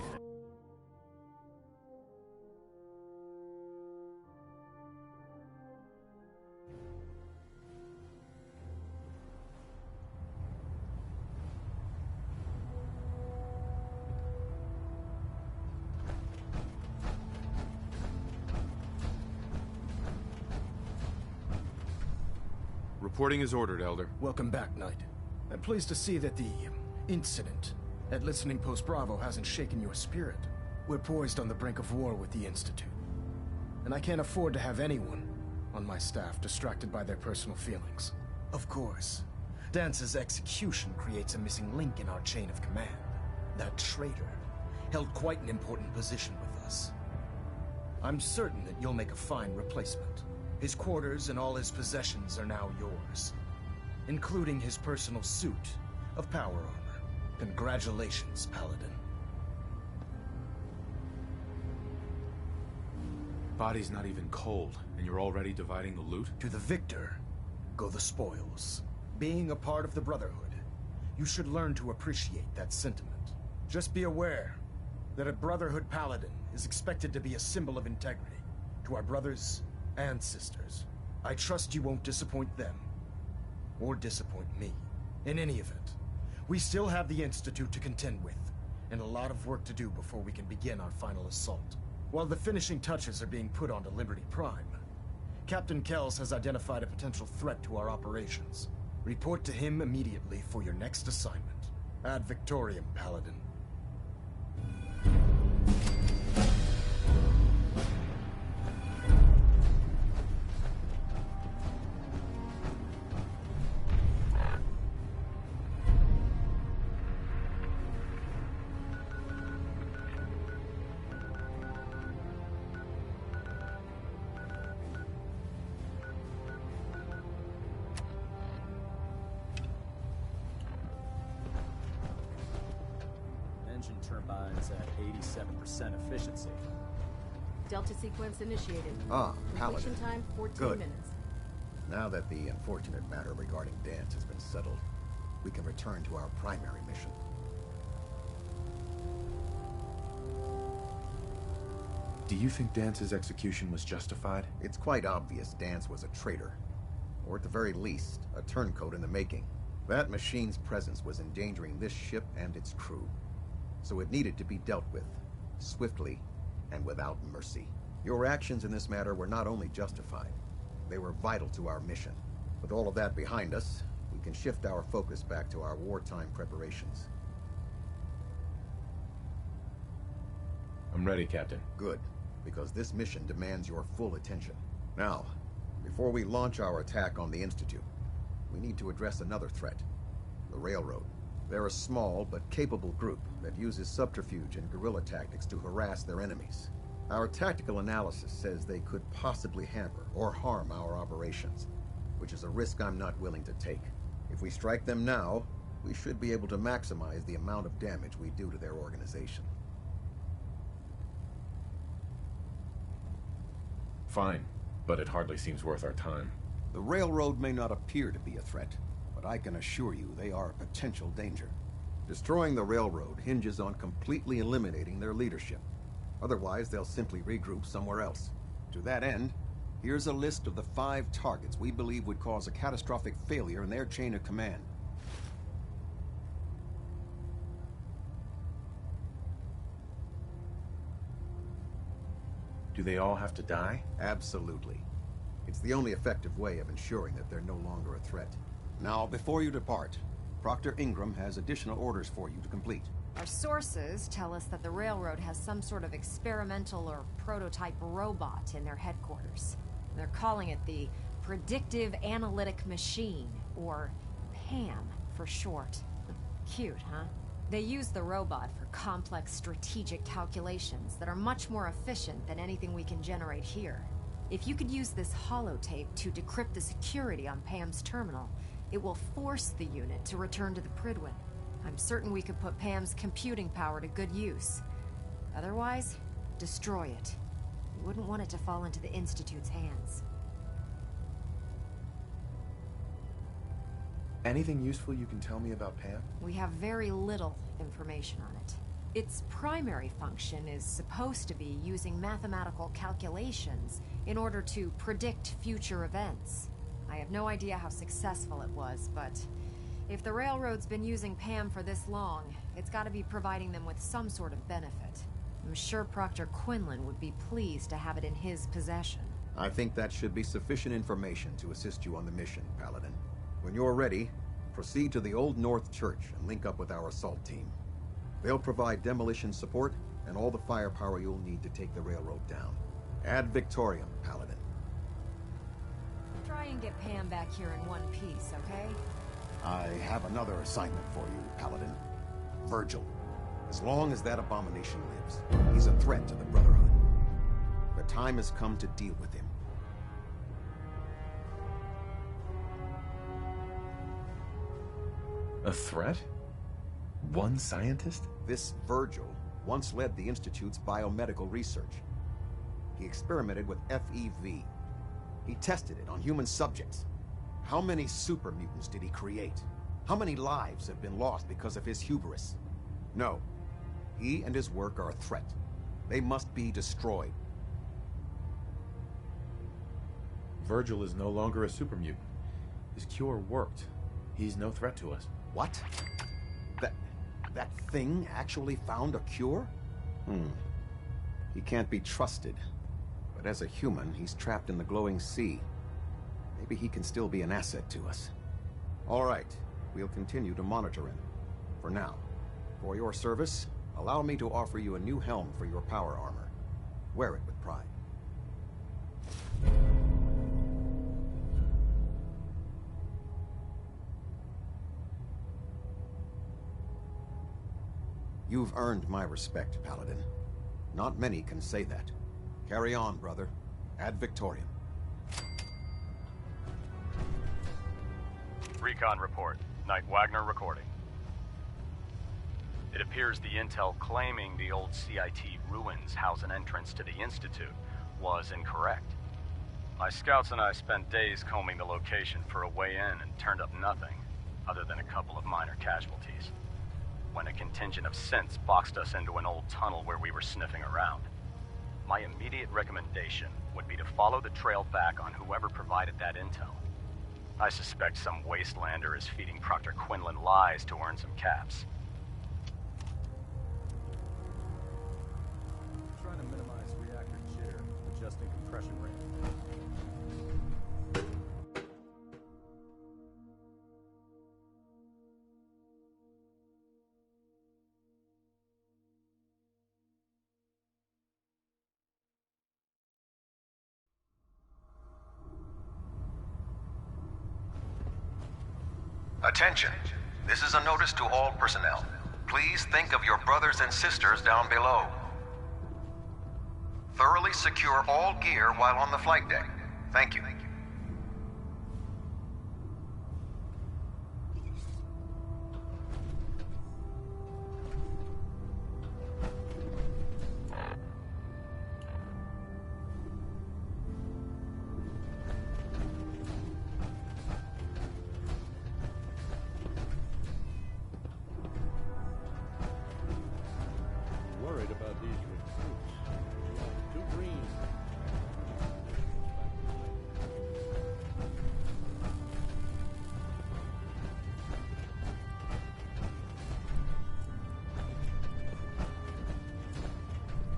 T: Reporting is ordered, Elder.
R: Welcome back, Knight. I'm pleased to see that the incident at Listening Post Bravo hasn't shaken your spirit. We're poised on the brink of war with the Institute. And I can't afford to have anyone on my staff distracted by their personal feelings. Of course, Dance's execution creates a missing link in our chain of command. That traitor held quite an important position with us. I'm certain that you'll make a fine replacement. His quarters and all his possessions are now yours, including his personal suit of power armor. Congratulations, Paladin.
T: Body's not even cold, and you're already dividing the loot?
R: To the victor go the spoils. Being a part of the Brotherhood, you should learn to appreciate that sentiment. Just be aware that a Brotherhood Paladin is expected to be a symbol of integrity to our brothers and sisters. I trust you won't disappoint them, or disappoint me. In any event, we still have the Institute to contend with, and a lot of work to do before we can begin our final assault. While the finishing touches are being put onto Liberty Prime, Captain Kells has identified a potential threat to our operations. Report to him immediately for your next assignment. Ad Victoriam, Paladin.
K: Engine turbines at 87% efficiency.
B: Delta sequence initiated.
L: Ah,
B: Completion
L: Paladin.
B: time 14
L: Good.
B: minutes.
L: Now that the unfortunate matter regarding Dance has been settled, we can return to our primary mission.
T: Do you think Dance's execution was justified?
L: It's quite obvious Dance was a traitor, or at the very least, a turncoat in the making. That machine's presence was endangering this ship and its crew, so it needed to be dealt with, swiftly and without mercy. Your actions in this matter were not only justified, they were vital to our mission. With all of that behind us, we can shift our focus back to our wartime preparations.
T: I'm ready, Captain.
L: Good, because this mission demands your full attention. Now, before we launch our attack on the Institute, we need to address another threat, the Railroad. They're a small but capable group that uses subterfuge and guerrilla tactics to harass their enemies. Our tactical analysis says they could possibly hamper or harm our operations, which is a risk I'm not willing to take. If we strike them now, we should be able to maximize the amount of damage we do to their organization.
T: Fine, but it hardly seems worth our time.
E: The Railroad may not appear to be a threat, but I can assure you they are a potential danger.
L: Destroying the Railroad hinges on completely eliminating their leadership. Otherwise, they'll simply regroup somewhere else.
E: To that end, here's a list of the 5 targets we believe would cause a catastrophic failure in their chain of command.
T: Do they all have to die?
L: Absolutely. It's the only effective way of ensuring that they're no longer a threat.
E: Now, before you depart, Proctor Ingram has additional orders for you to complete.
P: Our sources tell us that the Railroad has some sort of experimental or prototype robot in their headquarters. They're calling it the Predictive Analytic Machine, or PAM for short. Cute, huh? They use the robot for complex strategic calculations that are much more efficient than anything we can generate here. If you could use this holotape to decrypt the security on PAM's terminal, it will force the unit to return to the Prydwen. I'm certain we could put PAM's computing power to good use. Otherwise, destroy it. We wouldn't want it to fall into the Institute's hands.
T: Anything useful you can tell me about Pam?
P: We have very little information on it. Its primary function is supposed to be using mathematical calculations in order to predict future events. I have no idea how successful it was, but if the railroad's been using Pam for this long, it's got to be providing them with some sort of benefit. I'm sure Proctor Quinlan would be pleased to have it in his possession.
L: I think that should be sufficient information to assist you on the mission, Paladin. When you're ready, proceed to the Old North Church and link up with our assault team. They'll provide demolition support and all the firepower you'll need to take the railroad down. Ad Victoriam, Paladin.
P: Try and get Pam back here in one piece, okay?
L: I have another assignment for you, Paladin. Virgil. As long as that abomination lives, he's a threat to the Brotherhood. The time has come to deal with him.
T: A threat? One scientist?
L: This Virgil once led the Institute's biomedical research. He experimented with FEV. He tested it on human subjects. How many super mutants did he create? How many lives have been lost because of his hubris? No. He and his work are a threat. They must be destroyed.
T: Virgil is no longer a super mutant. His cure worked. He's no threat to us.
L: What? That thing actually found a cure? He can't be trusted. But as a human, he's trapped in the glowing sea. Maybe he can still be an asset to us. All right, we'll continue to monitor him. For now. For your service, allow me to offer you a new helm for your power armor. Wear it with pride. You've earned my respect, Paladin. Not many can say that. Carry on, brother. Ad Victoriam.
K: Recon report. Knight Wagner recording. It appears the intel claiming the old CIT ruins house an entrance to the Institute was incorrect. My scouts and I spent days combing the location for a way in and turned up nothing, other than a couple of minor casualties. When a contingent of synths boxed us into an old tunnel where we were sniffing around. My immediate recommendation would be to follow the trail back on whoever provided that intel. I suspect some wastelander is feeding Proctor Quinlan lies to earn some caps. Trying to minimize reactor jitter, adjusting compression rate.
G: Attention. This is a notice to all personnel. Please think of your brothers and sisters down below. Thoroughly secure all gear while on the flight deck. Thank you.
I: Worried about these recruits. Too green.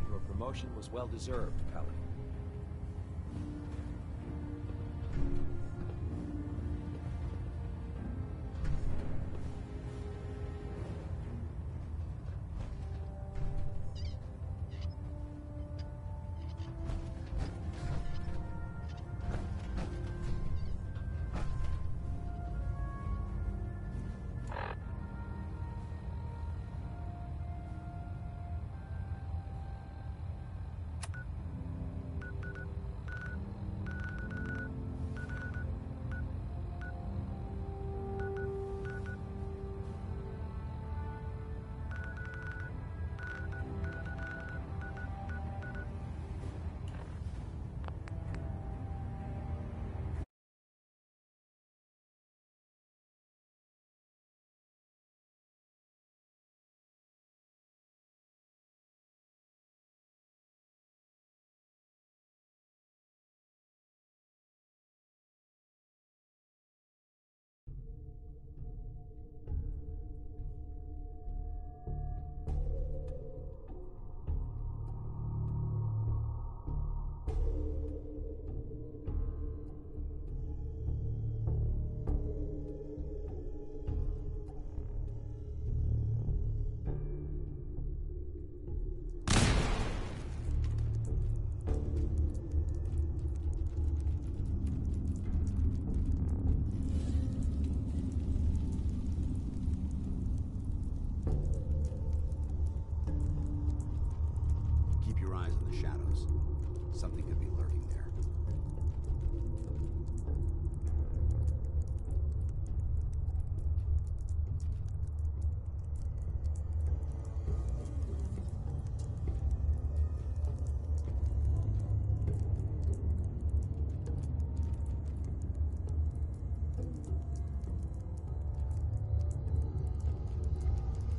U: Your promotion was well deserved, Paladin.
J: the shadows. Something could be lurking there.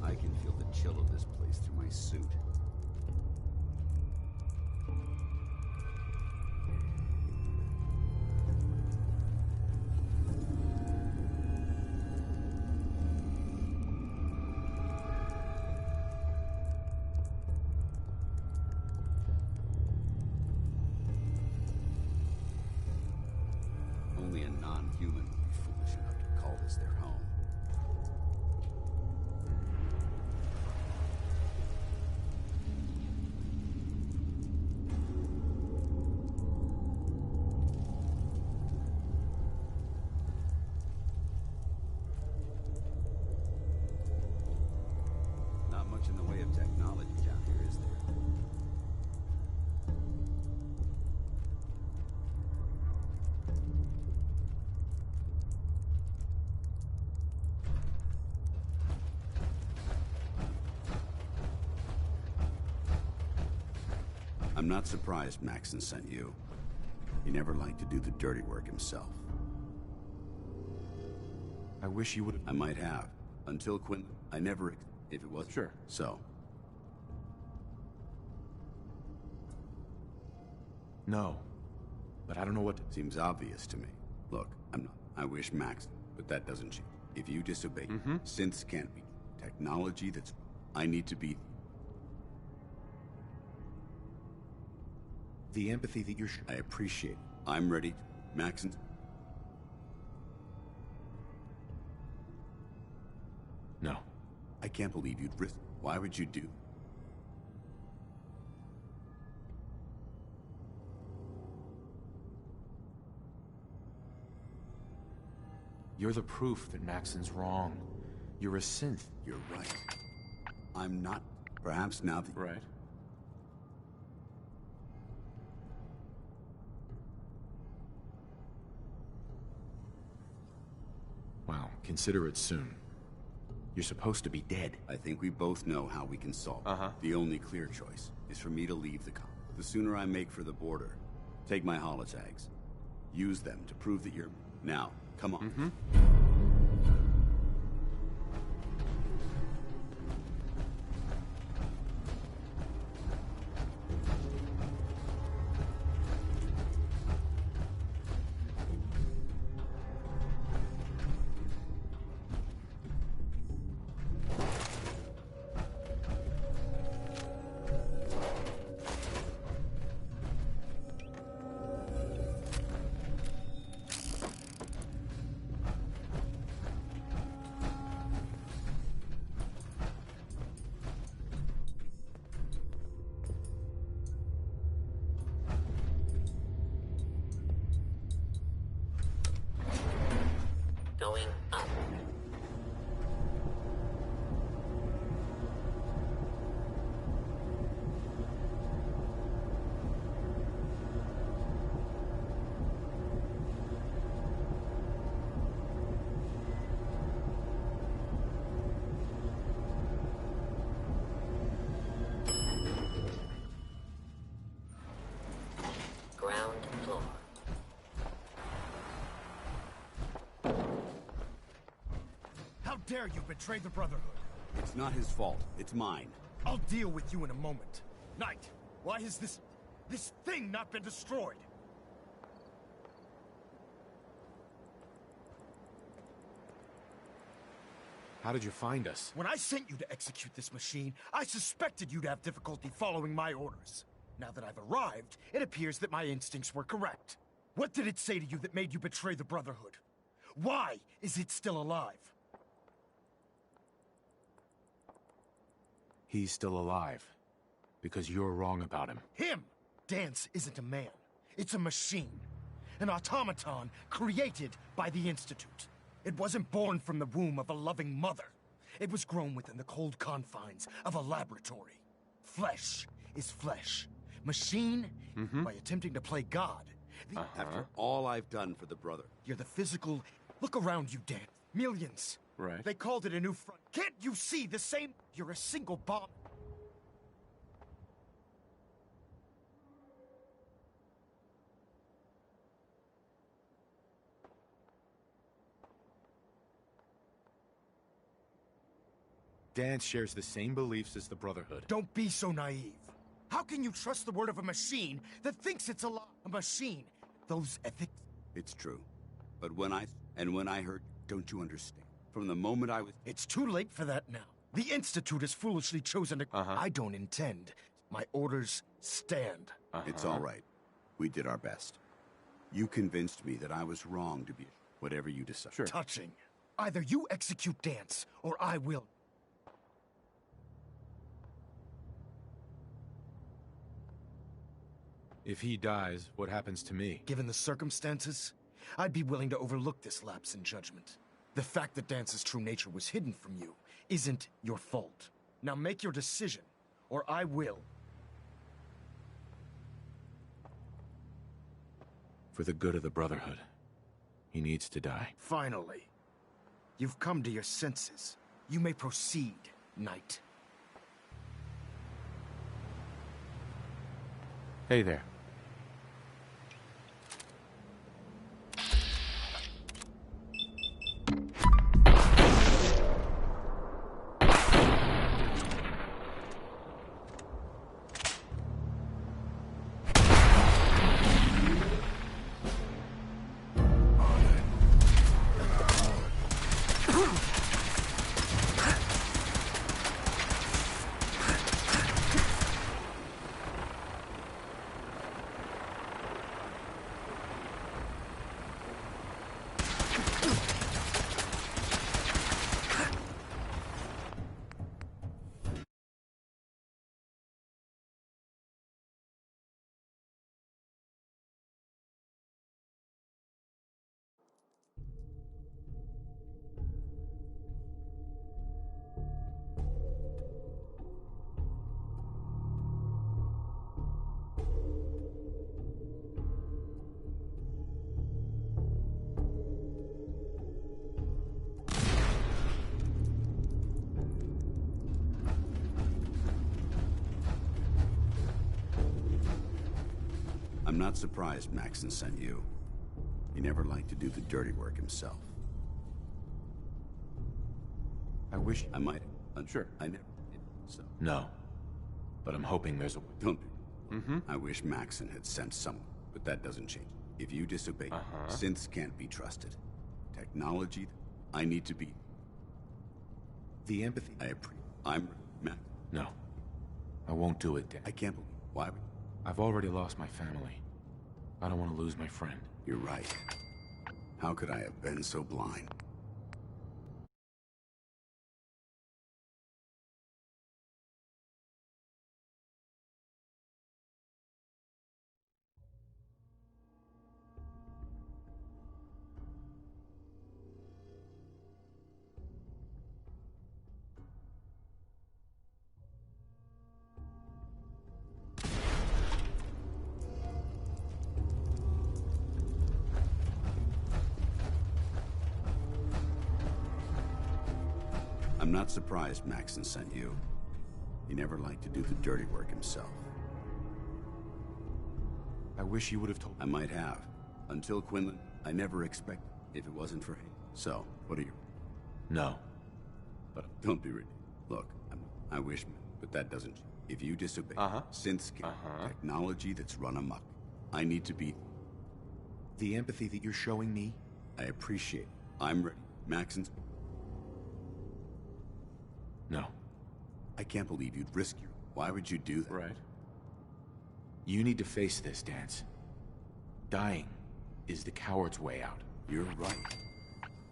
J: I can feel the chill of this place through my suit. Only a non-human would be foolish enough to call this their home. Not much in the way of technology down here, is there? I'm not surprised Maxon sent you. He never liked to do the dirty work himself.
T: I wish you would.
J: I might have. Until Quinn, I never... If it was...
T: Sure.
J: So.
T: No. But I don't know what...
J: Seems obvious to me. Look, I'm not... I wish Max... But that doesn't change. If you disobey, synths can't be. Technology that's... I need to be...
T: The empathy that you're...
J: I appreciate it. I'm ready. Maxon...
T: No.
J: I can't believe you'd risk... Why would you do...
T: You're the proof that Maxon's wrong. You're a synth.
J: You're right. I'm not... Perhaps now that...
T: Right. Well, consider it soon. You're supposed to be dead.
J: I think we both know how we can solve it. The only clear choice is for me to leave the camp. The sooner I make for the border, take my holotags. Use them to prove that you're... Now, come on.
H: Going up. Ground floor.
R: How dare you betray the Brotherhood?
J: It's not his fault. It's mine.
R: I'll deal with you in a moment. Knight, why has this thing not been destroyed?
T: How did you find us?
R: When I sent you to execute this machine, I suspected you'd have difficulty following my orders. Now that I've arrived, it appears that my instincts were correct. What did it say to you that made you betray the Brotherhood? Why is it still alive?
T: He's still alive. Because you're wrong about him.
R: Him! Dance isn't a man. It's a machine. An automaton created by the Institute. It wasn't born from the womb of a loving mother. It was grown within the cold confines of a laboratory. Flesh is flesh. machine? By attempting to play God.
J: After all I've done for the brother.
R: You're the physical... Look around you, Dan. Millions.
T: Right.
R: They called it a new front. Can't you see the same... You're a single bomb.
T: Dan shares the same beliefs as the Brotherhood.
R: Don't be so naive. How can you trust the word of a machine that thinks it's a machine? Those ethics...
J: It's true. But when I heard, don't you understand? From the moment I was...
R: It's too late for that now. The Institute has foolishly chosen to... I don't intend. My orders stand.
J: It's all right. We did our best. You convinced me that I was wrong to be... Whatever you decide.
T: Sure.
R: Touching. Either you execute Dance, or I will.
T: If he dies, what happens to me?
R: Given the circumstances, I'd be willing to overlook this lapse in judgment. The fact that Dance's true nature was hidden from you isn't your fault. Now make your decision, or I will.
T: For the good of the Brotherhood, he needs to die.
R: Finally. You've come to your senses. You may proceed, Knight.
T: Hey there.
J: I'm not surprised Maxon sent you. He never liked to do the dirty work himself.
T: I wish...
J: I might. Unsure. I never did, so...
T: No. But I'm hoping there's a...
J: Don't be. I wish Maxon had sent someone, but that doesn't change. If you disobey, synths can't be trusted. Technology, I need to be...
T: The empathy...
J: I'm... Max.
T: No. I won't do it, Dan.
J: I can't believe... Why would...
T: I've already lost my family. I don't want to lose my friend.
J: You're right. How could I have been so blind? I'm not surprised Maxon sent you. He never liked to do the dirty work himself.
T: I wish you would have told me.
J: I might have. Until Quinlan, I never expected if it wasn't for him. So, what are you...
T: No.
J: But don't be ridiculous. Look, I wish, but that doesn't... If you disobey, synths can... Technology that's run amok. I need to be...
T: The empathy that you're showing me?
J: I appreciate it. I'm ready. Maxon's...
T: No.
J: I can't believe you'd risk your... Why would you do that?
T: Right. You need to face this, Dance. Dying is the coward's way out.
J: You're right.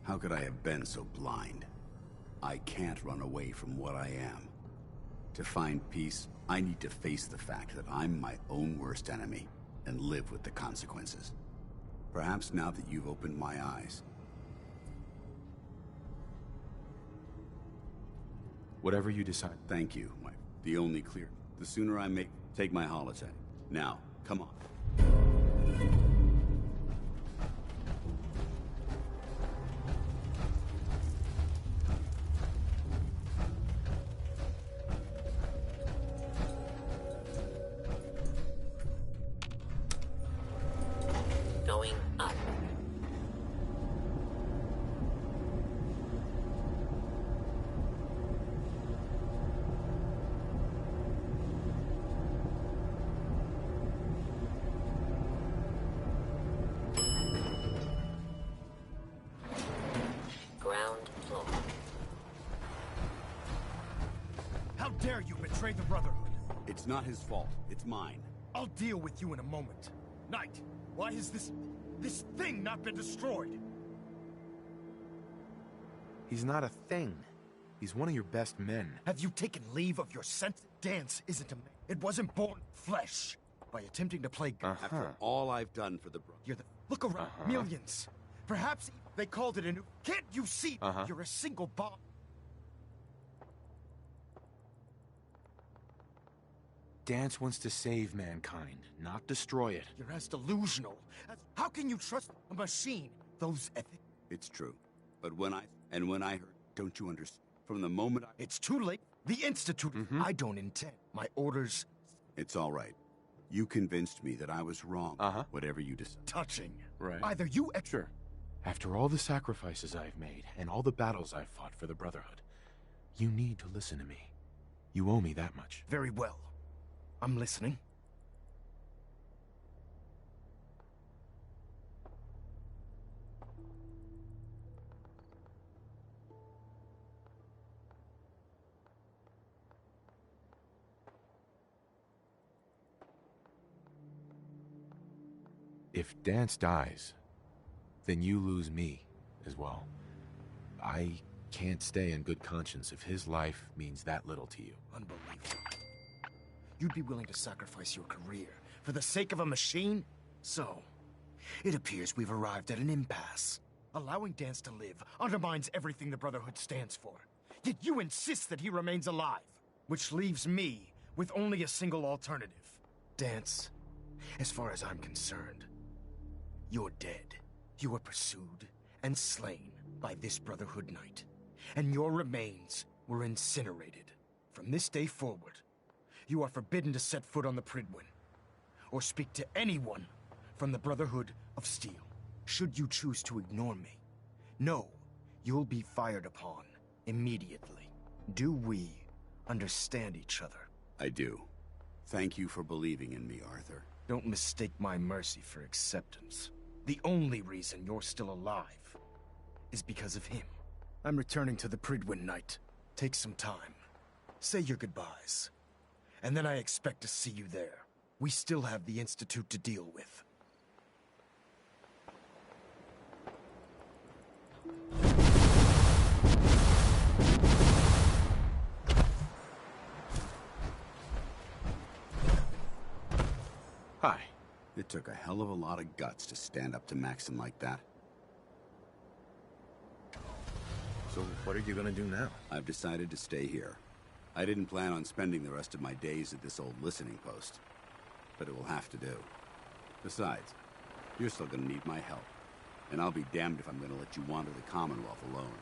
J: How could I have been so blind? I can't run away from what I am. To find peace, I need to face the fact that I'm my own worst enemy and live with the consequences. Perhaps now that you've opened my eyes...
T: Whatever you decide.
J: Thank you, the only clear. The sooner I take my holotape, Now, come on.
H: Going up. Ground floor.
R: How dare you betray the Brotherhood?
J: It's not his fault. It's mine.
R: I'll deal with you in a moment. Knight, why has this thing not been destroyed?
T: He's not a thing. He's one of your best men.
R: Have you taken leave of your sense? Dance isn't a man. It wasn't born flesh. By attempting to play God.
J: After all I've done for the brother.
R: You're the... Look around. Millions. Perhaps they called it a new... Can't you see? You're a single bomb.
T: Dance wants to save mankind, not destroy it.
R: You're as delusional. How can you trust a machine? Those ethics...
J: It's true. But when I heard... Don't you understand? From the moment
R: It's too late. The Institute... I don't intend. My orders...
J: It's all right. You convinced me that I was wrong. Whatever you decide.
R: Touching.
T: Right.
R: Either you...
T: Sure. After all the sacrifices I've made, and all the battles I've fought for the Brotherhood, you need to listen to me. You owe me that much.
R: Very well. I'm listening.
T: If Dance dies, then you lose me as well. I can't stay in good conscience if his life means that little to you.
R: Unbelievable. You'd be willing to sacrifice your career for the sake of a machine? So, it appears we've arrived at an impasse. Allowing Dance to live undermines everything the Brotherhood stands for. Yet you insist that he remains alive, which leaves me with only a single alternative. Dance, as far as I'm concerned, you're dead. You were pursued and slain by this Brotherhood Knight, and your remains were incinerated. From this day forward, you are forbidden to set foot on the Pridwin, or speak to anyone from the Brotherhood of Steel. Should you choose to ignore me, know you'll be fired upon immediately. Do we understand each other?
J: I do. Thank you for believing in me, Arthur.
R: Don't mistake my mercy for acceptance. The only reason you're still alive is because of him. I'm returning to the Pridwin Knight. Take some time. Say your goodbyes. And then I expect to see you there. We still have the Institute to deal with.
T: Hi.
J: It took a hell of a lot of guts to stand up to Maxon like that.
T: So what are you gonna do now?
J: I've decided to stay here. I didn't plan on spending the rest of my days at this old listening post, but it will have to do. Besides, you're still gonna need my help, and I'll be damned if I'm gonna let you wander the Commonwealth alone.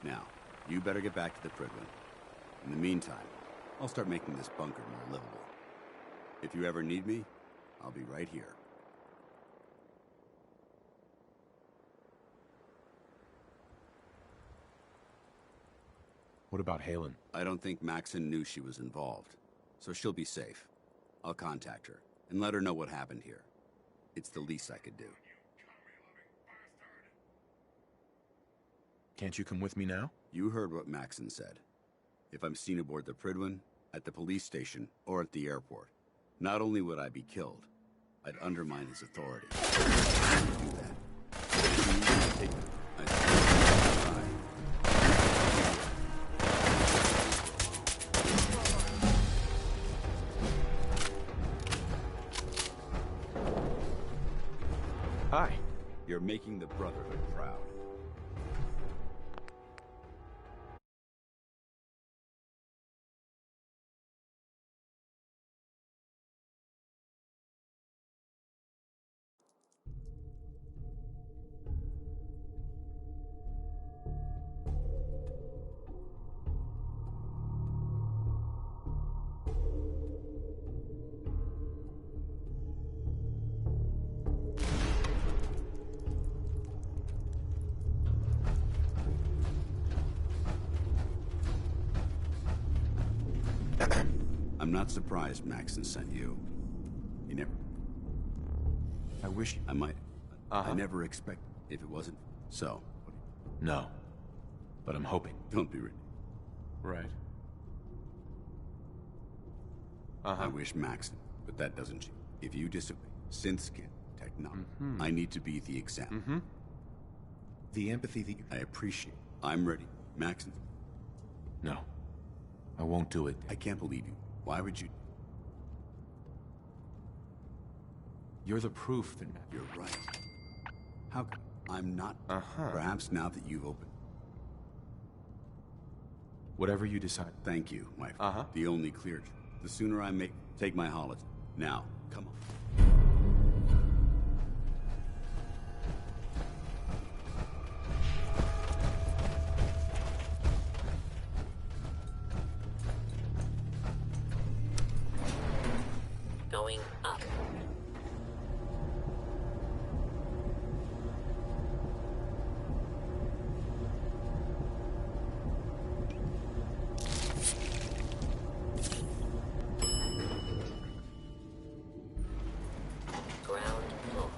J: Now, you better get back to the Pridwin. In the meantime, I'll start making this bunker more livable. If you ever need me, I'll be right here.
T: What about Halen?
J: I don't think Maxon knew she was involved, so she'll be safe. I'll contact her and let her know what happened here. It's the least I could do.
T: Can't you come with me now?
J: You heard what Maxon said. If I'm seen aboard the Pridwin, at the police station, or at the airport, not only would I be killed, I'd undermine his authority. Do that. Take
T: Hi.
J: You're making the Brotherhood proud. I'm not surprised Maxon sent you. He never...
T: I wish...
J: I might... I never expect... If it wasn't... So...
T: No. But I'm hoping.
J: Don't be ridiculous.
T: Right.
J: I wish Maxon, but that doesn't change. If you disobey synth-skin technology, I need to be the example.
T: The empathy that you...
J: I appreciate. I'm ready. Maxon.
T: No. I won't do it.
J: I can't believe you. Why would you?
T: You're the proof that...
J: You're right. How come? I'm not... Perhaps now that you've opened...
T: Whatever you decide.
J: Thank you, my friend. The only clear... The sooner I take my holiday. Now, come on.
H: Going up. Ground floor.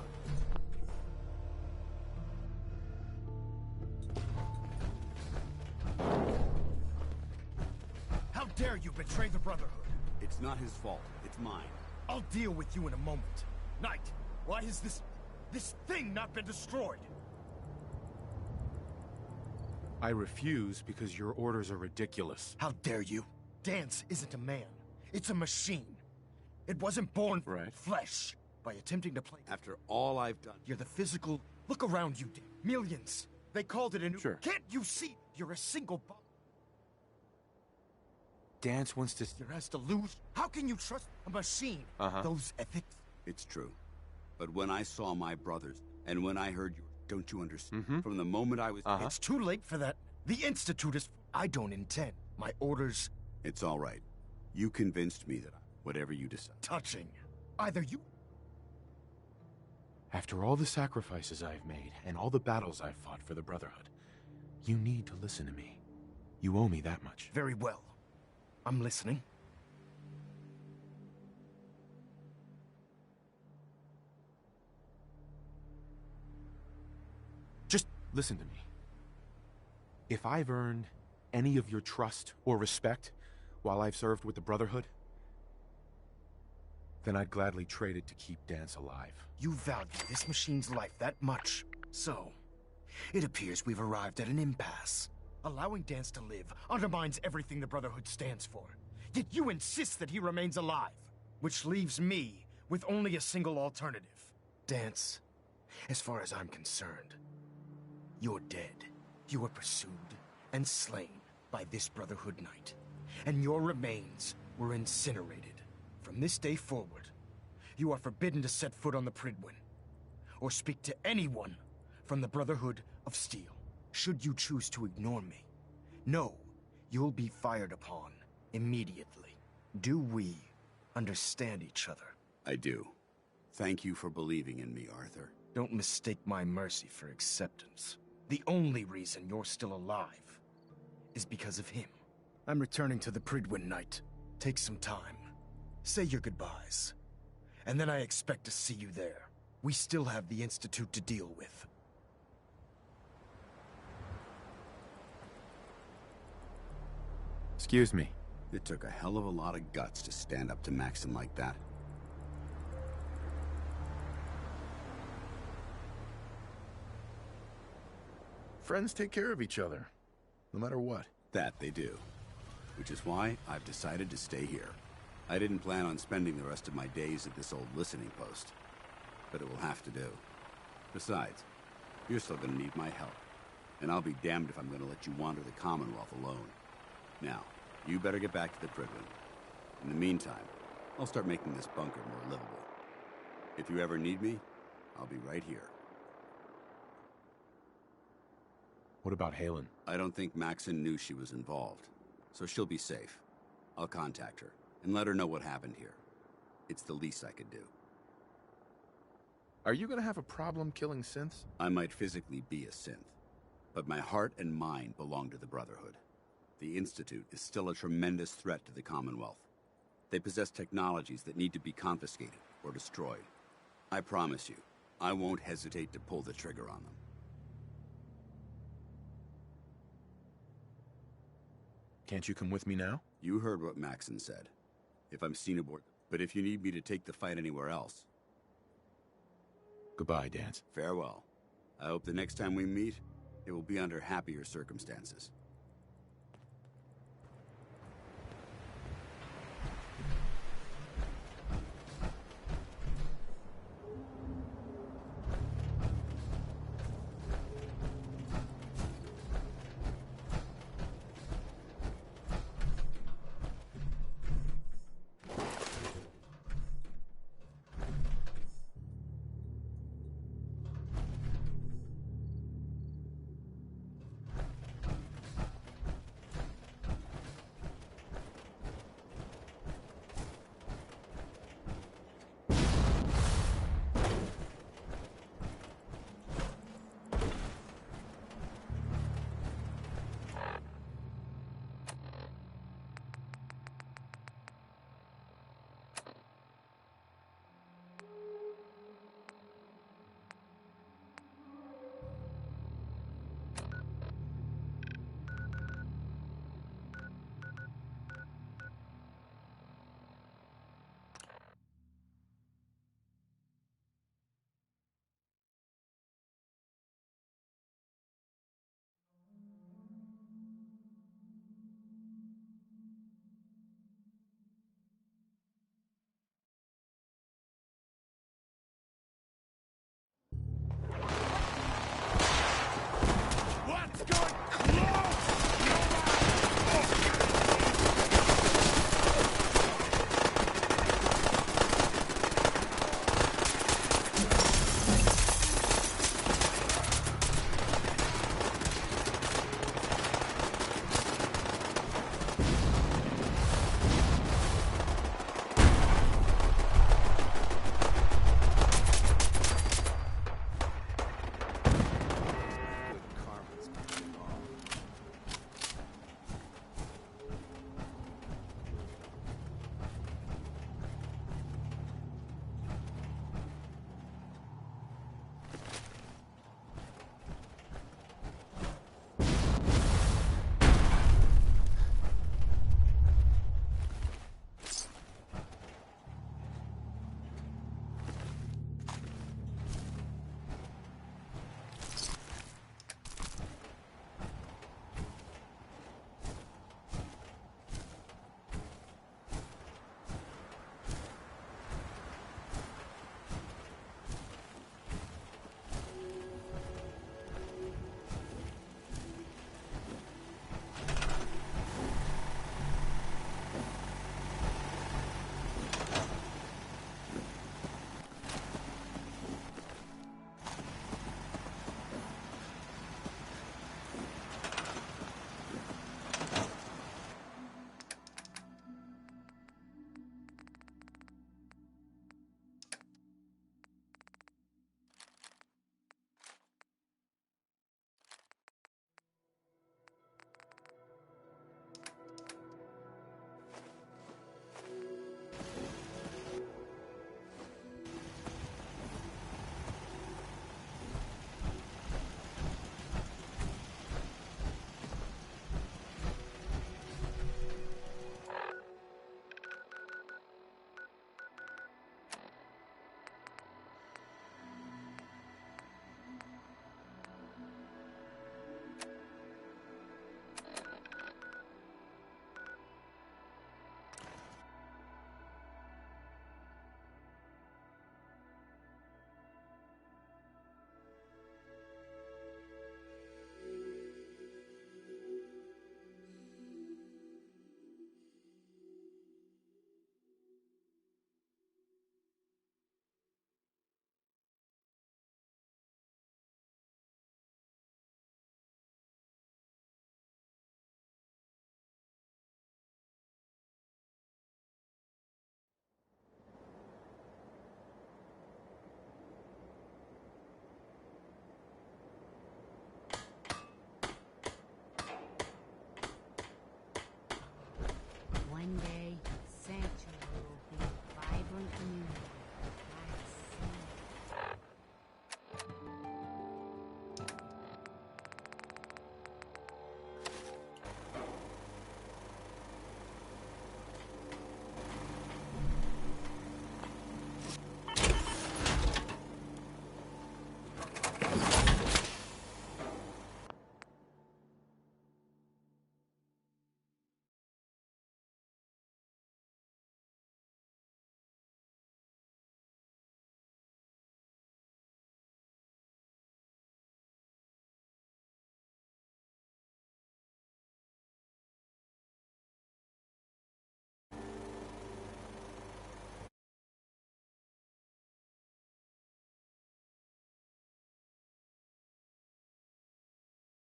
R: How dare you betray the Brotherhood?
J: It's not his fault. It's mine.
R: I'll deal with you in a moment. Knight, why has this thing not been destroyed?
T: I refuse because your orders are ridiculous.
R: How dare you? Dance isn't a man. It's a machine. It wasn't born from flesh. By attempting to play...
J: After all I've done...
R: You're the physical... Look around you, millions. They called it a new...
T: Sure.
R: Can't you see? You're a single...
T: Dance wants to...
R: You're asked to lose. How can you trust a machine? Those ethics...
J: It's true. But when I saw my brothers, and when I heard you... Don't you understand? From the moment I was...
R: It's too late for that. The Institute is... I don't intend. My orders...
J: It's all right. You convinced me that whatever you decide...
R: Touching. Either you...
T: After all the sacrifices I've made, and all the battles I've fought for the Brotherhood, you need to listen to me. You owe me that much.
R: Very well. I'm listening.
T: Just listen to me. If I've earned any of your trust or respect while I've served with the Brotherhood, then I'd gladly trade it to keep Dance alive.
R: You value this machine's life that much. So, it appears we've arrived at an impasse. Allowing Dance to live undermines everything the Brotherhood stands for. Yet you insist that he remains alive. Which leaves me with only a single alternative. Dance, as far as I'm concerned, you're dead. You were pursued and slain by this Brotherhood Knight. And your remains were incinerated. From this day forward, you are forbidden to set foot on the Pridwin, or speak to anyone from the Brotherhood of Steel. Should you choose to ignore me, know you'll be fired upon immediately. Do we understand each other?
J: I do. Thank you for believing in me, Arthur.
R: Don't mistake my mercy for acceptance. The only reason you're still alive is because of him. I'm returning to the Pridwin Knight. Take some time. Say your goodbyes. And then I expect to see you there. We still have the Institute to deal with.
T: Excuse me.
J: It took a hell of a lot of guts to stand up to Maxon like that.
D: Friends take care of each other, no matter what.
J: That they do. Which is why I've decided to stay here. I didn't plan on spending the rest of my days at this old listening post. But it will have to do. Besides, you're still gonna need my help. And I'll be damned if I'm gonna let you wander the Commonwealth alone. Now, you better get back to the Pridwin. In the meantime, I'll start making this bunker more livable. If you ever need me, I'll be right here.
T: What about Halen?
J: I don't think Maxon knew she was involved, so she'll be safe. I'll contact her and let her know what happened here. It's the least I could do.
D: Are you gonna have a problem killing synths?
J: I might physically be a synth, but my heart and mind belong to the Brotherhood. the Institute is still a tremendous threat to the Commonwealth. They possess technologies that need to be confiscated or destroyed. I promise you, I won't hesitate to pull the trigger on them.
T: Can't you come with me now?
J: You heard what Maxon said. If I'm seen aboard, but if you need me to take the fight anywhere else...
T: Goodbye, Dance.
J: Farewell. I hope the next time we meet, it will be under happier circumstances.
N: one day